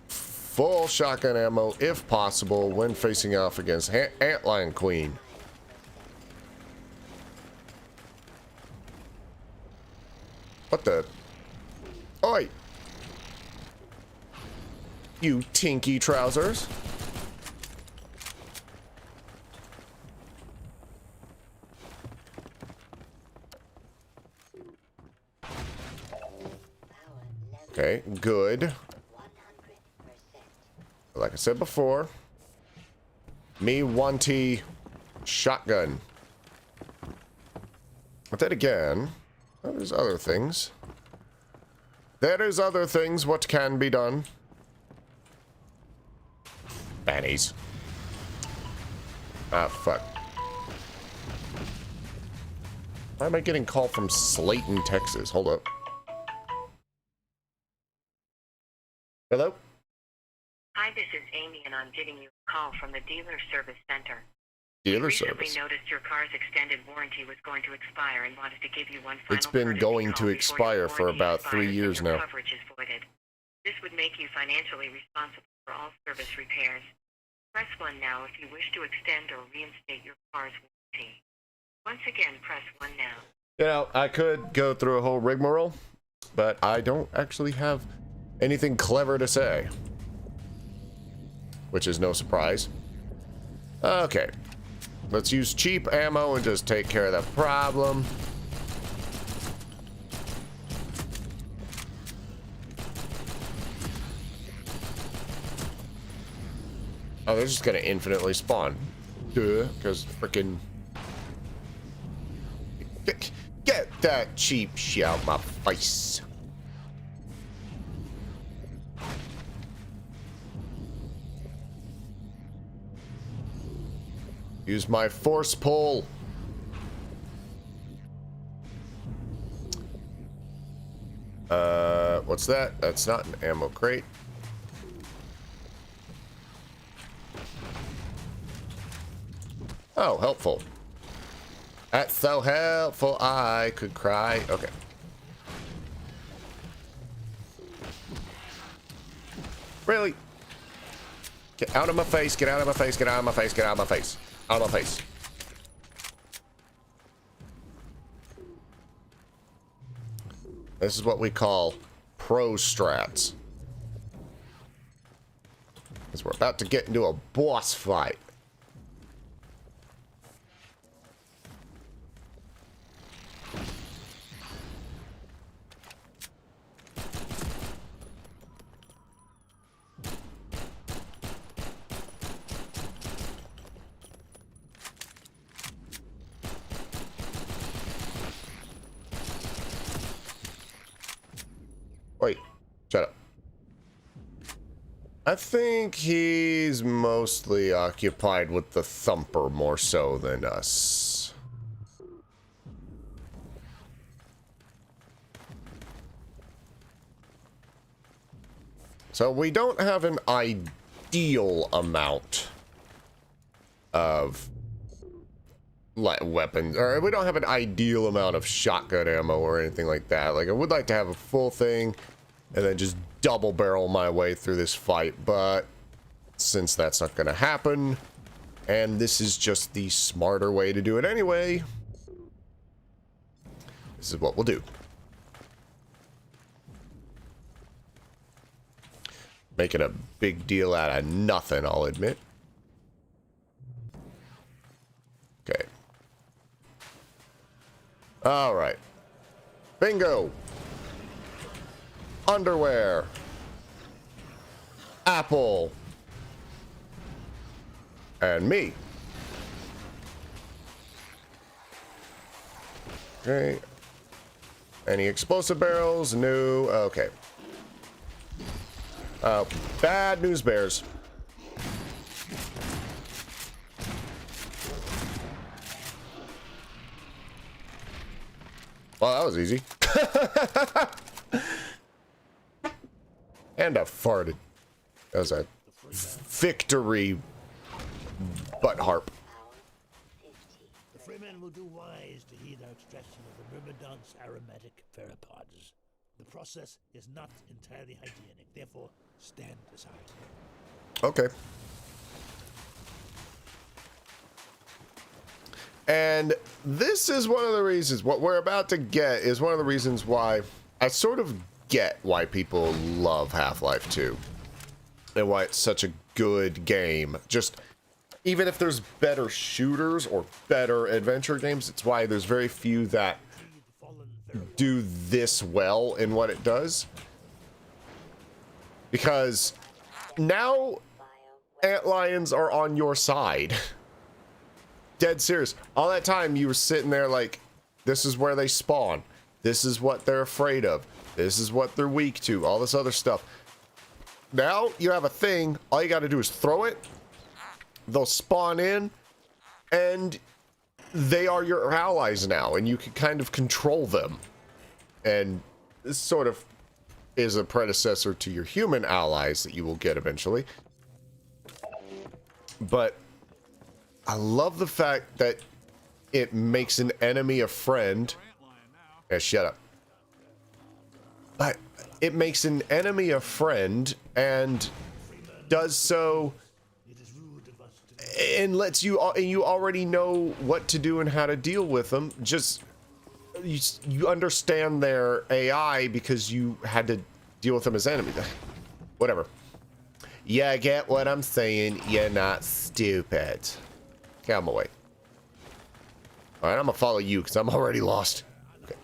full shotgun ammo, if possible, when facing off against Antlion Queen. What the? Oi! You tinky trousers. Okay, good. Like I said before, me wanty shotgun. But then again, there's other things. There is other things what can be done. Bannies. Ah, fuck. Why am I getting called from Slayton, Texas? Hold up. Hello? Hi, this is Amy, and I'm giving you a call from the dealer service center. Dealer Recently service. noticed your car's extended warranty was going to expire and wanted to give you one final It's been courtesy going call to before expire your for warranty about 3 expires and years your now. Coverage is voided. This would make you financially responsible for all service repairs. Press 1 now if you wish to extend or reinstate your car's warranty. Once again, press 1 now. You know, I could go through a whole rigmarole, but I don't actually have anything clever to say. Which is no surprise. Okay. Let's use cheap ammo and just take care of that problem. Oh, they're just gonna infinitely spawn. Duh, because freaking... Get that cheap shit out my face. Use my force pull. What's that? That's not an ammo crate. Oh, helpful. That's so helpful, I could cry. Okay. Really? Get out of my face, get out of my face, get out of my face, get out of my face. Out of my face. This is what we call pro strats. Because we're about to get into a boss fight. Wait, shut up. I think he's mostly occupied with the thumper more so than us. So we don't have an ideal amount of weapons, or we don't have an ideal amount of shotgun ammo or anything like that. Like, I would like to have a full thing and then just double barrel my way through this fight, but since that's not gonna happen, and this is just the smarter way to do it anyway, this is what we'll do. Making a big deal out of nothing, I'll admit. Okay. All right. Bingo. Underwear. Apple. And me. Okay. Any explosive barrels? No. Okay. Bad news bears. Well, that was easy. And I farted. That was a victory butt harp. The Freeman will do wise to heed our extraction of the Myrmidon's aromatic pheropods. The process is not entirely hygienic, therefore stand aside. Okay. And this is one of the reasons, what we're about to get is one of the reasons why I sort of get why people love Half-Life 2 and why it's such a good game. Just, even if there's better shooters or better adventure games, it's why there's very few that do this well in what it does. Because now antlions are on your side. Dead serious. All that time you were sitting there like, this is where they spawn. This is what they're afraid of. This is what they're weak to. All this other stuff. Now you have a thing. All you got to do is throw it. They'll spawn in. And they are your allies now. And you can kind of control them. And this sort of is a predecessor to your human allies that you will get eventually. But I love the fact that it makes an enemy a friend. Yeah, shut up. But it makes an enemy a friend and does so and lets you, and you already know what to do and how to deal with them. Just you understand their AI because you had to deal with them as enemies. Whatever. Yeah, get what I'm saying. You're not stupid. Okay, I'm away. All right, I'm gonna follow you because I'm already lost. Okay.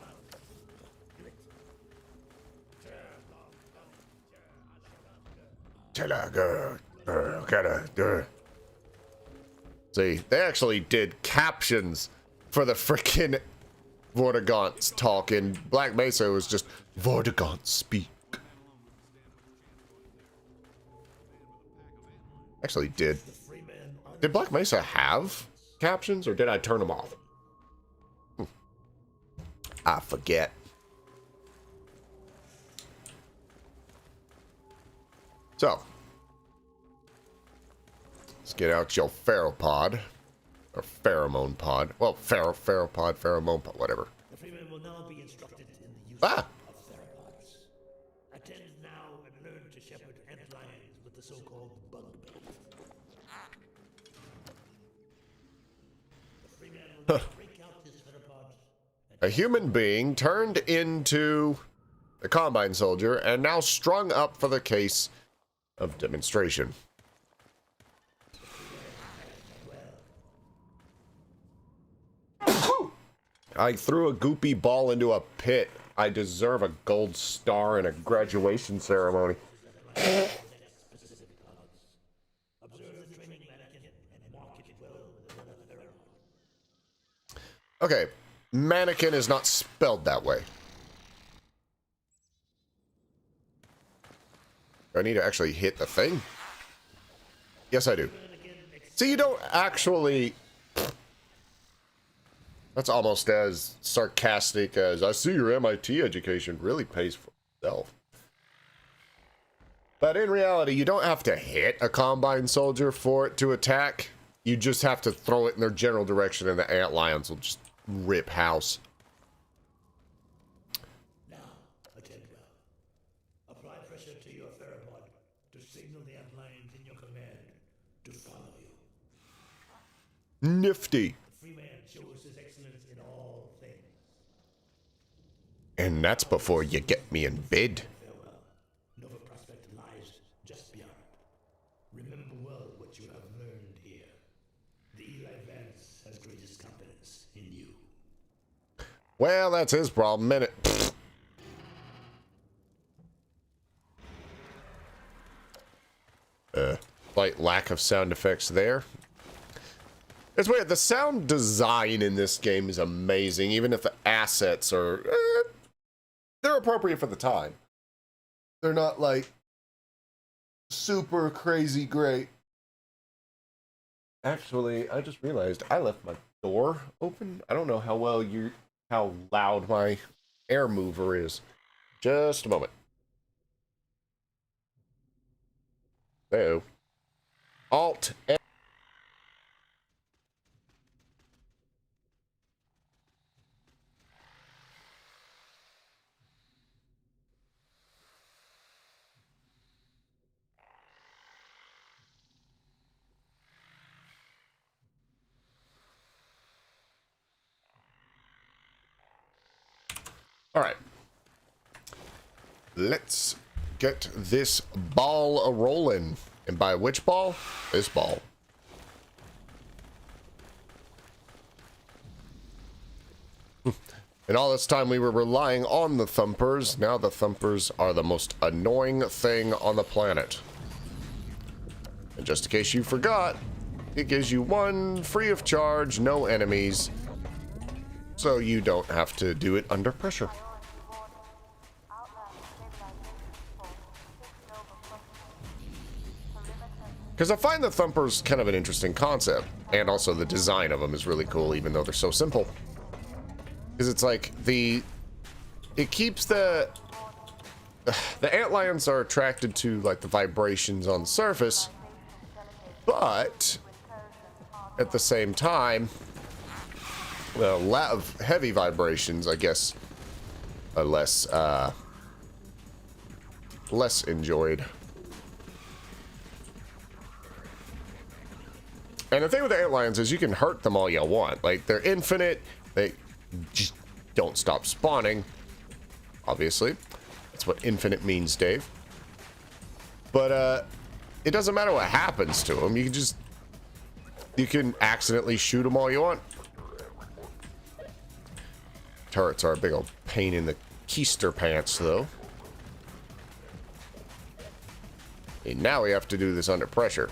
See, they actually did captions for the frickin' Vortigaunt's talk. In Black Mesa, it was just Vortigaunt speak. Actually, did Black Mesa have captions, or did I turn them off? I forget. So, let's get out your pheropod, or pheromone pod. Well, pheropod, pheromone pod, whatever. The Freeman will now be instructed in the use Ah! of theropods. Attend now and learn to shepherd antlions with the so-called bug bait. The Freeman will now break out his theropods. A human being turned into a Combine soldier and now strung up for the case of demonstration. I threw a goopy ball into a pit. I deserve a gold star and a graduation ceremony. Observe the training mannequin and mark it well with another theropod. Okay, mannequin is not spelled that way. Do I need to actually hit the thing? Yes, I do. See, you don't actually... That's almost as sarcastic as, I see your MIT education really pays for itself. But in reality, you don't have to hit a Combine soldier for it to attack. You just have to throw it in their general direction and the antlions will just rip house. Now, attend well. Apply pressure to your pheromone to signal the antlions in your command to follow you. Nifty. The Freeman shows his excellence in all things. And that's before you get me in bed. Farewell. Nova Prospect lies just beyond. Remember well what you have learned here. The Eli Vance has greatest confidence in you. Well, that's his problem, innit? slight lack of sound effects there. It's weird. The sound design in this game is amazing, even if the assets are... they're appropriate for the time. They're not, like, super crazy great. Actually, I just realized I left my door open. I don't know how loud my air mover is. Just a moment. There. Alt F. All right. Let's get this ball a-rolling. And by which ball? This ball. And all this time we were relying on the thumpers. Now the thumpers are the most annoying thing on the planet. And just in case you forgot, it gives you one free of charge, no enemies. So you don't have to do it under pressure. Because I find the thumpers kind of an interesting concept. And also the design of them is really cool, even though they're so simple. Because it's like it keeps the antlions are attracted to like the vibrations on the surface, but at the same time, a lot of heavy vibrations, I guess, are less enjoyed. And the thing with the antlions is you can hurt them all you want. Like, they're infinite. They just don't stop spawning. Obviously. That's what infinite means, Dave. But, it doesn't matter what happens to them. You can accidentally shoot them all you want. Turrets are a big old pain in the keister pants, though. And now we have to do this under pressure.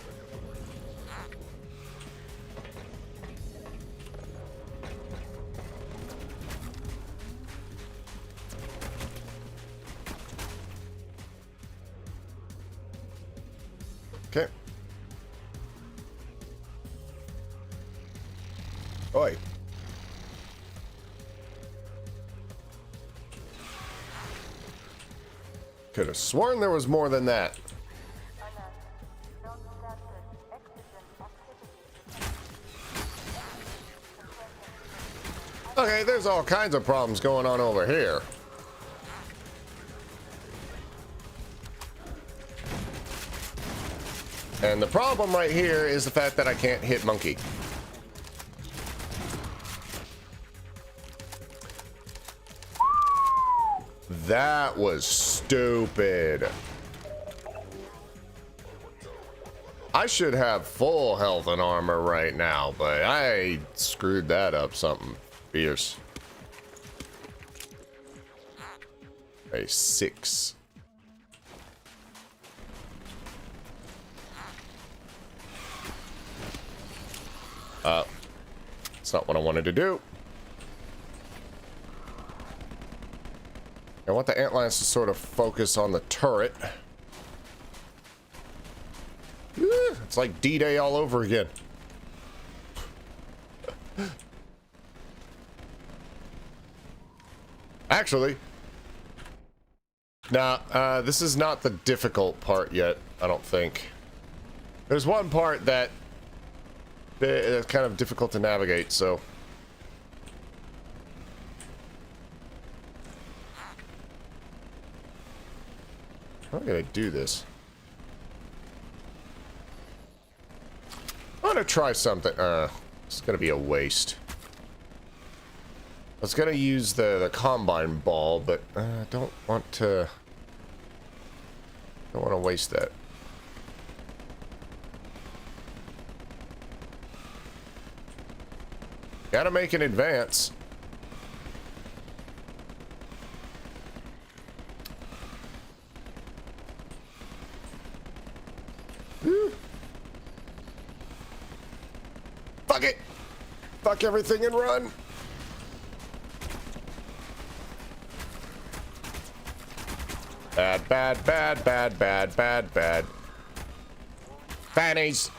Okay. Oi. Could have sworn there was more than that. Okay, there's all kinds of problems going on over here. And the problem right here is the fact that I can't hit Monkey. That was stupid. I should have full health and armor right now, but I screwed that up something fierce. A 6. That's not what I wanted to do. I want the antlions to sort of focus on the turret. It's like D-Day all over again. Actually, nah, this is not the difficult part yet, I don't think. There's one part that is kind of difficult to navigate, so... How am I gonna do this? I'm gonna try something. It's gonna be a waste. I was gonna use the combine ball, but I don't want to waste that. Gotta make an advance. Fuck everything and run. Bad, bad, bad, bad, bad, bad, bad. Fannies.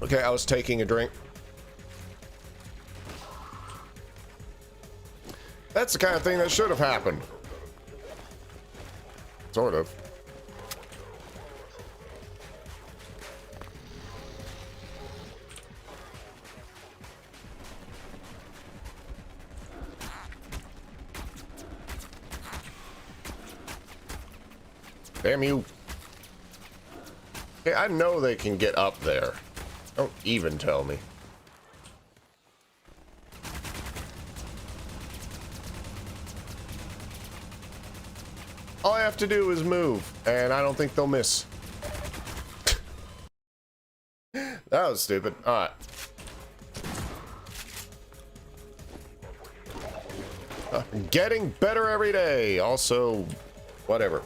Okay, I was taking a drink. That's the kind of thing that should have happened. Sort of. Damn you. Okay, I know they can get up there. Don't even tell me. All I have to do is move, and I don't think they'll miss. That was stupid. Alright. Getting better every day. Also, whatever.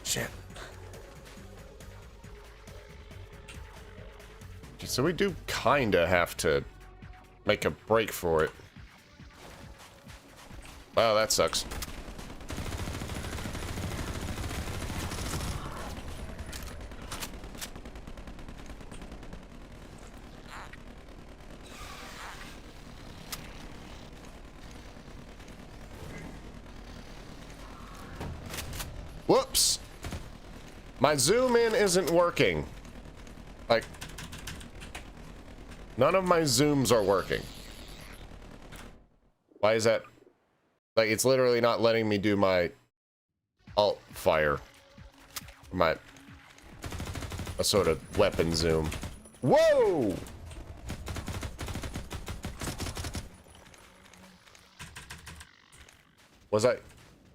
Shit. So we do kinda have to make a break for it. Wow, that sucks. Whoops! My zoom in isn't working. Like, none of my zooms are working. Why is that? Like, it's literally not letting me do my alt fire. My a sort of weapon zoom. Whoa! Was I?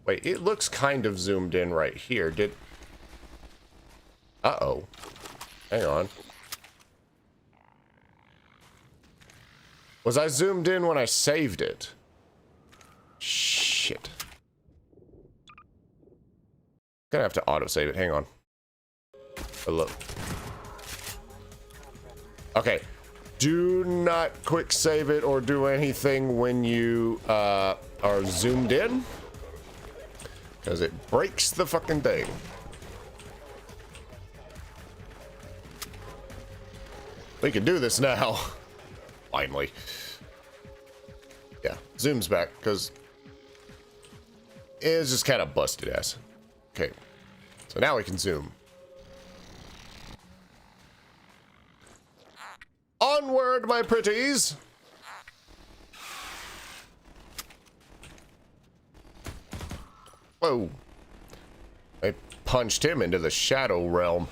Wait, it looks kind of zoomed in right here. Did... Uh-oh. Hang on. Was I zoomed in when I saved it? Shit. Gonna have to autosave it. Hang on. Hello. Okay. Do not quick save it or do anything when you are zoomed in, because it breaks the fucking thing. We can do this now. Finally. Yeah, zoom's back because it's just kind of busted ass. Okay, so now we can zoom. Onward, my pretties! Whoa. I punched him into the shadow realm.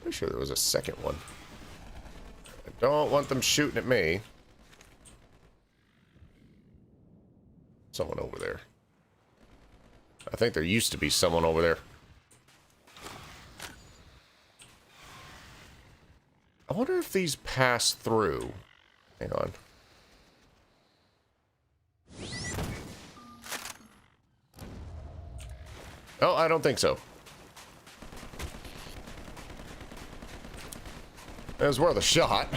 Pretty sure there was a second one. I don't want them shooting at me. Someone over there. I think there used to be someone over there. I wonder if these pass through. Hang on. Oh, I don't think so. It was worth a shot.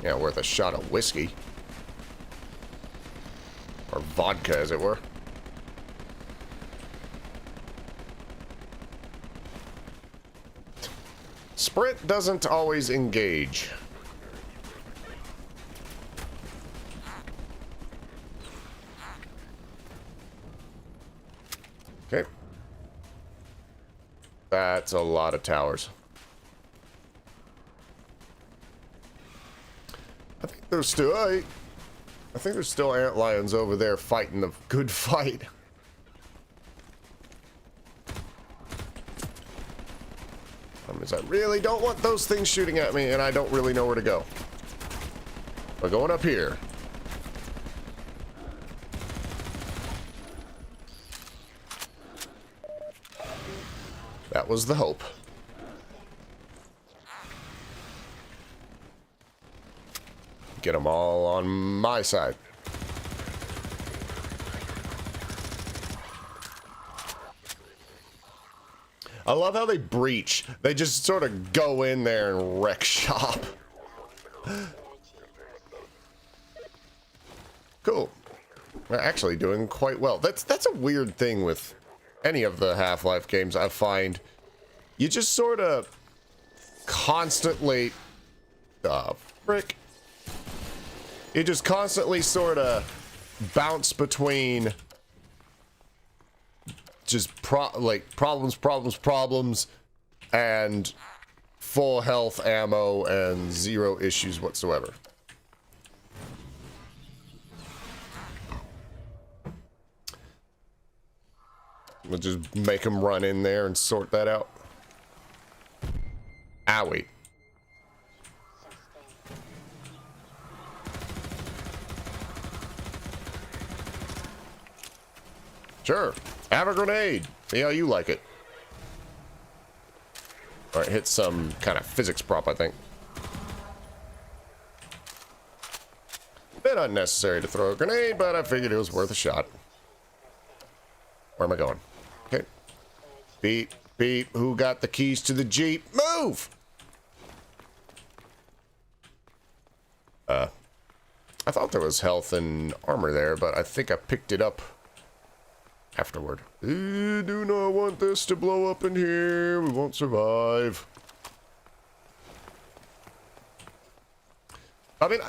Yeah, worth a shot of whiskey. Or vodka, as it were. Sprint doesn't always engage. Okay. That's a lot of towers. I think there's still... I think there's still antlions over there fighting the good fight. I really don't want those things shooting at me, and I don't really know where to go. We're going up here. That was the hope. get them all on my side. I love how they breach. They just sort of go in there and wreck shop. Cool. We're actually doing quite well. That's a weird thing with any of the Half-Life games, I find. You just sort of constantly... frick. You just constantly sort of bounce between... just problems, and full health ammo and zero issues whatsoever. We'll just make them run in there and sort that out. Owie. Sure. Have a grenade. See how you like it. Alright, hit some kind of physics prop, I think. Bit unnecessary to throw a grenade, but I figured it was worth a shot. Where am I going? Okay. Beep, beep. Who got the keys to the Jeep? Move! I thought there was health and armor there, but I think I picked it up afterward. Do not want this to blow up in here. We won't survive. I mean,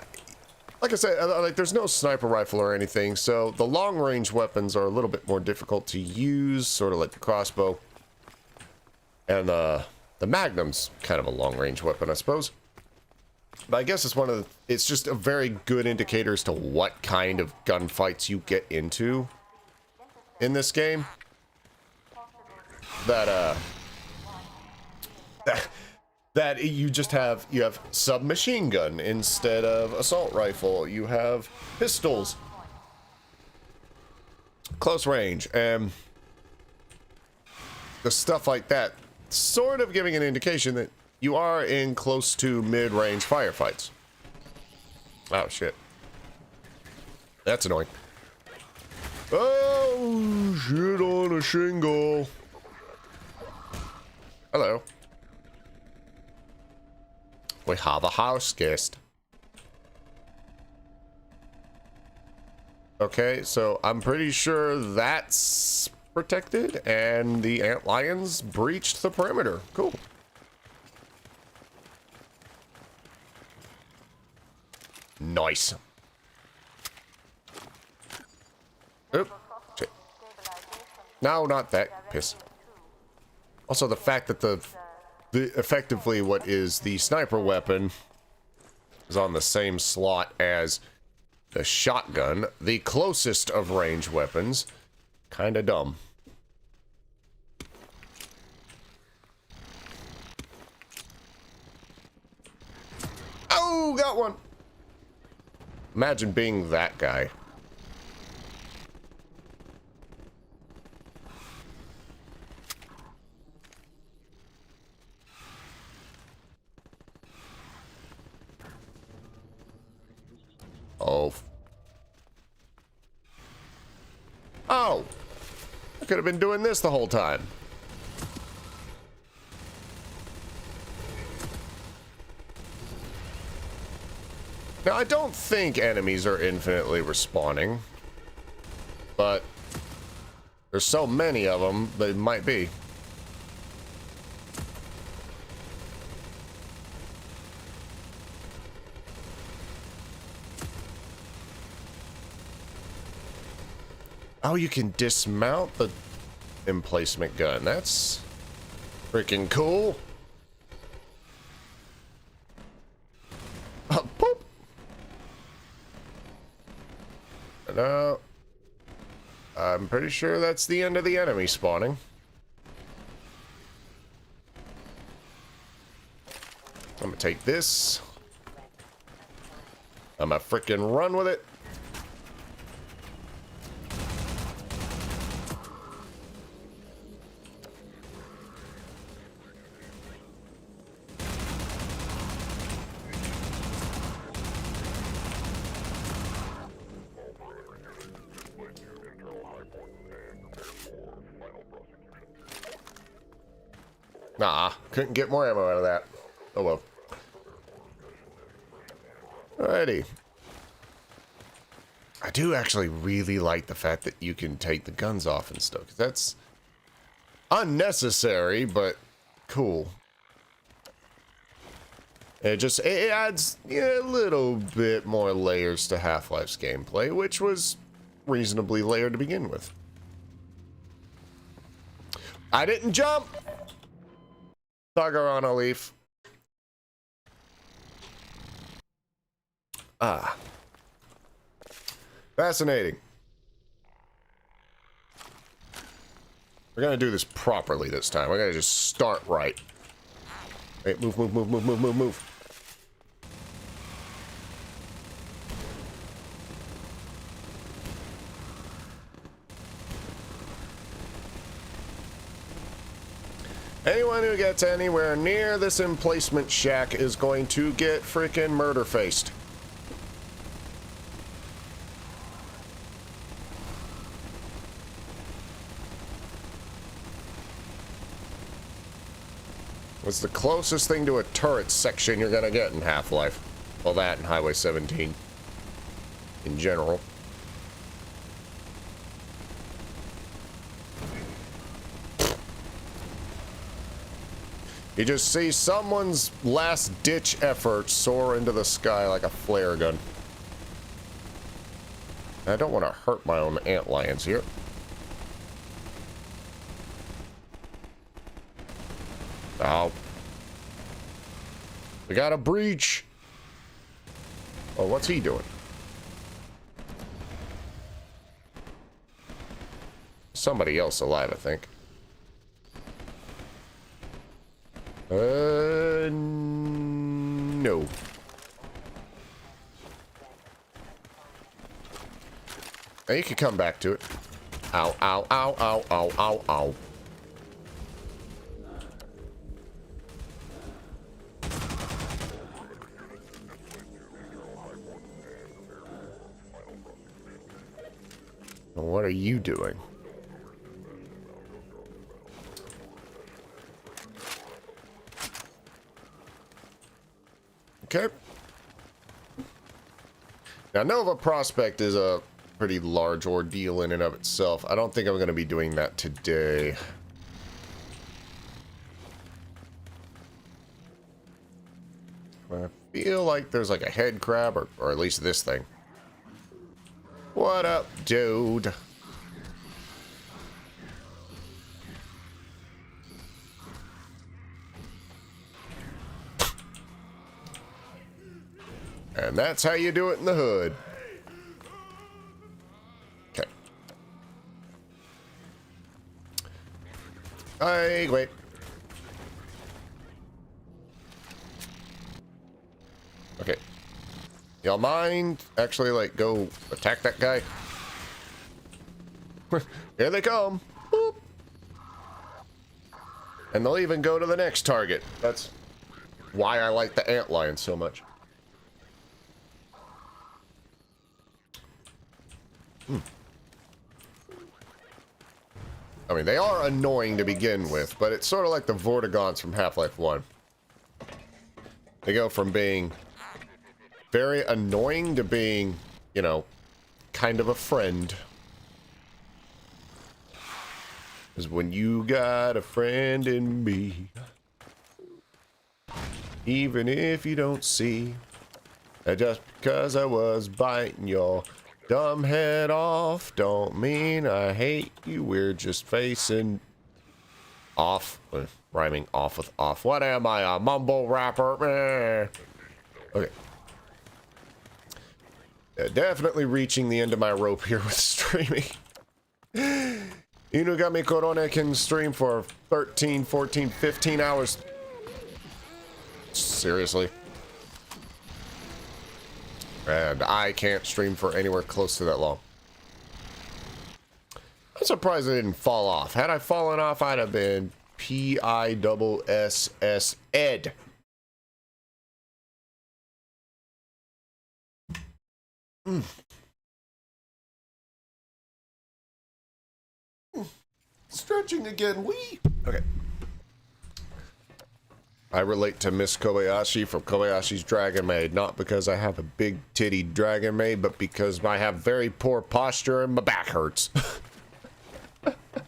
like I said, like there's no sniper rifle or anything, so the long-range weapons are a little bit more difficult to use, sort of like the crossbow. And the Magnum's kind of a long-range weapon, I suppose. But I guess it's it's just a very good indicator as to what kind of gunfights you get into in this game. That you have submachine gun instead of assault rifle. You have pistols, close range, and the stuff like that, sort of giving an indication that you are in close to mid-range firefights. Oh shit, that's annoying. Oh shit on a shingle. Hello. We have a house guest. Okay, so I'm pretty sure that's protected, and the antlions breached the perimeter. Cool. Nice. Oop. Shit. No, not that. Piss. Also, the fact that the effectively what is the sniper weapon is on the same slot as the shotgun, the closest of range weapons. Kinda dumb. Oh, got one. Imagine being that guy. Oh. Oh! I could have been doing this the whole time. Now, I don't think enemies are infinitely respawning, but there's so many of them, they might be. Oh, you can dismount the emplacement gun. That's freaking cool. Oh, poop. No. I'm pretty sure that's the end of the enemy spawning. I'm gonna take this. I'm gonna freaking run with it. Nah, couldn't get more ammo out of that. Oh well. Alrighty. I do actually really like the fact that you can take the guns off and stuff. 'Cause that's unnecessary, but cool. It adds a little bit more layers to Half-Life's gameplay, which was reasonably layered to begin with. I didn't jump! Thugger on a leaf. Ah. Fascinating. We're gonna do this properly this time. We're gonna just start right. Wait, move, move, move, move, move, move, move. Anyone who gets anywhere near this emplacement shack is going to get freaking murder-faced. What's the closest thing to a turret section you're gonna get in Half-Life? Well, that and Highway 17. In general. You just see someone's last-ditch effort soar into the sky like a flare gun. I don't want to hurt my own antlions here. Oh. We got a breach. Oh, what's he doing? Somebody else alive, I think. No. Now you can come back to it. Ow, ow, ow, ow, ow, ow, ow. What are you doing? Okay. Now, Nova Prospect is a pretty large ordeal in and of itself. I don't think I'm going to be doing that today. I feel like there's like a head crab, or at least this thing. What up, dude? And that's how you do it in the hood. Okay. Wait. Okay. Y'all mind actually, like, go attack that guy? Here they come. Boop. And they'll even go to the next target. That's why I like the antlion so much. I mean, they are annoying to begin with, but it's sort of like the Vortigaunts from Half-Life 1. They go from being very annoying to being, you know, kind of a friend. Because when you got a friend in me, even if you don't see, that just because I was biting your dumb head off don't mean I hate you. We're just facing off. Rhyming off with off. What am I, a mumble rapper? Okay. Yeah, definitely reaching the end of my rope here with streaming. Inugami Corona can stream for 13, 14, 15 hours. Seriously. And I can't stream for anywhere close to that long. I'm surprised I didn't fall off. Had I fallen off, I'd have been PISS Ed. Stretching again, wee. Okay. I relate to Miss Kobayashi from Kobayashi's Dragon Maid, not because I have a big titty Dragon Maid, but because I have very poor posture and my back hurts.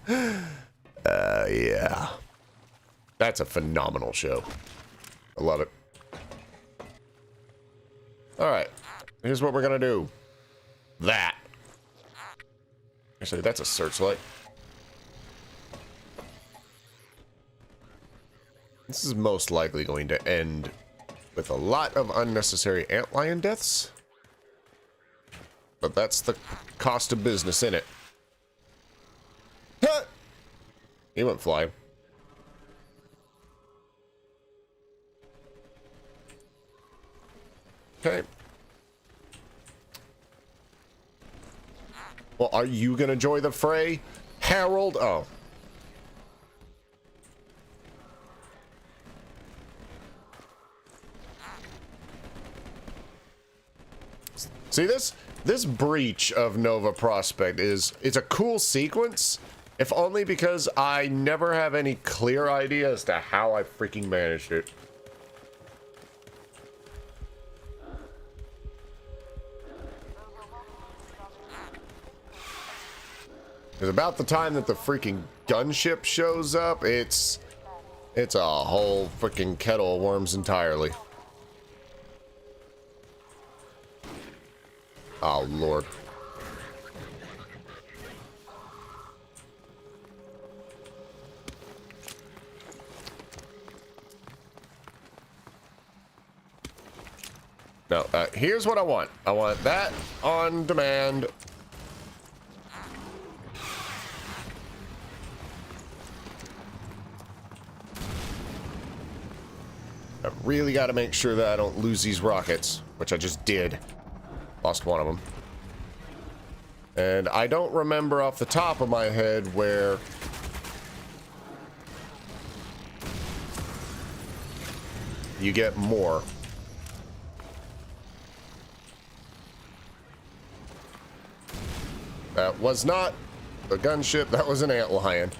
Yeah. That's a phenomenal show. I love it. Alright. Here's what we're gonna do. That. Actually, that's a searchlight. This is most likely going to end with a lot of unnecessary antlion deaths. But that's the cost of business, innit? Huh! He went flying. Okay. Well, are you gonna join the fray, Harold? Oh. See this? This breach of Nova Prospect it's a cool sequence, if only because I never have any clear idea as to how I freaking managed it. Because about the time that the freaking gunship shows up, it's a whole freaking kettle of worms entirely. Oh, Lord. No, here's what I want. I want that on demand. I really got to make sure that I don't lose these rockets, which I just did. Lost one of them. And I don't remember off the top of my head where you get more. That was not a gunship, that was an antlion.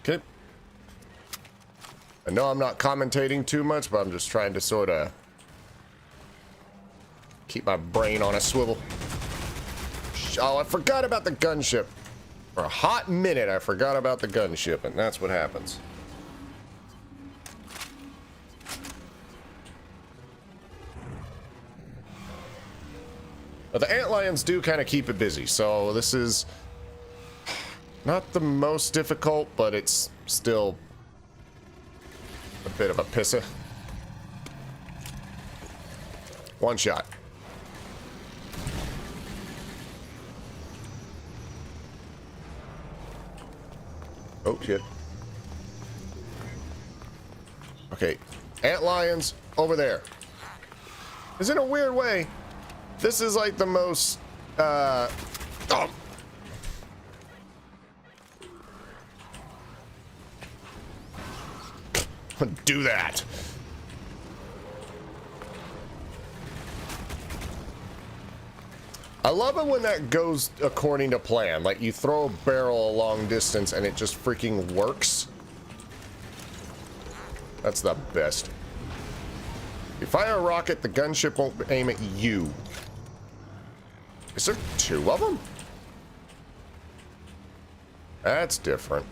Okay. I know I'm not commentating too much, but I'm just trying to sort of keep my brain on a swivel. Oh, I forgot about the gunship. For a hot minute, I forgot about the gunship, and that's what happens. But the antlions do kind of keep it busy, so this is not the most difficult, but it's still a bit of a pisser. One shot. Oh, shit. Okay, antlions over there. Is in a weird way, this is like the most, oh. Do that. I love it when that goes according to plan. Like you throw a barrel a long distance and it just freaking works. That's the best. You fire a rocket, the gunship won't aim at you. Is there two of them? That's different.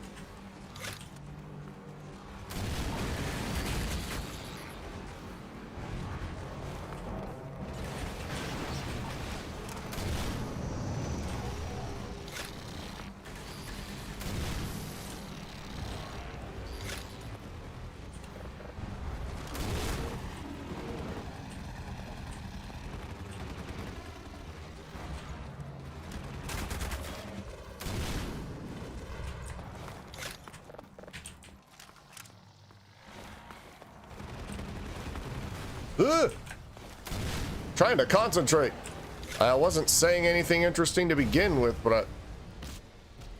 Ugh! Trying to concentrate. I wasn't saying anything interesting to begin with, but I'm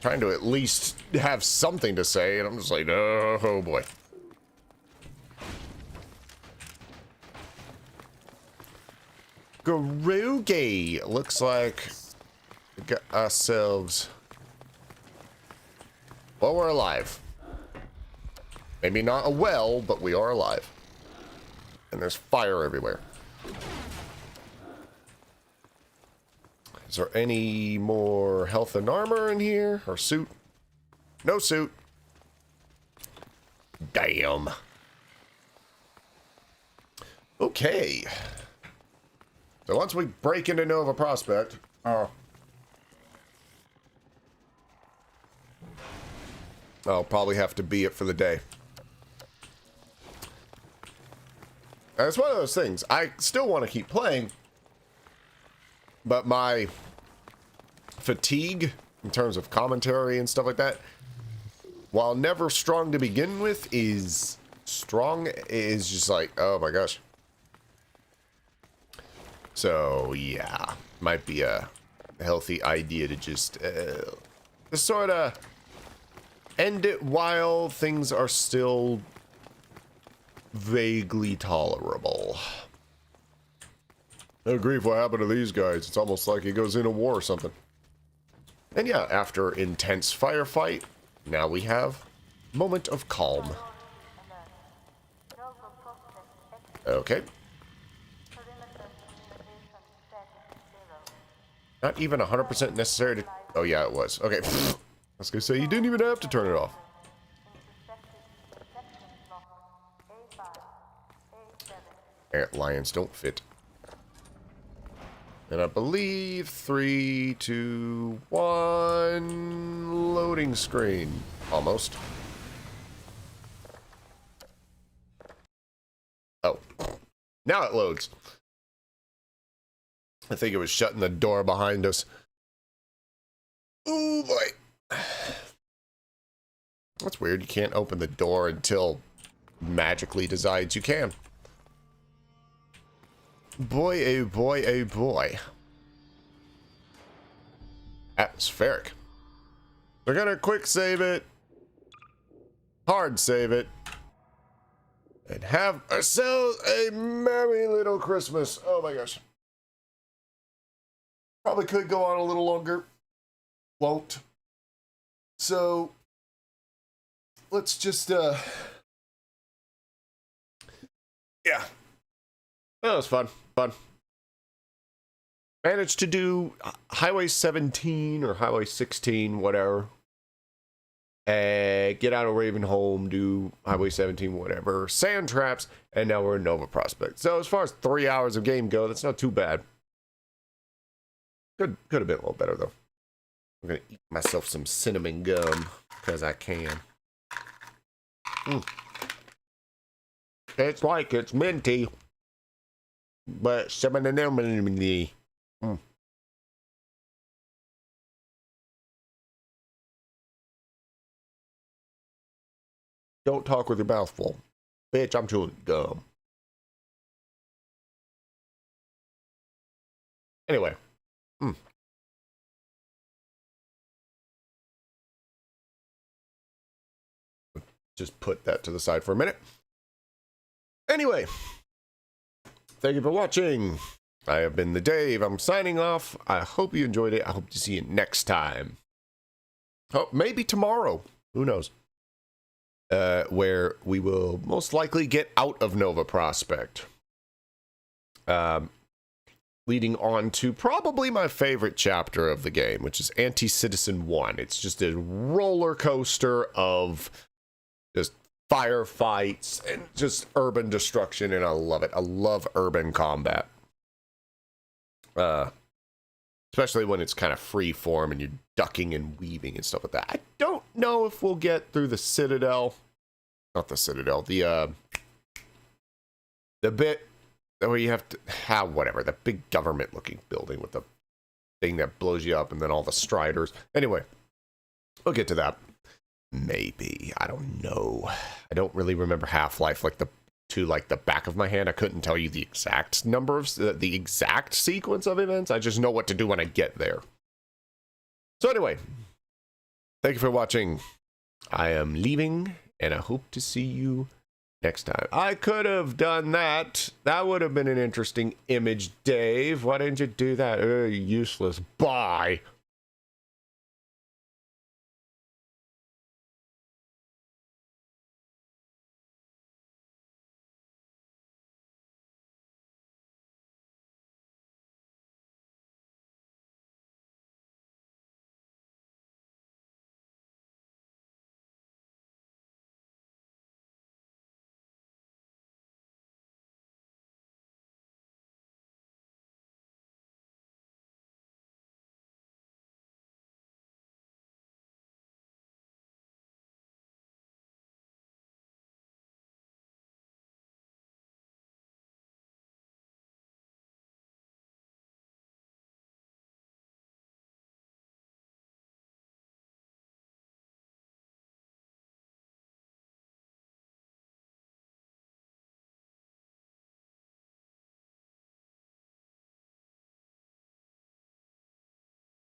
trying to at least have something to say, and I'm just like, oh boy. Garugi. Looks like we got ourselves. Well, we're alive. Maybe not a well, but we are alive. And there's fire everywhere. Is there any more health and armor in here? Or suit? No suit. Damn. Okay. So once we break into Nova Prospect, I'll probably have to be it for the day. And it's one of those things. I still want to keep playing, but my fatigue in terms of commentary and stuff like that, while never strong to begin with, is just like, oh my gosh. So yeah, might be a healthy idea to just sort of end it while things are still vaguely tolerable. Oh grief, what happened to these guys? It's almost like he goes into war or something. And yeah, after intense firefight, now we have moment of calm. Okay. Not even 100% necessary to... Oh yeah, it was. Okay. I was gonna say, you didn't even have to turn it off. Ant lions don't fit. And I believe 3, 2, 1... Loading screen. Almost. Oh. Now it loads. I think it was shutting the door behind us. Ooh, boy. That's weird. You can't open the door until magically decides you can. Boy, oh boy, oh boy. Atmospheric. We're gonna quick save it. Hard save it. And have ourselves a merry little Christmas. Oh my gosh. Probably could go on a little longer. Won't. So let's just yeah. That was fun. Managed to do Highway 17 or Highway 16, whatever. Get out of Ravenholm, do Highway 17, whatever. Sand traps, and now we're in Nova Prospect. So as far as 3 hours of game go, that's not too bad. Could have been a little better though. I'm gonna eat myself some cinnamon gum because I can. It's like it's minty, but cinnamon. Don't talk with your mouth full, bitch. I'm chewing gum. Anyway. Just put that to the side for a minute. Anyway, thank you for watching. I have been the Dave. I'm signing off. I hope you enjoyed it. I hope to see you next time. Oh, maybe tomorrow. Who knows? Where we will most likely get out of Nova Prospect. Leading on to probably my favorite chapter of the game, which is Anti-Citizen 1. It's just a roller coaster of just firefights and just urban destruction, and I love it. I love urban combat. Especially when it's kind of free form and you're ducking and weaving and stuff like that. I don't know if we'll get through the Citadel. Not the Citadel, the bit where you have to have whatever, the big government looking building with the thing that blows you up and then all the striders. Anyway, we'll get to that. Maybe. I don't know. I don't really remember Half-Life like the to like the back of my hand. I couldn't tell you the exact number of the exact sequence of events. I just know what to do when I get there. So anyway, thank you for watching. I am leaving, and I hope to see you next time. I could have done that. That would have been an interesting image, Dave. Why didn't you do that? Useless. Bye.